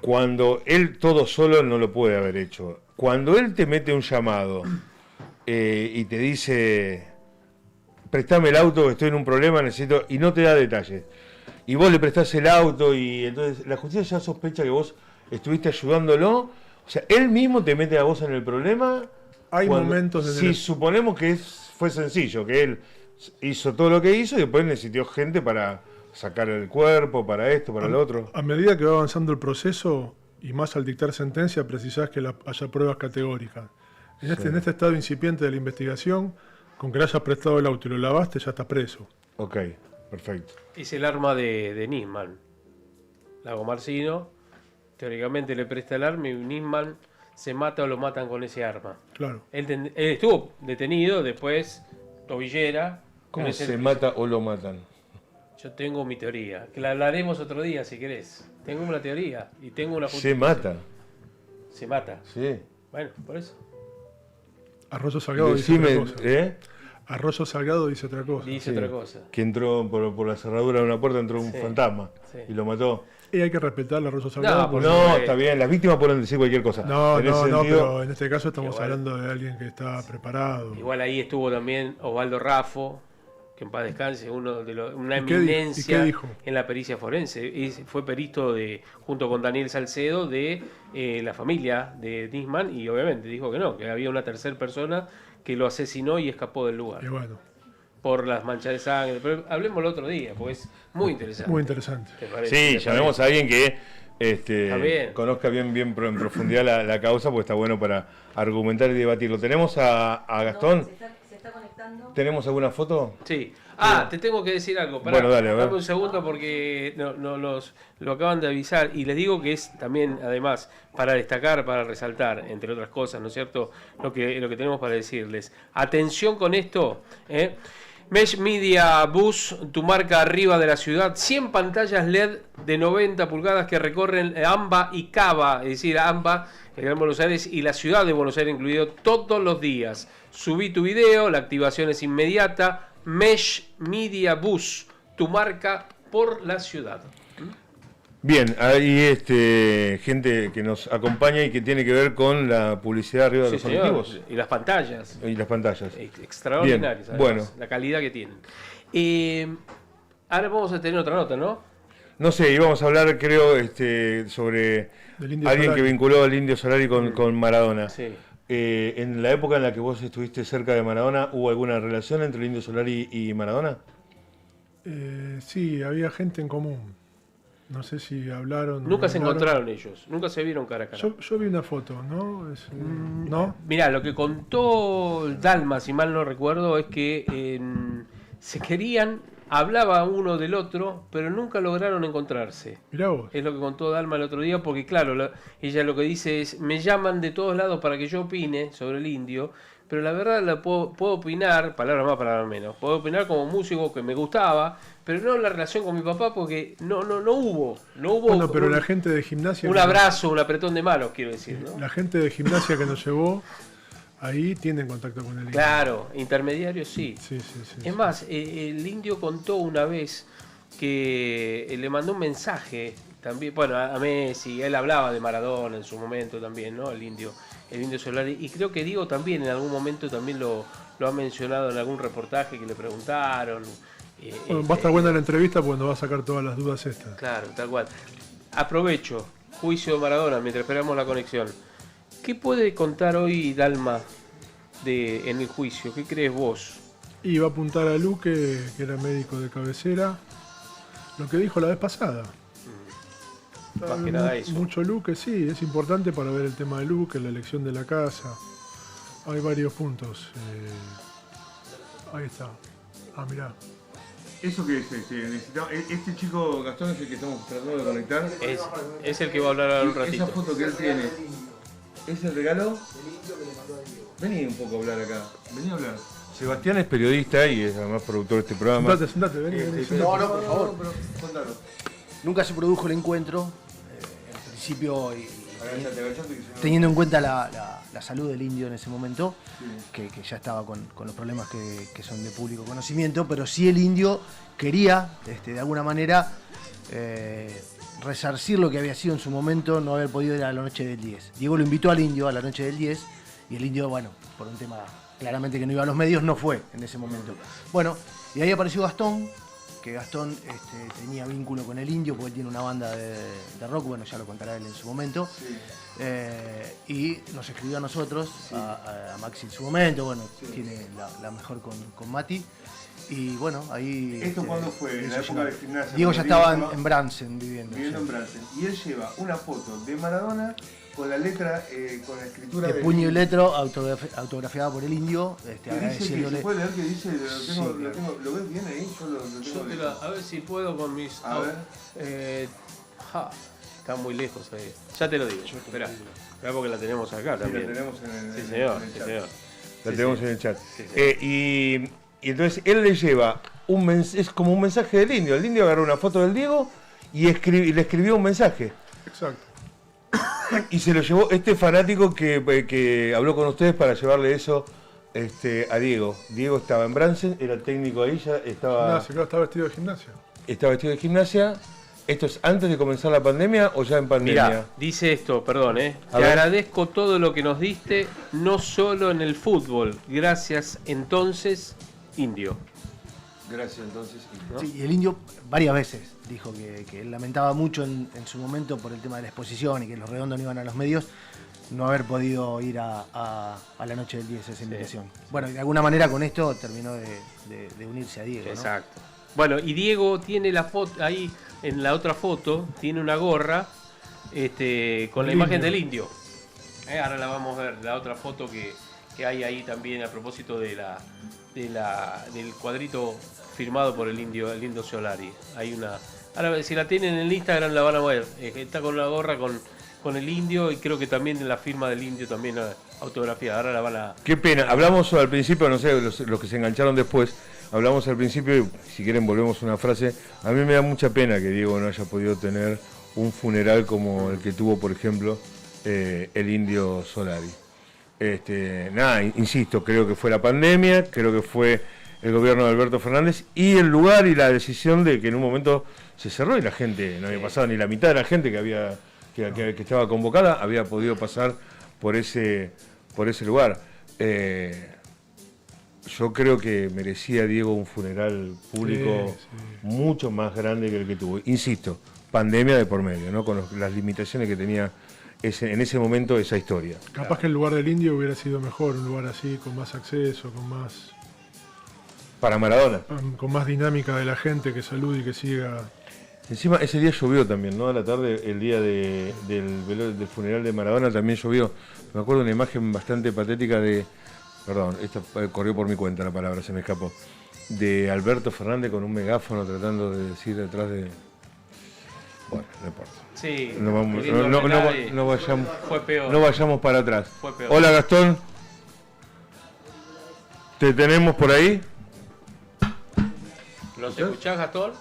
Cuando él todo solo no lo puede haber hecho. Cuando él te mete un llamado y te dice, préstame el auto, estoy en un problema, necesito, y no te da detalles. Y vos le prestás el auto y entonces la justicia ya sospecha que vos estuviste ayudándolo. O sea, él mismo te mete a vos en el problema. Hay momentos en Si el... suponemos que fue sencillo, que él hizo todo lo que hizo y después necesitó gente para sacar el cuerpo, para esto, para lo otro. A medida que va avanzando el proceso, y más al dictar sentencia, precisás que haya pruebas categóricas. En este estado incipiente de la investigación, con que le hayas prestado el auto y lo lavaste, ya estás preso. Ok, perfecto. Es el arma de Nisman. Lago Marcino, teóricamente le presta el arma y Nisman se mata o lo matan con ese arma. Claro. Él estuvo detenido, después tobillera. ¿Cómo pero es se el- mata o lo matan? Yo tengo mi teoría, que la hablaremos otro día si querés. Tengo una teoría y tengo una Se justificación. mata. Se mata. Sí. Bueno, por eso. Arroyo Salgado Decime, dice otra cosa. ¿eh? Arroyo Salgado dice otra cosa. Dice Sí. otra cosa. Que entró por la cerradura de una puerta, entró un Sí. fantasma Sí. y lo mató. Y hay que respetar a Arroyo Salgado. No, porque- No, está bien, las víctimas pueden decir cualquier cosa. no, En ese no, sentido, pero en este caso estamos Igual. hablando de alguien que está preparado. Igual ahí estuvo también Osvaldo Raffo, que en paz descanse, una ¿Y qué eminencia dijo? en la pericia forense. Fue perito junto con Daniel Salcedo de la familia de Nisman y obviamente dijo que no, que había una tercera persona que lo asesinó y escapó del lugar Y bueno, por las manchas de sangre. Pero hablemos el otro día, porque es muy interesante. muy interesante. ¿Te parece? sí, ¿Te llamemos parece? a alguien que bien. conozca bien en profundidad la causa, porque está bueno para argumentar y debatirlo. ¿Tenemos a Gastón? No, se está conectando. ¿Tenemos alguna foto? Sí. Te tengo que decir algo. Pará, Bueno, dale, a ver. dame un segundo porque lo acaban de avisar y les digo que es también, además, para destacar, para resaltar, entre otras cosas, ¿no es cierto? Lo que tenemos para decirles. Atención con esto, ¿eh? Mesh Media Bus, tu marca arriba de la ciudad, 100 pantallas LED de 90 pulgadas que recorren AMBA y Cava, es decir, AMBA, el Gran Buenos Aires y la ciudad de Buenos Aires incluido, todos los días. Subí tu video, la activación es inmediata. Mesh Media Bus, tu marca por la ciudad. Bien, hay gente que nos acompaña y que tiene que ver con la publicidad arriba de Sí, los señor. colectivos Y las pantallas. y las pantallas. Extraordinarias. Bien, además, bueno. la calidad que tienen. Ahora vamos a tener otra nota, ¿no? No sé, íbamos a hablar, creo, sobre Del Indio alguien Solari. que vinculó al Indio Solari con Maradona. Sí. En la época en la que vos estuviste cerca de Maradona, ¿hubo alguna relación entre el Indio Solari y Maradona? Sí, había gente en común. No sé si hablaron. o Nunca no se hablaron. encontraron ellos, nunca se vieron cara a cara. Yo vi una foto, ¿no? ¿No? Mirá, lo que contó Dalma, si mal no recuerdo, es que se querían, hablaba uno del otro, pero nunca lograron encontrarse. Mirá vos. Es lo que contó Dalma el otro día, porque claro, ella lo que dice es, me llaman de todos lados para que yo opine sobre el indio, pero la verdad puedo opinar, palabras más, palabras menos, puedo opinar como músico que me gustaba, pero no en la relación con mi papá porque no hubo Bueno, pero la gente de gimnasia. un abrazo, un apretón de manos, quiero decir, ¿no? La gente de gimnasia que nos llevó ahí tiene contacto con el indio. Claro, intermediarios sí. Sí, sí, sí. Es más, el indio contó una vez que le mandó un mensaje también, bueno, a Messi, él hablaba de Maradona en su momento también, ¿no? El indio Solari, y creo que Diego también en algún momento también lo ha mencionado en algún reportaje que le preguntaron. Bueno, va a estar buena la entrevista porque nos va a sacar todas las dudas estas. Claro, tal cual. Aprovecho, juicio de Maradona, mientras esperamos la conexión. ¿Qué puede contar hoy Dalma en el juicio? ¿Qué crees vos? Y va a apuntar a Luque, que era médico de cabecera, lo que dijo la vez pasada. Más que nada eso. Mucho Luque, sí, es importante para ver el tema de Luque, la elección de la casa. Hay varios puntos. Ahí está. Ah, mirá. ¿Eso qué es? Este chico Gastón es el que estamos tratando de conectar. Es el que va a hablar ahora un Esa ratito. foto que él tiene, ¿es el regalo? El indio que le mandó a Diego. Vení un poco a hablar acá. Vení a hablar. Sebastián es periodista y es además productor de este programa. Sentate, vení. No, no, por favor. pero contanos. Nunca se produjo el encuentro. En principio, Agachate, que si no- teniendo en cuenta la salud del indio en ese momento, que ya estaba con los problemas que son de público conocimiento, pero sí el indio quería, de alguna manera, resarcir lo que había sido en su momento no haber podido ir a la noche del 10. Diego lo invitó al indio a la noche del 10 y el indio, bueno, por un tema claramente que no iba a los medios, no fue en ese momento. Bueno, y ahí apareció Gastón, que Gastón tenía vínculo con el indio porque él tiene una banda de rock, bueno, ya lo contará él en su momento. Y nos escribió a nosotros, a Maxi en su momento, bueno, tiene la mejor con Mati. Y bueno, ahí... ¿Esto cuándo fue? ¿En la época de gimnasia? Diego ya Cuando estaba en Bransen viviendo. en Bransen. Y él lleva una foto de Maradona con la letra, con la escritura De del puño y indio. letra, autografiada por el indio, ¿Qué dice que agradeciéndole... se puede leer que dice? Sí, claro. ¿Lo ves bien ahí? Yo lo tengo A ver si puedo con mis... A ver. Está muy lejos ahí. Ya te lo digo. Espera porque la tenemos acá Sí, también. la tenemos en el, Sí, en señor. el Sí, chat. señor. La Sí, tenemos sí. en el chat. Sí, sí. Y entonces él le lleva es como un mensaje del indio. El indio agarró una foto del Diego y le escribió un mensaje. Exacto. Y se lo llevó este fanático que habló con ustedes para llevarle eso a Diego. Diego estaba en Bransen, era técnico ahí, ya estaba Gimnasia, claro, está vestido de gimnasia. vestido de gimnasia. ¿Esto es antes de comenzar la pandemia o ya en pandemia? Mirá, dice esto, perdón, A Te ver. agradezco todo lo que nos diste, no solo en el fútbol. Gracias entonces, indio. Gracias, entonces. ¿no? Sí, y el indio varias veces dijo que él lamentaba mucho en su momento por el tema de la exposición y que los redondos no iban a los medios, no haber podido ir a la noche del 10 a esa invitación. Bueno, y de alguna manera con esto terminó de unirse a Diego, ¿no? Exacto. Bueno, y Diego tiene la foto, ahí en la otra foto, tiene una gorra con la El imagen indio. del indio. Ahora la vamos a ver, la otra foto que hay ahí también a propósito del cuadrito firmado por el indio Solari. Hay una. Ahora, si la tienen en el Instagram la van a ver. Está con la gorra con el indio y creo que también la firma del indio también autografiada. Ahora la van a. Qué pena, hablamos al principio, no sé, los que se engancharon después, hablamos al principio y si quieren volvemos a una frase. A mí me da mucha pena que Diego no haya podido tener un funeral como el que tuvo, por ejemplo, el indio Solari. Nada, insisto, creo que fue la pandemia, creo que fue el gobierno de Alberto Fernández y el lugar y la decisión de que en un momento se cerró y la gente, no había pasado ni la mitad de la gente que estaba convocada había podido pasar por ese lugar. Yo creo que merecía Diego un funeral público Sí, sí. mucho más grande que el que tuvo. Insisto, pandemia de por medio, ¿no? Con las limitaciones que tenía en ese momento esa historia. Capaz que el lugar del indio hubiera sido mejor, un lugar así, con más acceso, Para Maradona. con más dinámica de la gente que salude y que siga. Encima ese día llovió también, ¿no? A la tarde, el día del funeral de Maradona también llovió. Me acuerdo una imagen bastante patética perdón, esta corrió por mi cuenta la palabra, se me escapó. De Alberto Fernández con un megáfono tratando de decir detrás de... Bueno, no importa. Sí, fue peor. No vayamos para atrás. Fue peor. Hola Gastón. ¿Te tenemos por ahí? ¿Nos escuchás, Gastón?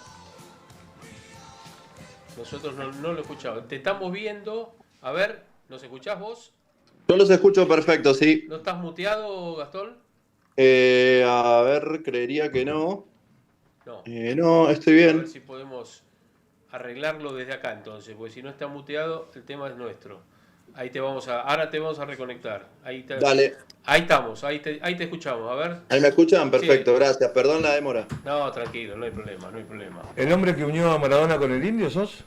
Nosotros no lo escuchamos. Te estamos viendo. A ver, ¿nos escuchás vos? Yo los escucho perfecto, sí. ¿No estás muteado, Gastón? A ver, creería que no. No. No, estoy A ver bien. si podemos arreglarlo desde acá entonces, porque si no está muteado, el tema es nuestro. Ahí ahora te vamos a reconectar. Dale. Ahí estamos, ahí te escuchamos, a ver. ¿Ahí me escuchan? Perfecto, Sí. gracias. Perdón la demora. No, tranquilo, no hay problema. ¿El hombre que unió a Maradona con el indio sos?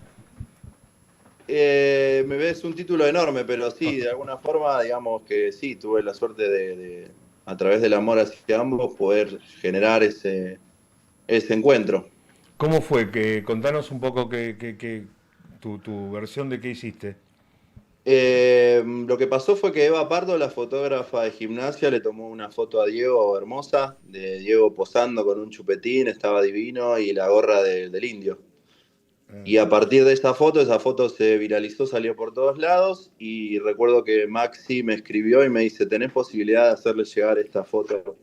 Me ves un título enorme, pero sí, de alguna forma, digamos que sí, tuve la suerte a través del amor hacia ambos, poder generar ese encuentro. ¿Cómo fue? Contanos un poco tu versión de qué hiciste. Lo que pasó fue que Eva Pardo, la fotógrafa de Gimnasia, le tomó una foto a Diego hermosa, de Diego posando con un chupetín, estaba divino, y la gorra del indio. Y a partir de esa foto se viralizó, salió por todos lados, y recuerdo que Maxi me escribió y me dice, ¿tenés posibilidad de hacerle llegar esta foto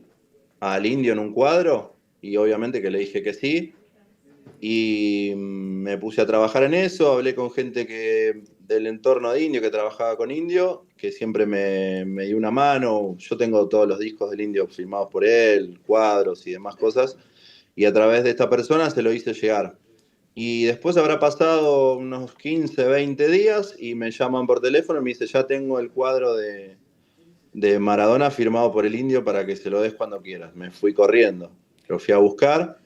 al indio en un cuadro? Y obviamente que le dije que sí, y me puse a trabajar en eso, hablé con gente del entorno de indio que trabajaba con indio, que siempre me dio una mano. Yo tengo todos los discos del indio firmados por él, cuadros y demás cosas, y a través de esta persona se lo hice llegar. Y después habrá pasado unos 15, 20 días y me llaman por teléfono y me dice, ya tengo el cuadro de Maradona firmado por el indio para que se lo des cuando quieras. Me fui corriendo, lo fui a buscar,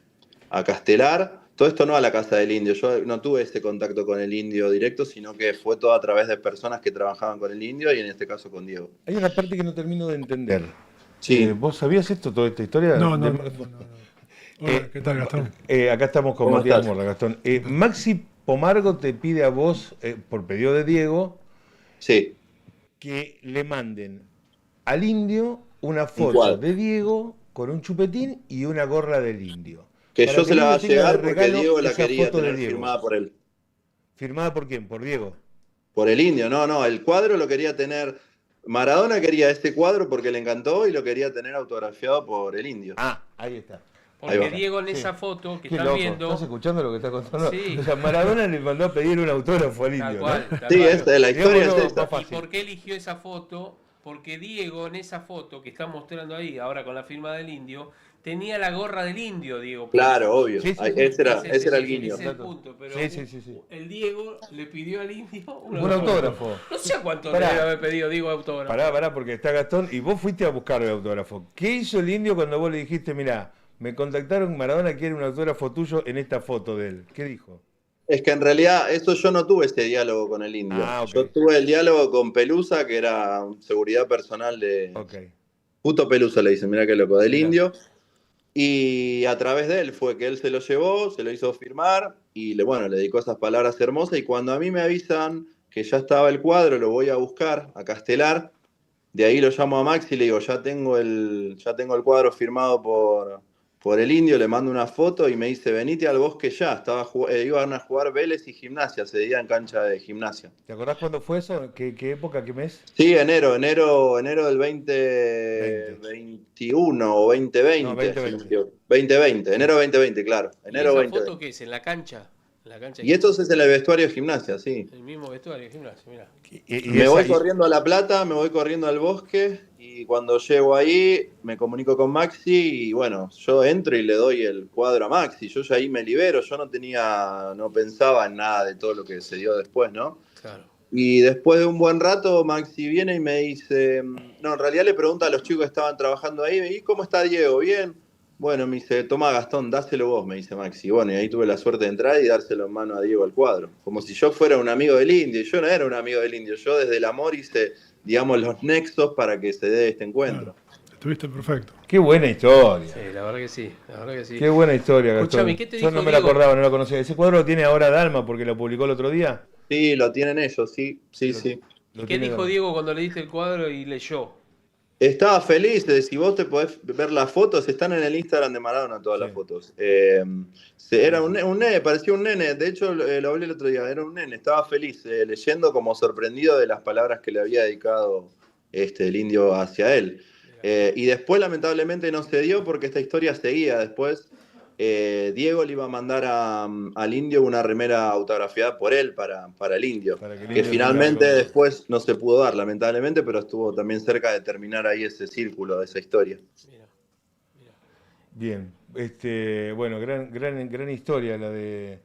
a Castelar. Todo esto no a la casa del indio, yo no tuve ese contacto con el indio directo, sino que fue todo a través de personas que trabajaban con el indio y en este caso con Diego. Hay una parte que no termino de entender. Sí. ¿Vos sabías esto, toda esta historia? No. Hola, ¿qué tal, Gastón? Acá estamos con ¿Cómo Matías estás? Morla, Gastón. Maxi Pomargo te pide a vos, por pedido de Diego, Sí, que le manden al indio una foto cuadro. de Diego con un chupetín y una gorra del indio. que Para yo se el la haga indio tenga de llegar porque regalo Diego la esa quería foto de tener Diego. firmada por él. ¿Firmada por quién? ¿Por Diego? Por el indio, no, el cuadro lo quería tener. Maradona quería este cuadro porque le encantó y lo quería tener autografiado por el indio. Ah, ahí está. Porque va. Diego en Sí. esa foto que Qué están loco. viendo. ¿Estás escuchando lo que está contando? Sí. O sea, Maradona le mandó a pedir un autógrafo al Tal indio, cual, ¿no? tal Sí, cual. la historia Digamos, es no, esta. más ¿Y fácil. por qué eligió esa foto? Porque Diego en esa foto que está mostrando ahí, ahora con la firma del indio, tenía la gorra del indio, Diego. Claro, obvio. Sí, sí, sí. Ese era Ese el es guiño. el punto, pero Sí. el Diego le pidió al indio Un autógrafo. No sé cuánto Pará. le debe haber pedido Diego autógrafo. Pará, porque está Gastón y vos fuiste a buscar el autógrafo. ¿Qué hizo el indio cuando vos le dijiste, mirá, me contactaron, Maradona quiere un autógrafo tuyo en esta foto de él? ¿Qué dijo? Es que en realidad yo no tuve ese diálogo con el indio. Ah, ok. Yo tuve el diálogo con Pelusa, que era seguridad personal de... Ok. Puto Pelusa le dicen, mirá qué loco, del Mirá. indio. Y a través de él fue que él se lo llevó, se lo hizo firmar y le dedicó esas palabras hermosas. Y cuando a mí me avisan que ya estaba el cuadro, lo voy a buscar a Castelar. De ahí lo llamo a Maxi y le digo, ya tengo el cuadro firmado por el indio, le mando una foto y me dice, venite al bosque ya. Iban a jugar Vélez y Gimnasia ese día en cancha de Gimnasia. ¿Te acordás cuándo fue eso? ¿Qué época, qué mes? Sí, enero del 2021 o 2020. No, 2020. si no me equivoco. 2020, enero 2020, claro. ¿Y Enero esa 2020. foto qué es? ¿En la cancha? ¿En la cancha? Y esto es en el vestuario de Gimnasia, sí. El mismo vestuario de gimnasio, mira. Me voy corriendo a La Plata, me voy corriendo al bosque y cuando llego ahí me comunico con Maxi y yo entro y le doy el cuadro a Maxi. Yo ya ahí me libero, yo no pensaba en nada de todo lo que se dio después, ¿no? Claro. Y después de un buen rato Maxi viene y me dice, en realidad le pregunta a los chicos que estaban trabajando ahí, ¿y cómo está Diego? ¿Bien? Bueno, me dice, toma Gastón, dáselo vos, me dice Maxi. Y ahí tuve la suerte de entrar y dárselo en mano a Diego al cuadro. Como si yo fuera un amigo del indio. Y yo no era un amigo del indio. Yo desde el amor hice, los nexos para que se dé este encuentro. Claro, estuviste perfecto. Qué buena historia. Sí, la verdad que sí, la verdad que sí. Qué buena historia, Gastón. Escuchame, ¿qué te Yo dijo no me la Diego? acordaba, no la conocía. ¿Ese cuadro lo tiene ahora Dalma porque lo publicó el otro día? Sí, lo tienen ellos, sí. ¿Y qué dijo Diego cuando le diste el cuadro y leyó? Estaba feliz, si vos te podés ver las fotos, están en el Instagram de Maradona todas las fotos. Era un nene, parecía un nene, de hecho lo hablé el otro día, era un nene, estaba feliz, leyendo como sorprendido de las palabras que le había dedicado el indio hacia él. Y después lamentablemente no se dio porque esta historia seguía después. Diego le iba a mandar al indio una remera autografiada por él para el indio, que finalmente después no se pudo dar, lamentablemente, pero estuvo también cerca de terminar ahí ese círculo de esa historia. Bien, gran historia la de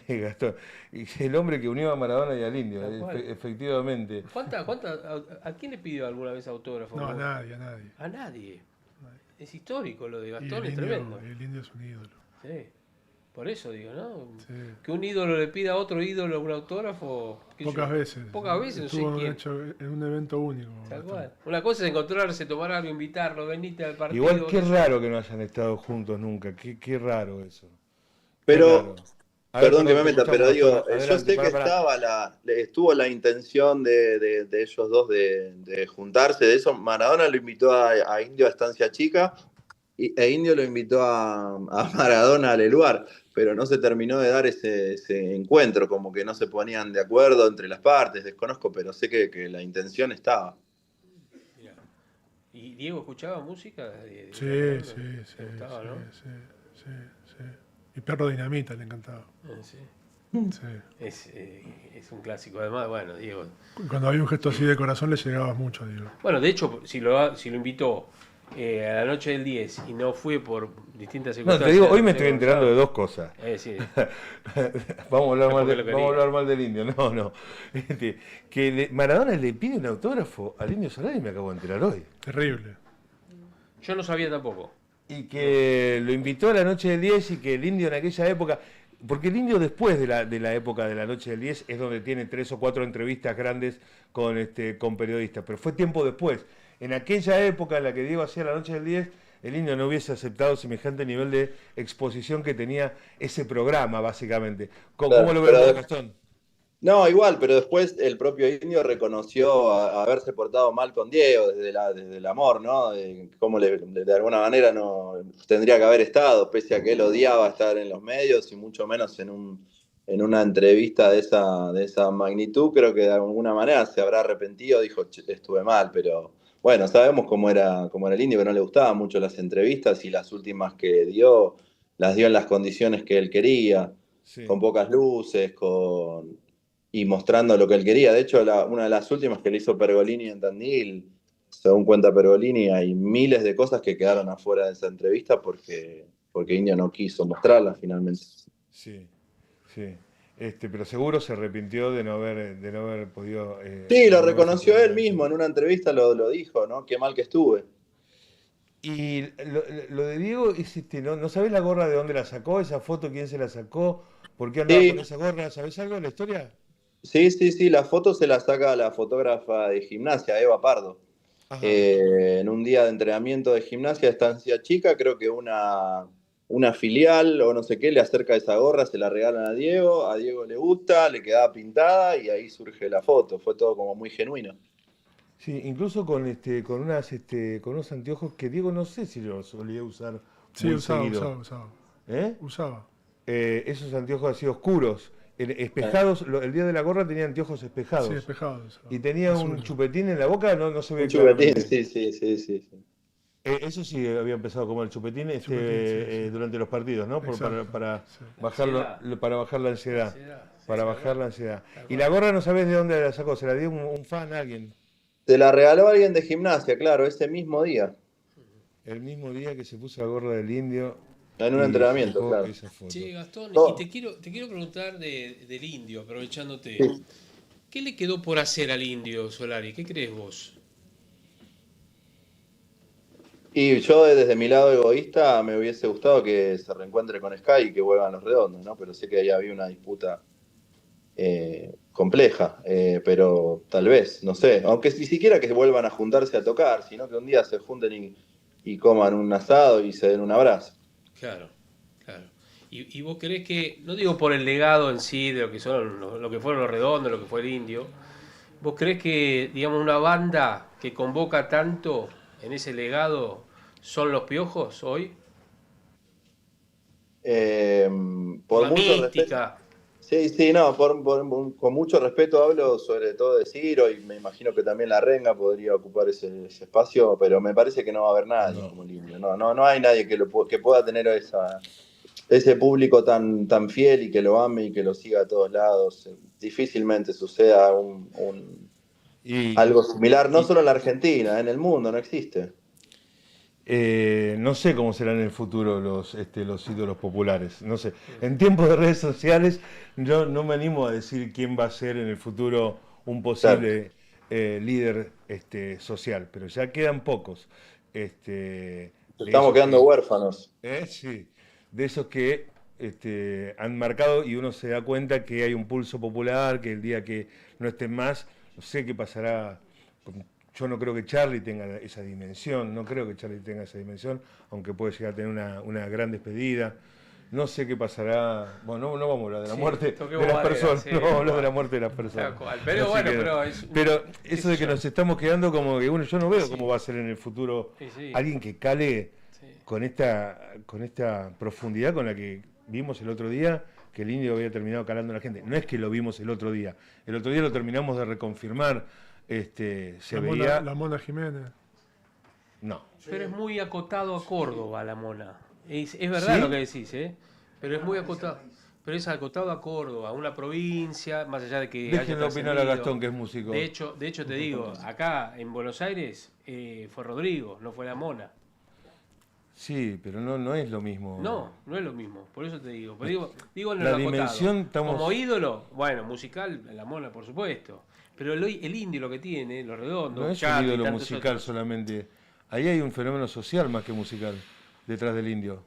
Gastón. Y el hombre que unió a Maradona y al indio, efectivamente. ¿A quién le pidió alguna vez autógrafo? No, a nadie. A nadie. Es histórico lo de Y Gastón, el es indio, tremendo. el indio es un ídolo. Sí. Por eso digo, ¿no? Sí. Que un ídolo le pida a otro ídolo un autógrafo. qué sé Pocas yo, veces. Pocas veces, no sé Estuvo quién. hecho en un evento único. Tal bastante. cual. Una cosa es encontrarse, tomar algo, invitarlo, venite al partido. Igual qué qué sé yo. raro que no hayan estado juntos nunca, qué raro eso. Qué Pero, raro. A ver, perdón que me te meta, escuchamos, pero digo, Gastón. yo Adelante, sé que pará. estuvo la intención de ellos dos de juntarse, de eso. Maradona lo invitó a Indio a Estancia Chica e Indio lo invitó a Maradona al lugar, pero no se terminó de dar ese encuentro, como que no se ponían de acuerdo entre las partes, desconozco, pero sé que la intención estaba. Mirá. ¿Y Diego escuchaba música? Sí, Maradona? sí, sí, Le gustaba, sí, ¿no? sí, sí, sí. Y Perro Dinamita le encantaba. Sí. Sí. Es un clásico. Además, bueno, Diego. Cuando había un gesto así de corazón le llegabas mucho, digo. Bueno, de hecho, si lo invitó a la noche del 10 y no fue por distintas No, circunstancias. te digo, hoy me Diego estoy enterando de Gonzalo, dos cosas. sí. Vamos a hablar Es mal porque lo quería. vamos a hablar mal del Indio. No. Maradona le pide un autógrafo al Indio Solari, me acabo de enterar hoy. Terrible. Yo no sabía tampoco. Y que lo invitó a la noche del 10 y que el Indio en aquella época, porque el Indio después de la época de la noche del 10 es donde tiene 3 o 4 entrevistas grandes con periodistas, pero fue tiempo después. En aquella época en la que Diego hacía la noche del 10, el Indio no hubiese aceptado semejante nivel de exposición que tenía ese programa, básicamente. ¿Cómo Claro, lo pero ves, Gastón? no, igual, pero después el propio Indio reconoció haberse portado mal con Diego desde el amor, ¿no? Cómo de alguna manera no tendría que haber estado, pese a que él odiaba estar en los medios y mucho menos en una entrevista de esa magnitud. Creo que de alguna manera se habrá arrepentido, dijo: "Che, estuve mal", pero bueno, sabemos cómo era el Indio, que no le gustaban mucho las entrevistas y las últimas que dio, las dio en las condiciones que él quería, Sí. con pocas luces, y mostrando lo que él quería. De hecho, una de las últimas que le hizo Pergolini en Tandil, según cuenta Pergolini, hay miles de cosas que quedaron afuera de esa entrevista porque India no quiso mostrarlas finalmente. Sí. Pero seguro se arrepintió de no haber podido. Sí, lo no haber reconoció aceptado él la mismo, en visita. una entrevista lo dijo, ¿no? Qué mal que estuve. Y lo de Diego es ¿no sabés la gorra de dónde la sacó? ¿Esa foto quién se la sacó? ¿Por qué andaba con Sí, esa gorra? ¿Sabés algo de la historia? sí, la foto se la saca la fotógrafa de gimnasia, Eva Pardo. Ajá. En un día de entrenamiento de gimnasia de Estancia Chica, creo que una filial o no sé qué le acerca esa gorra, se la regalan a Diego le gusta, le quedaba pintada y ahí surge la foto. Fue todo como muy genuino. Sí, incluso con unos anteojos que Diego no sé si los solía usar Sí, muy usaba. seguido. ¿Eh? Usaba. Esos anteojos así oscuros, espejados, el día de la gorra tenía anteojos Sí, espejados. despejados. Y tenía un Azul. chupetín en la boca, no se Un ve chupetín, claramente. sí. Eso sí había empezado como el chupetín, Chupetín, sí. durante los partidos, ¿no? Exacto, Para sí. para bajar la ansiedad. Para Sí, bajar la ansiedad. tal Y cual. la gorra no sabés de dónde la sacó, se la dio un fan a alguien. Se la regaló alguien de gimnasia, claro, ese mismo día, El mismo día que se puso la gorra del Indio en un y entrenamiento, sacó claro. esa foto. Che, Gastón, y Todo. te quiero preguntar del Indio, aprovechándote. Sí. ¿Qué le quedó por hacer al Indio Solari? ¿Qué crees vos? Y yo desde mi lado egoísta me hubiese gustado que se reencuentre con Sky y que vuelvan los redondos, ¿no? Pero sé que ahí había una disputa compleja, pero tal vez, no sé, aunque ni siquiera que vuelvan a juntarse a tocar, sino que un día se junten y coman un asado y se den un abrazo. Claro. ¿Y vos crees que, no digo por el legado en sí de lo que son lo que fueron los redondos, lo que fue el Indio, vos crees que, digamos, una banda que convoca tanto en ese legado son los Piojos hoy? Por La mucho respeto. mística. Sí, no, con mucho respeto hablo sobre todo de Ciro y me imagino que también la Renga podría ocupar ese espacio, pero me parece que no va a haber nadie No. como el Indio. No hay nadie que pueda tener ese público tan fiel y que lo ame y que lo siga a todos lados. Difícilmente suceda Y, algo similar, no y- solo en la Argentina, en el mundo, no existe. no sé cómo serán en el futuro los ídolos populares. No sé. En tiempos de redes sociales, yo no me animo a decir quién va a ser en el futuro un posible líder social, pero ya quedan pocos. De Estamos esos quedando que, huérfanos. sí, de esos que han marcado y uno se da cuenta que hay un pulso popular, que el día que no estén más, no sé qué pasará. Yo no creo que Charlie tenga esa dimensión, aunque puede llegar a tener una gran despedida. No sé qué pasará. Bueno, no vamos a hablar de la muerte de las personas. No vamos a hablar de la muerte de las personas. Pero Así bueno, que, pero eso de que nos estamos quedando como que, bueno, yo no veo cómo va a ser en el futuro alguien que cale con esta profundidad con la que vimos el otro día, que el Indio había terminado calando a la gente. No es que lo vimos el otro día lo terminamos de reconfirmar. La Mona Jiménez. No. Pero es muy acotado a Córdoba la Mona. Es verdad lo que decís, pero es muy acotado. Pero es acotado a Córdoba, una provincia, más allá de que Déjenme opinar a Gastón, que es músico. De hecho te digo, acá en Buenos Aires fue Rodrigo, no fue la Mona. Sí, pero no es lo mismo. No es lo mismo, por eso te digo. Pero digo en la lo dimensión acotado. Como ídolo, bueno, musical, la Mona, por supuesto. Pero el Indio lo que tiene, Los Redondos, no es un ídolo musical solamente. Ahí hay un fenómeno social más que musical, detrás del Indio.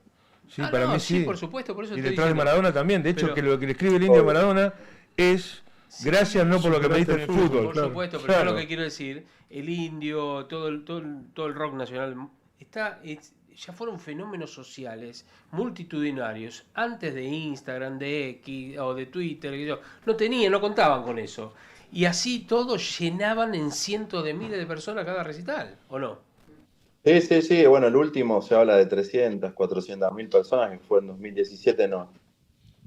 Sí, para mí sí. Por supuesto, por eso y detrás de Maradona también. De hecho, que lo que le escribe el Indio a Maradona es gracias no por lo que pediste en el fútbol. Por supuesto, pero yo lo que quiero decir, el Indio, todo el rock nacional, ya fueron fenómenos sociales multitudinarios antes de Instagram, de X o de Twitter. No contaban con eso. Y así todos llenaban en cientos de miles de personas cada recital, ¿o no? Sí. Bueno, el último se habla de 300, 400.000 personas, que fue en 2017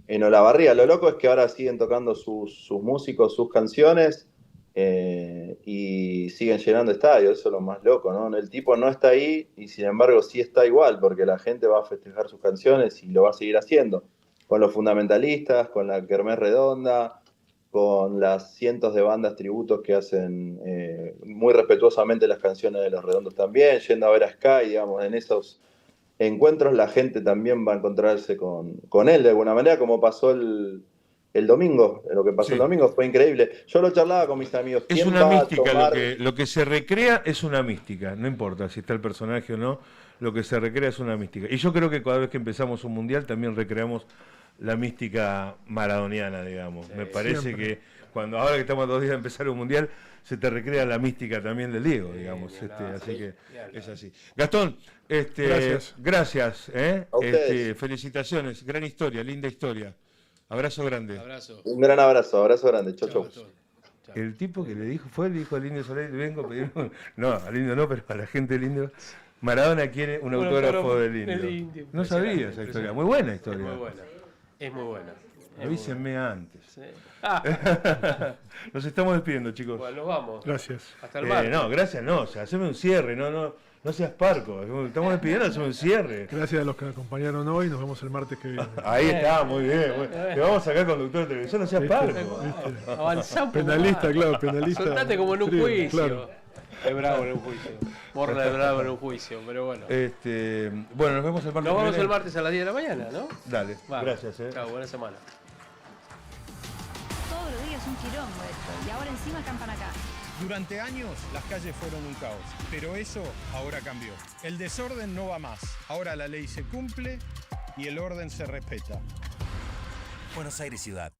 en Olavarría. Lo loco es que ahora siguen tocando sus músicos, sus canciones, y siguen llenando estadios. Eso es lo más loco, ¿no? El tipo no está ahí y sin embargo sí está igual, porque la gente va a festejar sus canciones y lo va a seguir haciendo. Con los fundamentalistas, con la Kermés Redonda, con las cientos de bandas tributos que hacen muy respetuosamente las canciones de Los Redondos también, yendo a ver a Sky, digamos, en esos encuentros la gente también va a encontrarse con él de alguna manera, como pasó el domingo. Lo que pasó el domingo fue increíble. Yo lo charlaba con mis amigos. Es una mística, lo que se recrea es una mística, no importa si está el personaje o no, lo que se recrea es una mística. Y yo creo que cada vez que empezamos un mundial también recreamos la mística maradoniana, digamos. Me parece que ahora que estamos 2 días de empezar un mundial, se te recrea la mística también del Diego, digamos. Así que es así. Gastón, gracias. Felicitaciones, gran historia, linda historia. Abrazo grande. Un gran abrazo grande. Chau. El tipo que le dijo al Indio Solari, vengo a pedir no, al Indio no, pero a la gente del Indio, Maradona quiere un autógrafo del Indio. No sabía esa historia, muy buena historia. Es muy buena. Avísenme antes. Sí. Nos estamos despidiendo, chicos. Bueno, nos vamos. Gracias. Hasta el martes. No, gracias no. O sea, haceme un cierre. No seas parco. Estamos despidiendo, haceme un cierre. Gracias a los que nos acompañaron hoy. Nos vemos el martes que viene. Ahí está, muy bien. Te vamos a sacar conductor de televisión. No seas parco. Avanzá un poco penalista, más. Claro, penalista. Soltate como en un juicio. Claro. Es bravo en un juicio. Borra de bravo en un juicio, pero bueno. Bueno, nos vemos el martes. Nos vemos el martes a las 10 de la mañana, ¿no? Dale, gracias. Chao, buena semana. Todos los días un quilombo esto, y ahora encima acampan acá. Durante años las calles fueron un caos, pero eso ahora cambió. El desorden no va más. Ahora la ley se cumple y el orden se respeta. Buenos Aires Ciudad.